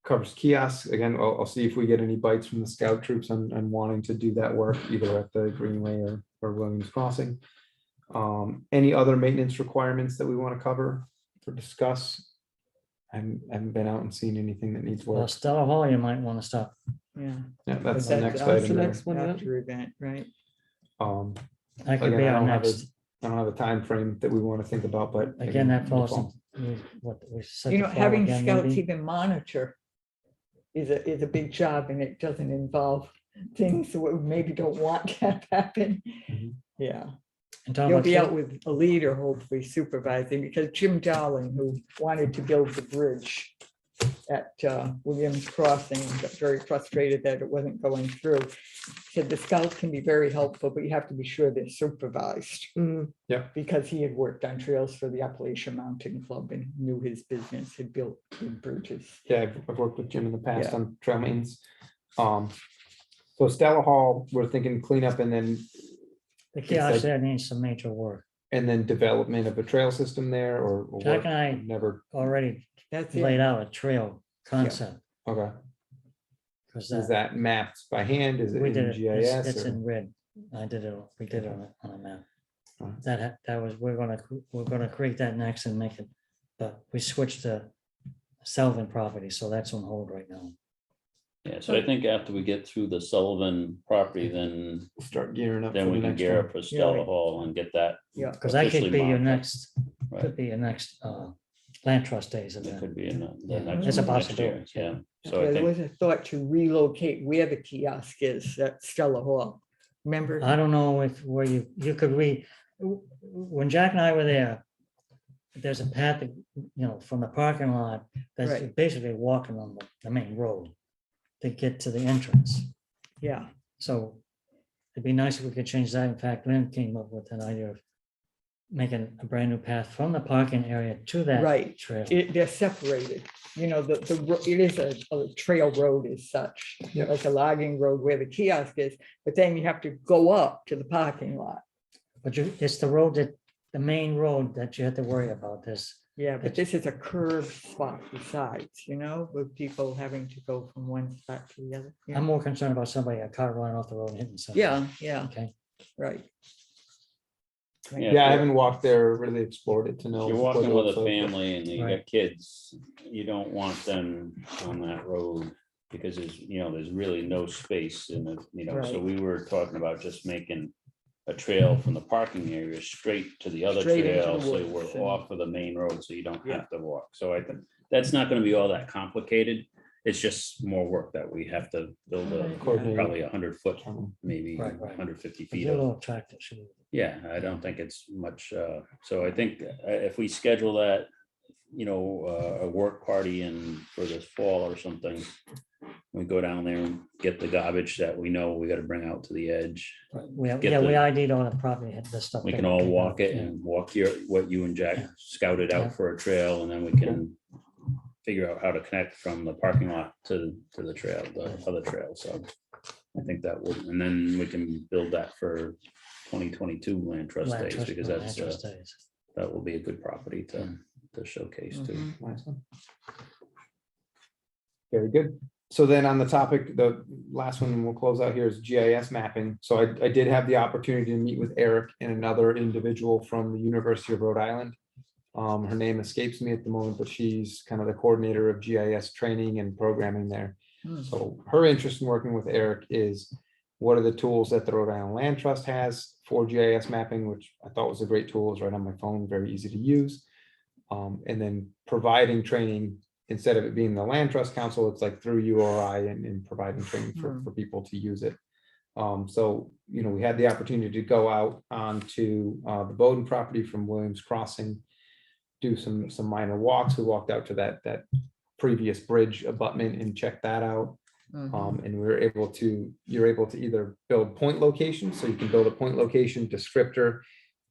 Covers kiosks. Again, I'll see if we get any bites from the scout troops on wanting to do that work either at the Greenway or Williams Crossing. Any other maintenance requirements that we want to cover or discuss? I haven't been out and seen anything that needs Well, work. Stella Hall, you might want to stop. Yeah. Yeah, that's the But next that's item. the there. next one, yeah. After event, right? That could Again, be I our don't have a- next, I don't have a time frame that we want to think about, but again, that the falls fall. in what we said. You the know, fall having again, scouts maybe. even monitor is a big job, and it doesn't involve things that we maybe don't want to have happen. Mhm. Yeah, And talking you'll about be kids- out with a leader, hopefully supervising, because Jim Darling, who wanted to build the bridge at Williams Crossing, got very frustrated that it wasn't going through. Said the scouts can be very helpful, but you have to be sure they're supervised. Mm, Because he had worked on trails for the Appalachian Mountain Club and knew his business, had built big bridges. Yeah, I've worked with Jim in the past Yeah. on trail maintenance. So Stella Hall, we're thinking cleanup and then The like- kiosk there needs some major work. development of a trail system there or Jack what? and I Never, already That's laid it. out a trail concept. okay. Because Is that mapped by hand? Is it we in did it, GIS? it's or- in red. I did it, we did it on a map. Alright. That was, we're gonna create that next and make it, but we switched to Selvin property, so that's on hold right now. Yeah, so I think after we get through the Sullivan property, then Start gearing up. then for we the can next gear one. up for Stella right. Hall and get that. Yeah. Because that could officially be your marked up. next, Right. could be your next land trust days. It event. could be in the Yeah, next. it's a next year, possibility. Yeah, so Yeah, I there think, was a thought to relocate where the kiosk is at Stella Hall. Remember? I don't know if where you could when Jack and I were there, there's a path, that, from the parking lot, that's Right. basically walking on the main road to get to the entrance. Yeah, So it'd be nice if we could change that. In fact, Lynn came up with an idea of making a brand new path from the parking area to that right. trail. They're separated. You know, it is a trail road as such, Yep. like a logging road where the kiosk is, but then you have to go up to the parking lot. But it's the road the main road that you have to worry about this. Yeah, but this is a curved spot besides, with people having to go from one spot to the other. I'm more concerned about a car running off the road and hitting something. Yeah, Okay. right. Yeah, I haven't walked there, or really explored it to know. if you're what walking it with looks a like. family and you Right. got kids, you don't want them on that road. Because there's really no space in it, so Right. we were talking about just making a trail from the parking area straight to the other Straight into trail, the so woods we're and- off of the main road, so you don't Yeah. have to walk. So I think that's not gonna be all that complicated. It's just more work that we have to build Coordinate. probably 100 foot, maybe Right, right. 150 If feet you're a of. little attractive, Yeah, I don't think it's much, so I think if we schedule that, a work party in for this fall or something. We go down there and get the garbage that we know we gotta bring out to the edge. we Get the- ID'd all the property, had the stuff. We that can all came walk out, it yeah. and walk what you and Jack Yeah. scouted Yeah. out for a trail, and then we can figure out how to connect from the parking lot to the trail, the other trail, so. I think that would, and then we can build that for 2022 land trust Land days, trust- because land that's, trust days. that will be a good property to showcase too. Mhm. Nice one. Very good. So then on the topic, the last one we'll close out here is GIS mapping. So I did have the opportunity to meet with Eric and another individual from the University of Rhode Island. Her name escapes me at the moment, but she's kind of the coordinator of GIS training and programming there. Hmm. So her interest in working with Eric is what are the tools that the Rhode Island Land Trust has for GIS mapping, which I thought was a great tool. It's right on my phone, very easy to use. And then providing training, instead of it being the Land Trust Council, it's like through URI and providing training for people to use it. So, we had the opportunity to go out onto the Bowden property from Williams Crossing, do some minor walks. We walked out to that previous bridge abutment and checked that out. And you're able to either build point locations, so you can build a point location descriptor.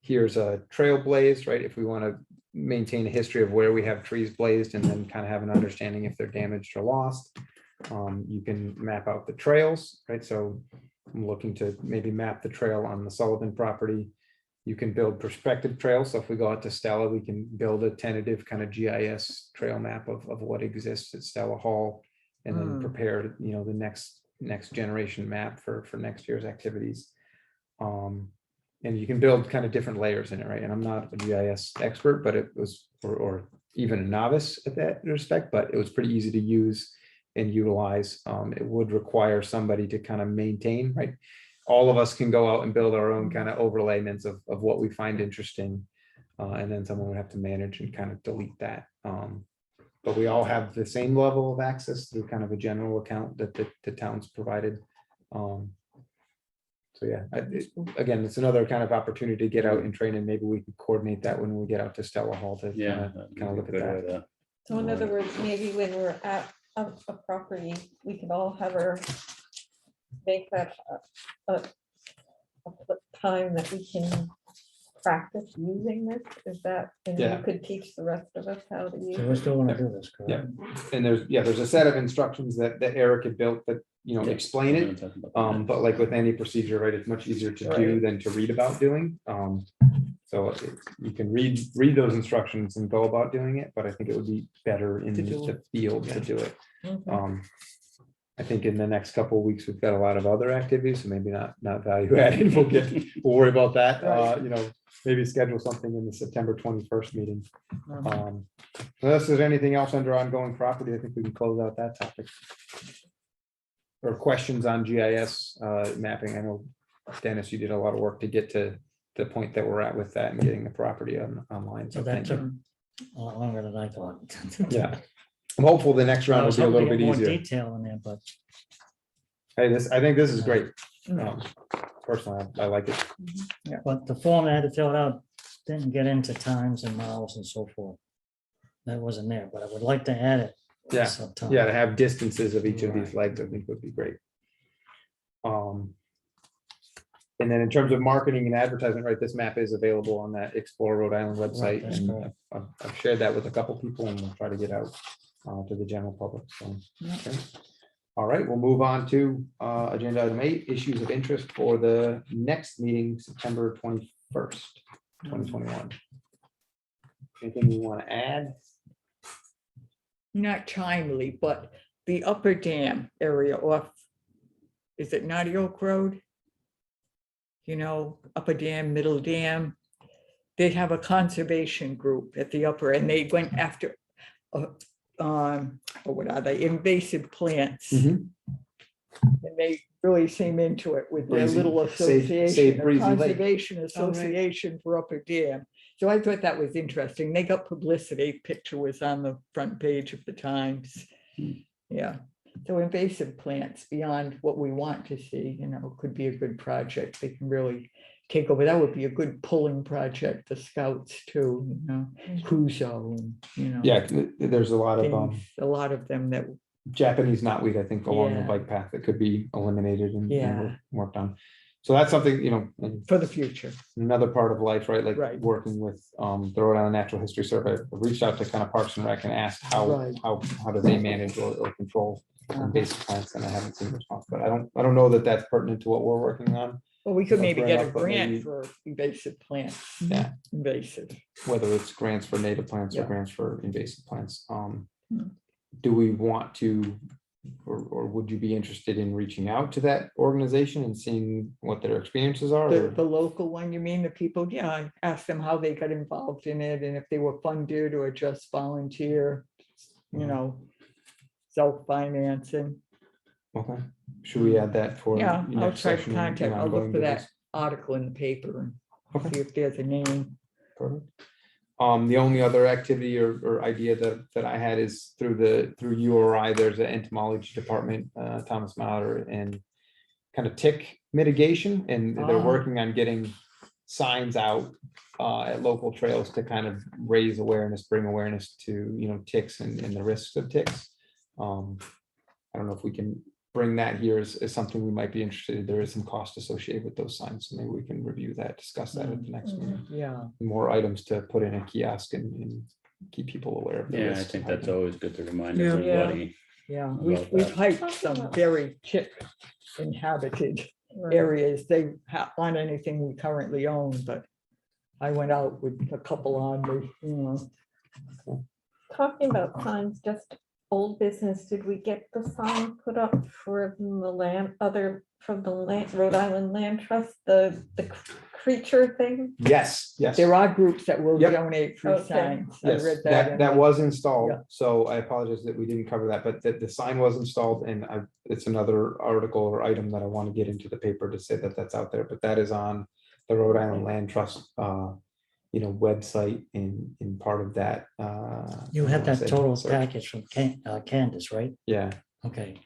Here's a trail blaze, right? If we want to maintain a history of where we have trees blazed and then kind of have an understanding if they're damaged or lost. You can map out the trails, right? So I'm looking to maybe map the trail on the Sullivan property. You can build perspective trails. So if we go out to Stella, we can build a tentative kind of GIS trail map of what exists at Stella Hall, and then prepare, the next generation map for next year's activities. And you can build kind of different layers in it, right? And I'm not a GIS expert, but it was, or even a novice at that respect, but it was pretty easy to use and utilize. It would require somebody to kind of maintain, right? All of us can go out and build our own kind of overlayments of what we find interesting. And then someone would have to manage and kind of delete that. But we all have the same level of access through kind of a general account that the town's provided. So yeah, again, it's another kind of opportunity to get out and train, and maybe we could coordinate that when we get out to Stella Hall to kind of look at that. So in other words, maybe when we're at a property, we could all have her make that a time that we can practice using this. Is that, and Yeah. you could teach the rest of us how to use So we're it? still gonna do this, Yeah. correct? And there's a set of instructions that Eric had built that, explain it. But like with any procedure, right, it's much easier to do than to read about doing. So you can read those instructions and go about doing it, but I think it would be better in the field to do it. Okay. I think in the next couple of weeks, we've got a lot of other activities, so maybe not value added. We'll worry about that. Maybe schedule something in the September 21st meeting. Unless there's anything else under ongoing property, I think we can close out that topic. Or questions on GIS mapping. I know, Dennis, you did a lot of work to get to the point that we're at with that and getting the property online. So So that thank took you. a lot longer than I thought. Yeah. I'm hopeful the next round I will was be a hoping little to bit get more easier. detail in there, but Hey, I think this is Yeah. great. Personally, I like it. But the form I had to fill it out didn't get into times and miles and so forth. That wasn't there, but I would like to add it. Yeah. sometime. Yeah, to have distances of each of these legs, I think would be great. And then in terms of marketing and advertising, right, this map is available on that Explore Rhode Island website. that's And correct. I've shared that with a couple people and we'll try to get out to the general public. So, okay. All right, we'll move on to agenda item 8, issues of interest for the next meeting, September 21st, 2021. Anything you want to add? Not timely, but the upper dam area off, is it Naughty Oak Road? Upper dam, middle dam. They have a conservation group at the upper, and they went after, what are they, invasive plants. Mhm. And they really seem into it with their Breezy- little Save association, a Breezy Lake. conservation association for Upper Dam. So I thought that was interesting. They got publicity. Picture was on the front page of the Times. Yeah. So invasive plants beyond what we want to see, could be a good project. They can really take over. That would be a good pulling project, the scouts too, Cujo, and, Yeah, there's a lot of things, a lot of them that, Japanese knotweed, I think, along the Yeah. bike path that could be eliminated and Yeah. worked on. So that's something, and for the future. another part of life, right? Like Right. working with the Rhode Island Natural History Survey. I reached out to kind of Parks and Rec and asked how Right. how do they manage or control Uh-huh. invasive plants, and I haven't seen a response, but I don't know that that's pertinent to what we're working on. Well, we could That's maybe fair get a enough, but grant maybe- for invasive plants. Yeah. Invasive. Whether it's grants for native plants or Yeah. grants for invasive plants. Hmm. Do we want to, or would you be interested in reaching out to that organization and seeing what their experiences are? The, or- the local one, you mean, the people, yeah, I asked them how they got involved in it and if they were funded or just volunteer, self-financing. Okay, should we add that for? Yeah, your I'll next try to session contact, in I'll look ongoing for that business? article in the paper and Okay. see if there's a name. Perfect. The only other activity or idea that I had is through URI, there's an entomology department, Thomas Mauer and kind of tick mitigation, and they're Ah. working on getting signs out at local trails to kind of raise awareness, bring awareness to, ticks and the risks of ticks. I don't know if we can bring that here as something we might be interested in. There is some cost associated with those signs, so maybe we can review that, discuss that at the next meeting. Yeah, More items to put in a kiosk and keep people aware of the Yeah, I risks. think that's always good to remind Yeah. everybody. yeah, About we've that. hiked some very tick inhabited Right. areas. They aren't anything we currently own, but I went out with a couple on me. Talking about signs, just old business, did we get the sign put up for the Rhode Island Land Trust, the creature thing? Yes, yes. There are groups that will Yep. donate free Okay. signs. I Yes, read that in the- was installed, Yeah. so I apologize that we didn't cover that, but the sign was installed, and it's another article or item that I want to get into the paper to say that that's out there, but that is on the Rhode Island Land Trust, website in part of that. You had that say total search. package from Candace, right? Yeah, Okay.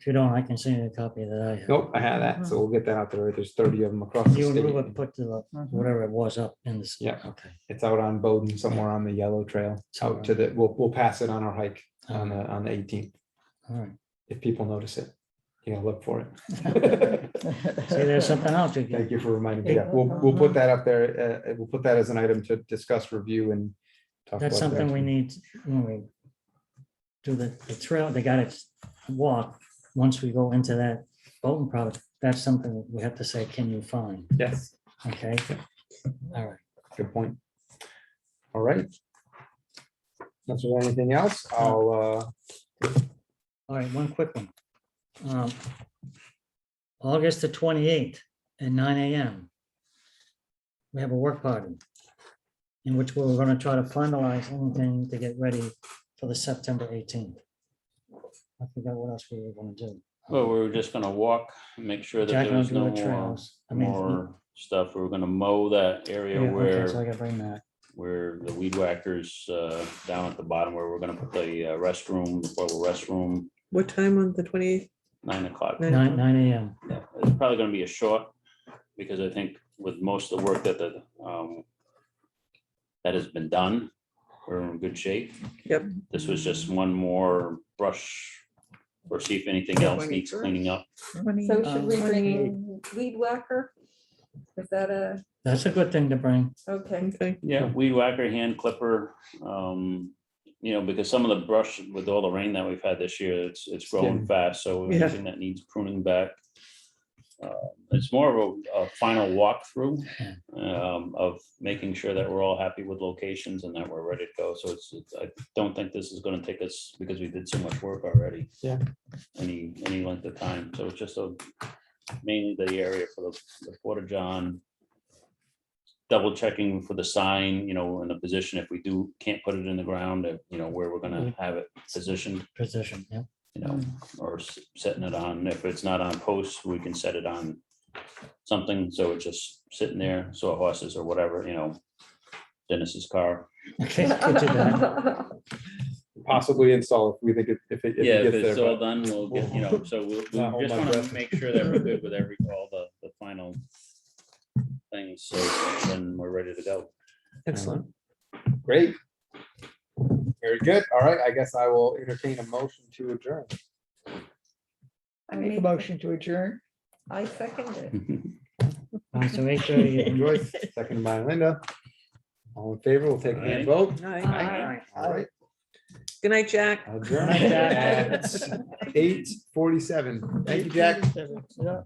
If you don't, I can send you a copy that I have. nope, I had that, so we'll get that out there. There's 30 of them across the You and state. Ruben put the, whatever it was up in this. Yeah. Okay. It's out on Bowden, somewhere on the yellow trail, out to the, we'll pass it on our hike on the 18th, All right. if people notice it. Look for it. See, there's something else you Thank can. you for reminding me. Yeah, we'll put that up there. We'll put that as an item to discuss, review, and talk That's about. something we need when we do the trail. They got to walk. Once we go into that Bolton product, that's something we have to say, can you find? Yes, Okay. All right. good point. All right. Unless there's anything else, I'll, All right, one quick one. August the 28th at 9 a.m. We have a work party in which we're going to try to finalize anything to get ready for the September 18th. I forgot what else we were going to do. Well, we were just gonna walk, make sure that Jack there and was I'll do no the more, trails. I mean, more stuff. We were gonna mow that Yeah, area okay, so I where, gotta bring that. the weed whackers, down at the bottom where we're gonna put the restroom, the portable restroom, What time on the 28th? 9 o'clock. 9 a.m. Yeah, it's probably gonna be a short, because I think with most of the work that that has been done, we're in good shape. Yep. This was just one more brush, or see if anything else needs 21st. cleaning up. So should we 28. bring weed whacker? Is that That's a good thing to bring. okay? Okay, Yeah, weed whacker, hand clipper, because some of the brush with all the rain that we've had this year, it's growing getting- fast, so Yeah. anything that needs pruning back. It's more of a final walkthrough of making sure that we're all happy with locations and that we're ready to go. So I don't think this is gonna take us, because we did so much work already. Yeah. Any length of time, so it's just mainly the area for the Porta John. Double checking for the sign, in the position, if we can't put it in the ground, where we're gonna have it positioned. Position, yeah. Or setting it on, if it's not on posts, we can set it on something, so it's just sitting there, so horses or whatever, Dennis's car. Okay, good to that. possibly install if we think if it Yeah, if gets it's there. all but done, we'll get, so we'll Not hold just my want to breath. make sure that we're good with all the final things, so then we're ready to go. excellent. Great. Very good. All right, I guess I will entertain a motion to adjourn. I make a motion to adjourn. I second it. All right, so 8:30. Joyce, second by Linda. All in favor, we'll take a hand vote. Aye. All right. Good night, Jack. Adjourn Night, Jack. at 8:47. Thank you, Jack. Yeah.